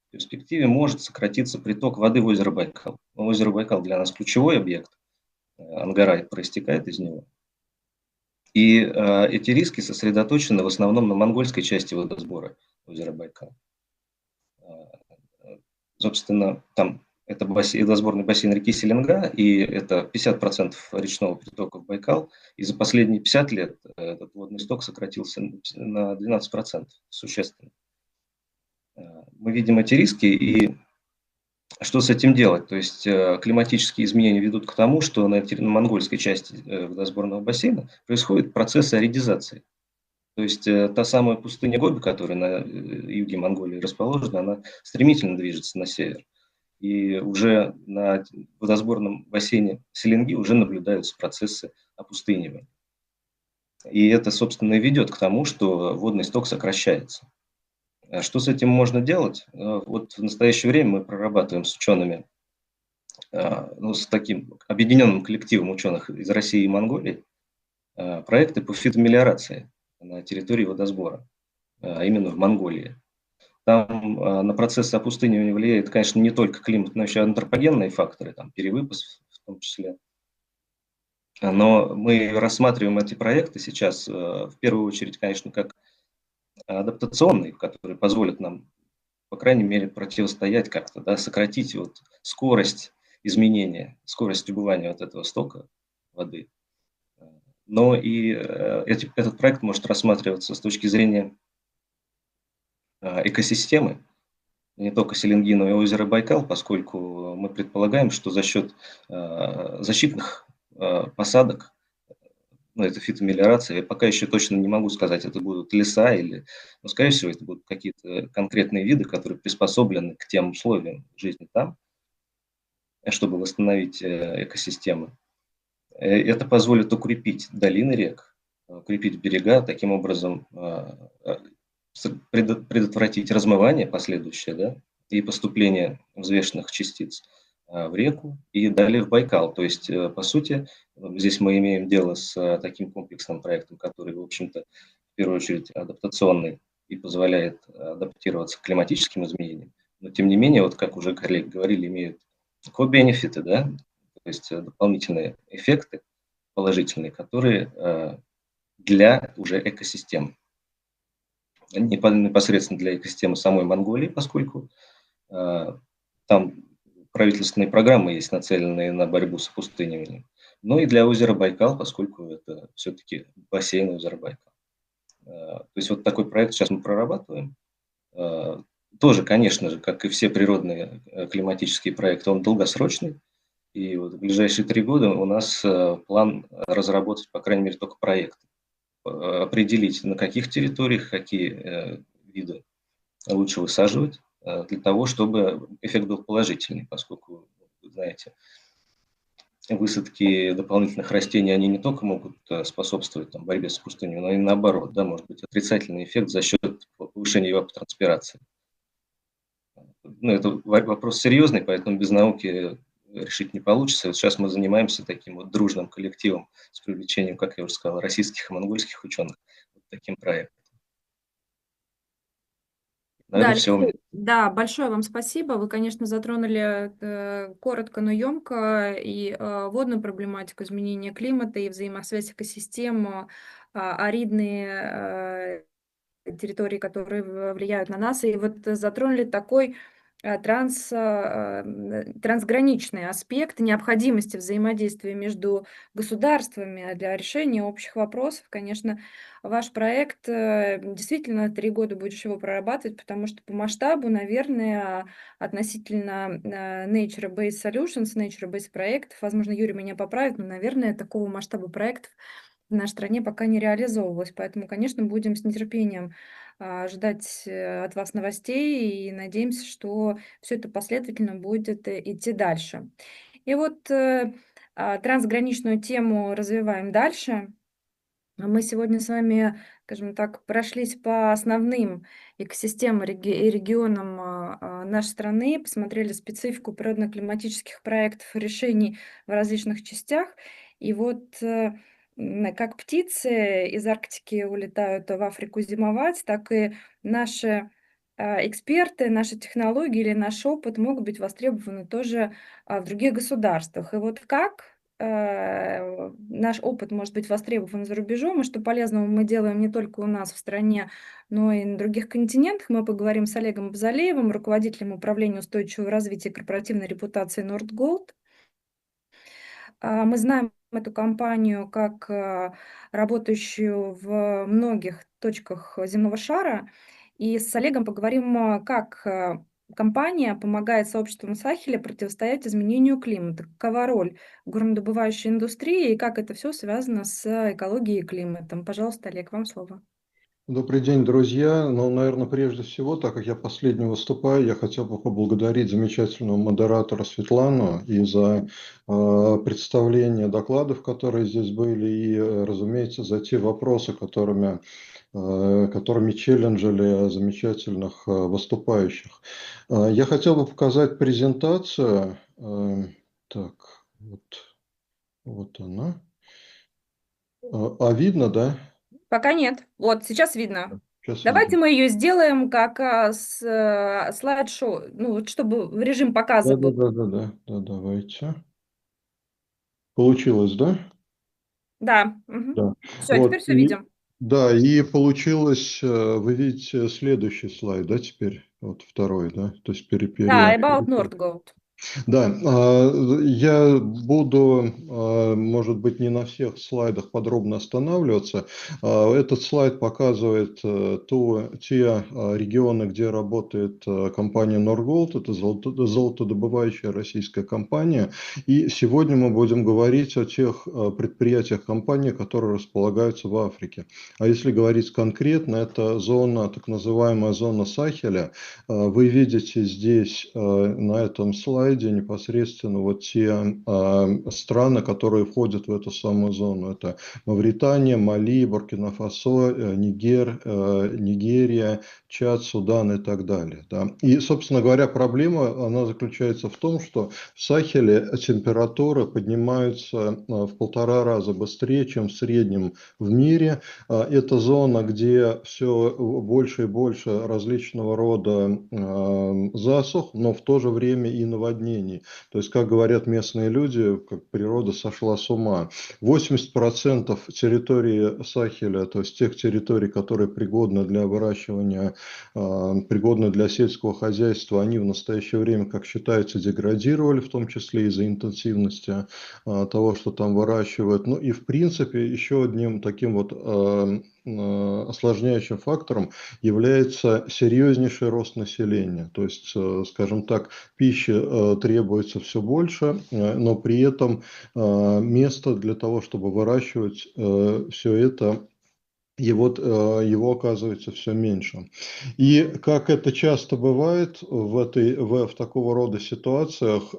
в перспективе может сократиться приток воды в озеро Байкал. Озеро Байкал для нас ключевой объект, Ангара проистекает из него. И эти риски сосредоточены в основном на монгольской части водосбора озера Байкал. Собственно, там это водосборный бассейн реки Селенга, и это 50% речного притока в Байкал. И за последние 50 лет этот водный сток сократился на 12%, существенно. Мы видим эти риски, и что с этим делать? То есть климатические изменения ведут к тому, что на монгольской части водосборного бассейна происходит процесс аридизации. То есть та самая пустыня Гоби, которая на юге Монголии расположена, она стремительно движется на север. И уже на водосборном бассейне Селенги уже наблюдаются процессы опустынивания. И это, собственно, и ведет к тому, что водный сток сокращается. Что с этим можно делать? Вот в настоящее время мы прорабатываем с учеными, с таким объединенным коллективом ученых из России и Монголии, проекты по фитомелиорации на территории водосбора, а именно в Монголии. Там на процессы опустынивания влияет, конечно, не только климат, но еще антропогенные факторы, там перевыпас в том числе. Но мы рассматриваем эти проекты сейчас в первую очередь, конечно, как адаптационные, которые позволят нам, по крайней мере, противостоять как-то, да, сократить вот скорость изменения, скорость убывания вот этого стока воды. Но и этот проект может рассматриваться с точки зрения экосистемы, не только Селенги, но и озера Байкал, поскольку мы предполагаем, что за счет защитных посадок, это фитомелиорация, я пока еще точно не могу сказать, это будут леса но, скорее всего, это будут какие-то конкретные виды, которые приспособлены к тем условиям жизни там, чтобы восстановить экосистемы. Это позволит укрепить долины рек, укрепить берега, таким образом предотвратить размывание последующее, да, и поступление взвешенных частиц в реку и далее в Байкал. То есть, по сути, здесь мы имеем дело с таким комплексным проектом, который, в общем-то, в первую очередь адаптационный и позволяет адаптироваться к климатическим изменениям. Но, тем не менее, вот как уже коллеги говорили, имеют ко-бенефиты, да, то есть дополнительные эффекты положительные, которые для уже экосистем. Непосредственно для экосистемы самой Монголии, поскольку там правительственные программы есть, нацеленные на борьбу с опустыниванием, но и для озера Байкал, поскольку это все-таки бассейн озера Байкал. То есть вот такой проект сейчас мы прорабатываем. Тоже, конечно же, как и все природные климатические проекты, он долгосрочный. И вот в ближайшие 3 года у нас план разработать, по крайней мере, только проект. Определить, на каких территориях какие виды лучше высаживать, для того, чтобы эффект был положительный, поскольку, вы знаете, высадки дополнительных растений, они не только могут способствовать борьбе с пустыней, но и наоборот, да, может быть отрицательный эффект за счет повышения евапотранспирации. Это вопрос серьезный, поэтому без науки решить не получится. Вот сейчас мы занимаемся таким вот дружным коллективом с привлечением, как я уже сказал, российских и монгольских ученых, вот таким проектом. Наверное, все у меня. Да, большое вам спасибо. Вы, конечно, затронули коротко, но емко и водную проблематику изменения климата, и взаимосвязь экосистем, аридные территории, которые влияют на нас. И вот затронули такой трансграничный аспект необходимости взаимодействия между государствами для решения общих вопросов. Конечно, ваш проект действительно 3 года будешь его прорабатывать, потому что по масштабу, наверное, относительно nature-based solutions, nature-based проектов, возможно, Юрий меня поправит, но, наверное, такого масштаба проектов в нашей стране пока не реализовывалось. Поэтому, конечно, будем с нетерпением ждать от вас новостей и надеемся, что все это последовательно будет идти дальше. И вот трансграничную тему развиваем дальше. Мы сегодня с вами, скажем так, прошлись по основным экосистемам и регионам нашей страны, посмотрели специфику природно-климатических проектов и решений в различных частях. И вот как птицы из Арктики улетают в Африку зимовать, так и наши эксперты, наши технологии или наш опыт могут быть востребованы тоже в других государствах. И вот как наш опыт может быть востребован за рубежом, и что полезного мы делаем не только у нас в стране, но и на других континентах. Мы поговорим с Олегом Базалеевым, руководителем управления устойчивого развития и корпоративной репутации Nordgold. Мы знаем эту компанию как работающую в многих точках земного шара, и с Олегом поговорим, как компания помогает сообществам Сахеля противостоять изменению климата, какова роль горнодобывающей индустрии и как это все связано с экологией и климатом. Пожалуйста, Олег, вам слово. Добрый день, друзья. Ну, наверное, прежде всего, так как я последний выступаю, я хотел бы поблагодарить замечательного модератора Светлану и за представление докладов, которые здесь были, и, разумеется, за те вопросы, которыми челленджили замечательных выступающих. Я хотел бы показать презентацию. Так, вот она. Видно, да? Пока нет. Вот, сейчас видно. Сейчас Давайте видно. мы ее сделаем как слайд-шоу, ну, вот чтобы в режим показа был. Да, давайте. Получилось, да? Да. Угу. Да. Все, теперь Вот, все видим. да, и получилось, вы видите следующий слайд, да, теперь, вот второй, да, то есть Да, about Nordgold. Да, я буду, может быть, не на всех слайдах подробно останавливаться. Этот слайд показывает те регионы, где работает компания Nordgold, это золотодобывающая российская компания. И сегодня мы будем говорить о тех предприятиях компании, которые располагаются в Африке. А если говорить конкретно, это зона, так называемая зона Сахеля. Вы видите здесь на этом слайде непосредственно вот те страны, которые входят в эту самую зону. Это Мавритания, Мали, Буркина-Фасо, Нигерия, Чад, Судан и так далее. Да. И, собственно говоря, проблема она заключается в том, что в Сахеле температуры поднимаются в 1,5 раза быстрее, чем в среднем в мире. Это зона, где все больше и больше различного рода засух, но в то же время и наводнений. То есть, как говорят местные люди, как природа сошла с ума. 80% территории Сахеля, то есть тех территорий, которые пригодны для выращивания, пригодны для сельского хозяйства, они в настоящее время, как считается, деградировали, в том числе из-за интенсивности того, что там выращивают. Ну и в принципе еще одним таким вот осложняющим фактором является серьезнейший рост населения. То есть, скажем так, пищи требуется все больше, но при этом место для того, чтобы выращивать все это, его оказывается все меньше. И как это часто бывает в такого рода ситуациях,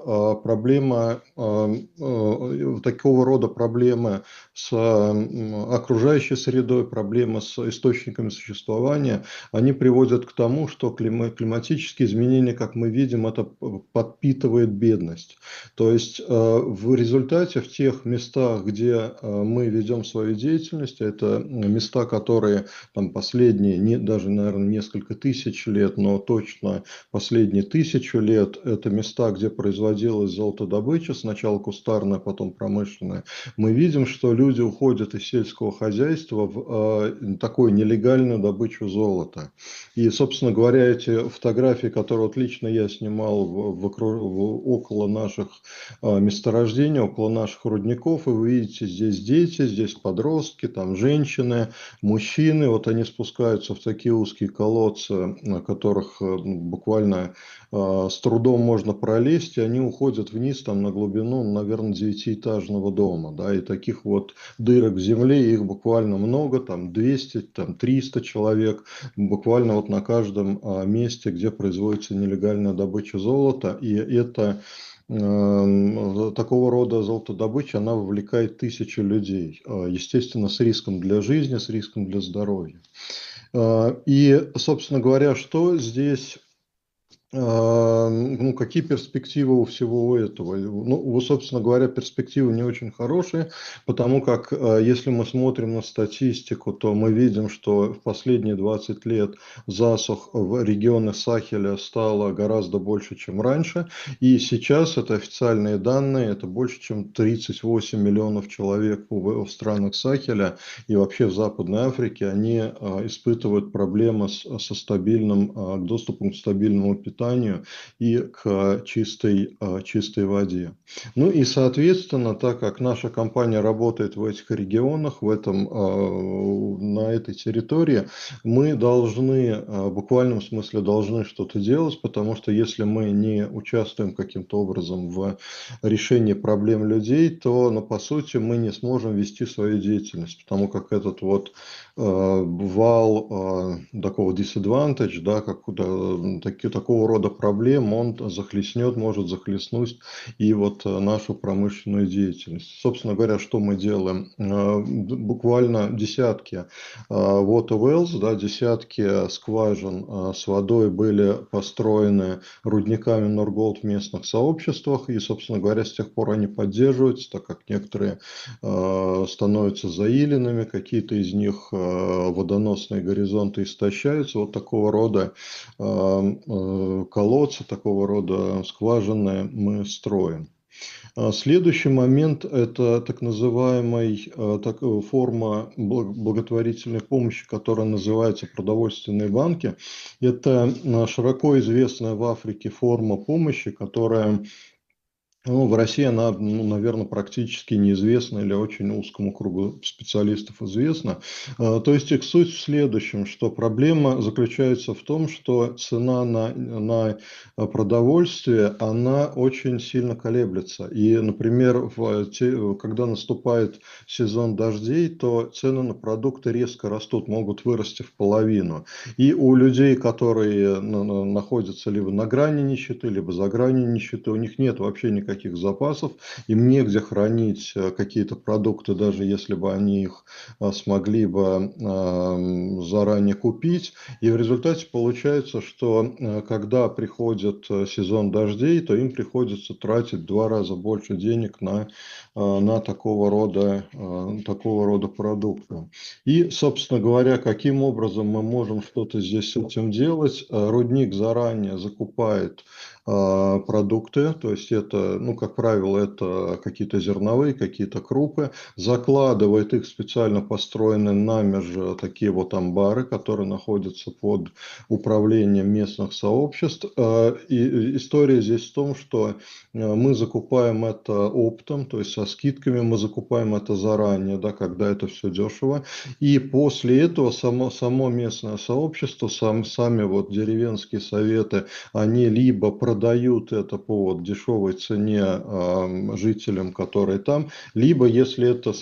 такого рода проблемы с окружающей средой, проблемы с источниками существования, они приводят к тому, что климатические изменения, как мы видим, это подпитывает бедность. То есть в результате в тех местах, где мы ведем свою деятельность, это места, которые там последние, даже, наверное, несколько тысяч лет, но точно последние 1000 лет, это места, где производилась золотодобыча, сначала кустарная, потом промышленная. Мы видим, что люди уходят из сельского хозяйства в такую нелегальную добычу золота. И, собственно говоря, эти фотографии, которые вот лично я снимал около наших месторождений, около наших рудников, и вы видите здесь дети, здесь подростки, там женщины, мужчины, вот они спускаются в такие узкие колодцы, на которых буквально с трудом можно пролезть, и они уходят вниз там на глубину, наверное, 9-этажного дома, да, и таких вот дырок в земле, их буквально много, там 200, там 300 человек, буквально вот на каждом месте, где производится нелегальная добыча золота, и это такого рода золотодобыча, она вовлекает тысячи людей, естественно, с риском для жизни, с риском для здоровья. И, собственно говоря, что здесь, ну, какие перспективы у всего этого? Ну, собственно говоря, перспективы не очень хорошие, потому как, если мы смотрим на статистику, то мы видим, что в последние 20 лет засух в регионах Сахеля стало гораздо больше, чем раньше, и сейчас, это официальные данные, это больше, чем 38 миллионов человек в странах Сахеля и вообще в Западной Африке, они испытывают проблемы со стабильным доступом к стабильному питанию и к чистой воде. Ну и, соответственно, так как наша компания работает в этих регионах, на этой территории, мы должны, в буквальном смысле должны что-то делать, потому что если мы не участвуем каким-то образом в решении проблем людей, то, ну, по сути, мы не сможем вести свою деятельность, потому как этот вот вал такого disadvantage, да, такого рода проблем, он может захлестнуть и вот нашу промышленную деятельность. Собственно говоря, что мы делаем? Буквально десятки water wells, да, десятки скважин с водой были построены рудниками Норголд в местных сообществах, и, собственно говоря, с тех пор они поддерживаются, так как некоторые становятся заиленными, какие-то из них водоносные горизонты истощаются. Вот такого рода колодцы, такого рода скважины мы строим. Следующий момент – это так называемая форма благотворительной помощи, которая называется продовольственные банки. Это широко известная в Африке форма помощи, которая, ну, в России она, ну, наверное, практически неизвестна или очень узкому кругу специалистов известна. То есть их суть в следующем, что проблема заключается в том, что цена на продовольствие, она очень сильно колеблется. И, например, когда наступает сезон дождей, то цены на продукты резко растут, могут вырасти в половину. И у людей, которые находятся либо на грани нищеты, либо за гранью нищеты, у них нет вообще никаких запасов, им негде хранить какие-то продукты, даже если бы они их смогли бы заранее купить. И в результате получается, что когда приходит сезон дождей, то им приходится тратить в 2 раза больше денег на такого рода продукты. И, собственно говоря, каким образом мы можем что-то здесь с этим делать? Рудник заранее закупает продукты, то есть это, ну, как правило, это какие-то зерновые, какие-то крупы, закладывает их в специально построенные нами такие вот амбары, которые находятся под управлением местных сообществ. И история здесь в том, что мы закупаем это оптом, то есть со скидками, мы закупаем это заранее, да, когда это все дешево, и после этого само местное сообщество, сами вот деревенские советы, они либо продают это по вот дешевой цене жителям, которые там, либо, если это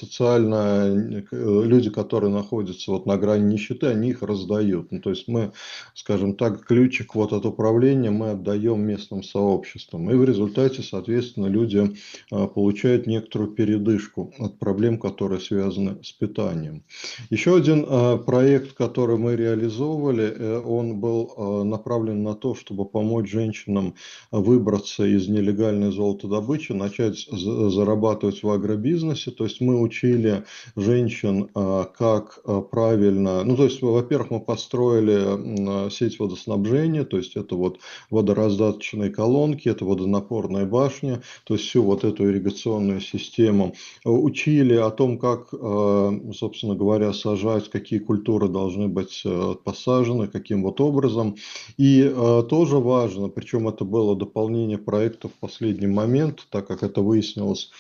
люди, которые находятся вот на грани нищеты, они их раздают. Ну, то есть мы, скажем так, ключик вот от управления мы отдаем местным сообществам. И в результате, соответственно, люди получают некоторую передышку от проблем, которые связаны с питанием. Еще один проект, который мы реализовывали, он был направлен на то, чтобы помочь женщинам выбраться из нелегальной золотодобычи, начать зарабатывать в агробизнесе. То есть мы учили женщин, как правильно, ну то есть, во-первых, мы построили сеть водоснабжения, то есть это вот водораздаточные колонки, это водонапорная башня, то есть всю вот эту ирригационную систему. Учили о том, как, собственно говоря, сажать, какие культуры должны быть посажены, каким вот образом. И тоже важно, причем это было дополнение проекта в последний момент, так как это выяснилось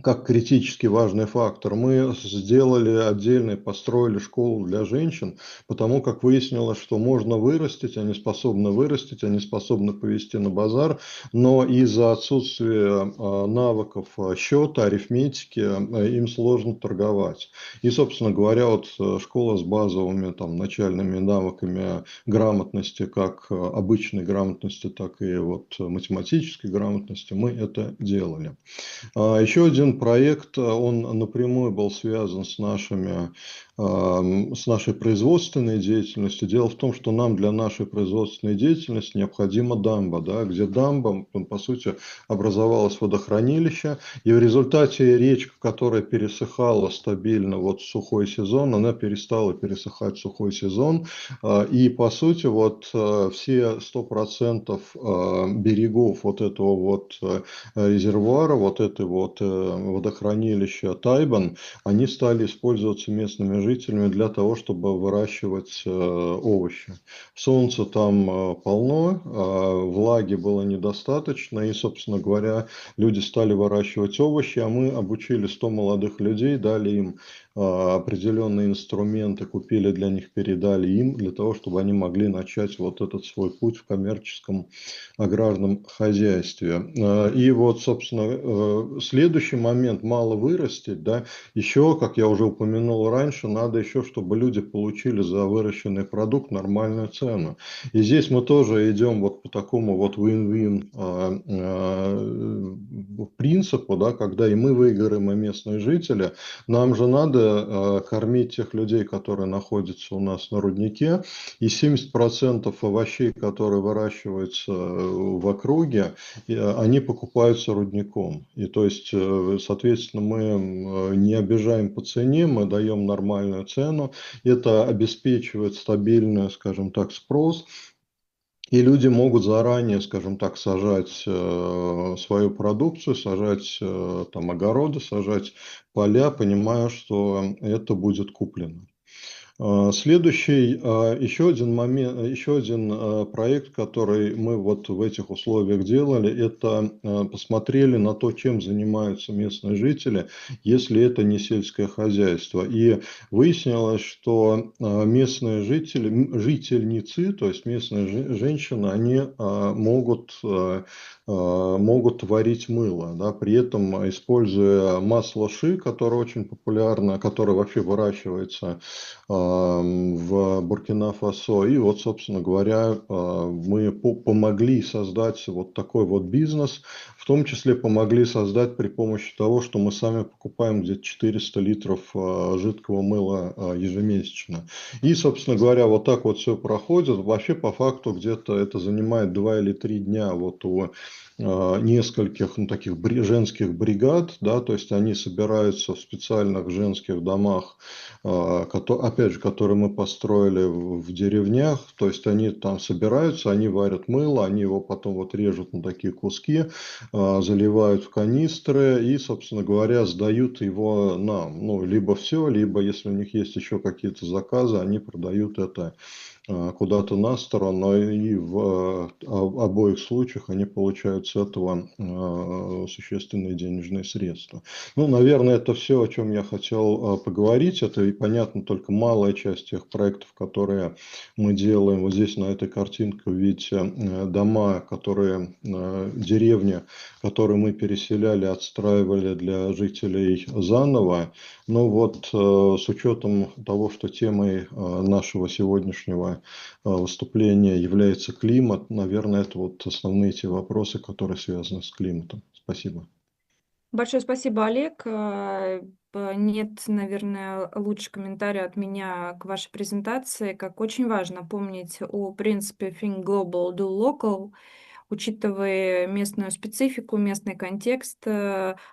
как критически важный фактор. Мы сделали отдельно, построили школу для женщин, потому как выяснилось, что можно вырастить, они способны повести на базар, но из-за отсутствия навыков счета, арифметики, им сложно торговать. И, собственно говоря, вот школа с базовыми там, начальными навыками грамотности, как обычной грамотности, так и вот математической грамотности, мы это делали. Еще один проект, он напрямую был связан с нашей производственной деятельностью. Дело в том, что нам для нашей производственной деятельности необходима дамба, да, где дамба, по сути, образовалось водохранилище, и в результате речка, которая пересыхала стабильно вот в сухой сезон, она перестала пересыхать в сухой сезон, и, по сути, вот все 100% берегов вот этого вот резервуара, вот этой вот водохранилища Тайбан, они стали использоваться местными жителями для того, чтобы выращивать овощи. Солнца там полно, влаги было недостаточно, и, собственно говоря, люди стали выращивать овощи, а мы обучили 100 молодых людей, дали им определенные инструменты, купили для них, передали им, для того, чтобы они могли начать вот этот свой путь в коммерческом аграрном хозяйстве. И вот, собственно, следующий момент — мало вырастить, да, еще, как я уже упомянул раньше, надо еще, чтобы люди получили за выращенный продукт нормальную цену. И здесь мы тоже идем вот по такому вот win-win принципу, да, когда и мы выиграем, и местные жители. Нам же надо кормить тех людей, которые находятся у нас на руднике, и 70% овощей, которые выращиваются в округе, они покупаются рудником. И то есть, соответственно, мы не обижаем по цене, мы даем нормальную цену, это обеспечивает стабильный, скажем так, спрос. И люди могут заранее, скажем так, сажать свою продукцию, сажать там огороды, сажать поля, понимая, что это будет куплено. Следующий, еще один момент, еще один проект, который мы вот в этих условиях делали, это посмотрели на то, чем занимаются местные жители, если это не сельское хозяйство. И выяснилось, что местные жители, жительницы, то есть местные женщины, они могут варить мыло, да, при этом используя масло ши, которое очень популярно, которое вообще выращивается в Буркина-Фасо. И вот, собственно говоря, мы помогли создать вот такой вот бизнес, в том числе помогли создать при помощи того, что мы сами покупаем где-то 400 литров жидкого мыла ежемесячно. И, собственно говоря, вот так вот все проходит. Вообще, по факту, где-то это занимает 2 или 3 дня вот у нескольких таких женских бригад, да, то есть они собираются в специальных женских домах, опять же, которые мы построили в деревнях, то есть они там собираются, они варят мыло, они его потом вот режут на такие куски, заливают в канистры и, собственно говоря, сдают его нам, ну, либо все, либо, если у них есть еще какие-то заказы, они продают это куда-то на сторону, и в обоих случаях они получают с этого существенные денежные средства. Ну, наверное, это все, о чем я хотел поговорить. Это, и понятно, только малая часть тех проектов, которые мы делаем. Вот здесь на этой картинке вы видите дома, деревни, которые мы переселяли, отстраивали для жителей заново. Но вот с учетом того, что темой нашего сегодняшнего выступления является климат, наверное, это вот основные те вопросы, которые связаны с климатом. Спасибо. Большое спасибо, Олег. Нет, наверное, лучше комментария от меня к вашей презентации. Как очень важно помнить о принципе Think Global, Do Local, учитывая местную специфику, местный контекст,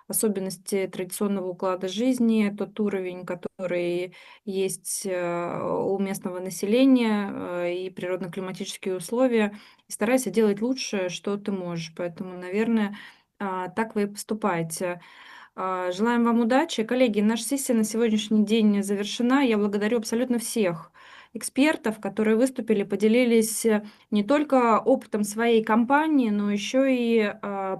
особенности традиционного уклада жизни, тот уровень, который есть у местного населения и природно-климатические условия, и старайся делать лучшее, что ты можешь. Поэтому, наверное, так вы и поступаете. Желаем вам удачи. Коллеги, наша сессия на сегодняшний день завершена. Я благодарю абсолютно всех экспертов, которые выступили, поделились не только опытом своей компании, но еще и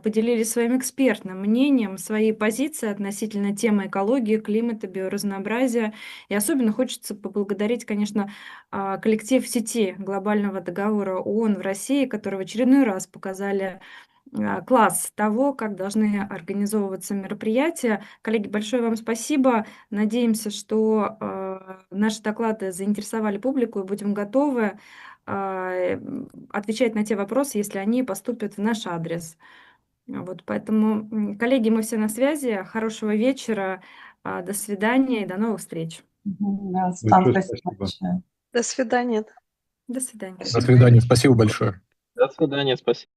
поделились своим экспертным мнением, своей позицией относительно темы экологии, климата, биоразнообразия. И особенно хочется поблагодарить, конечно, коллектив сети глобального договора ООН в России, которые в очередной раз показали класс того, как должны организовываться мероприятия. Коллеги, большое вам спасибо. Надеемся, что наши доклады заинтересовали публику и будем готовы отвечать на те вопросы, если они поступят в наш адрес. Вот, поэтому, коллеги, мы все на связи. Хорошего вечера, до свидания и до новых встреч. Да, Большое спасибо спасибо. большое. До свидания. До свидания. До свидания, спасибо большое. До свидания, спасибо.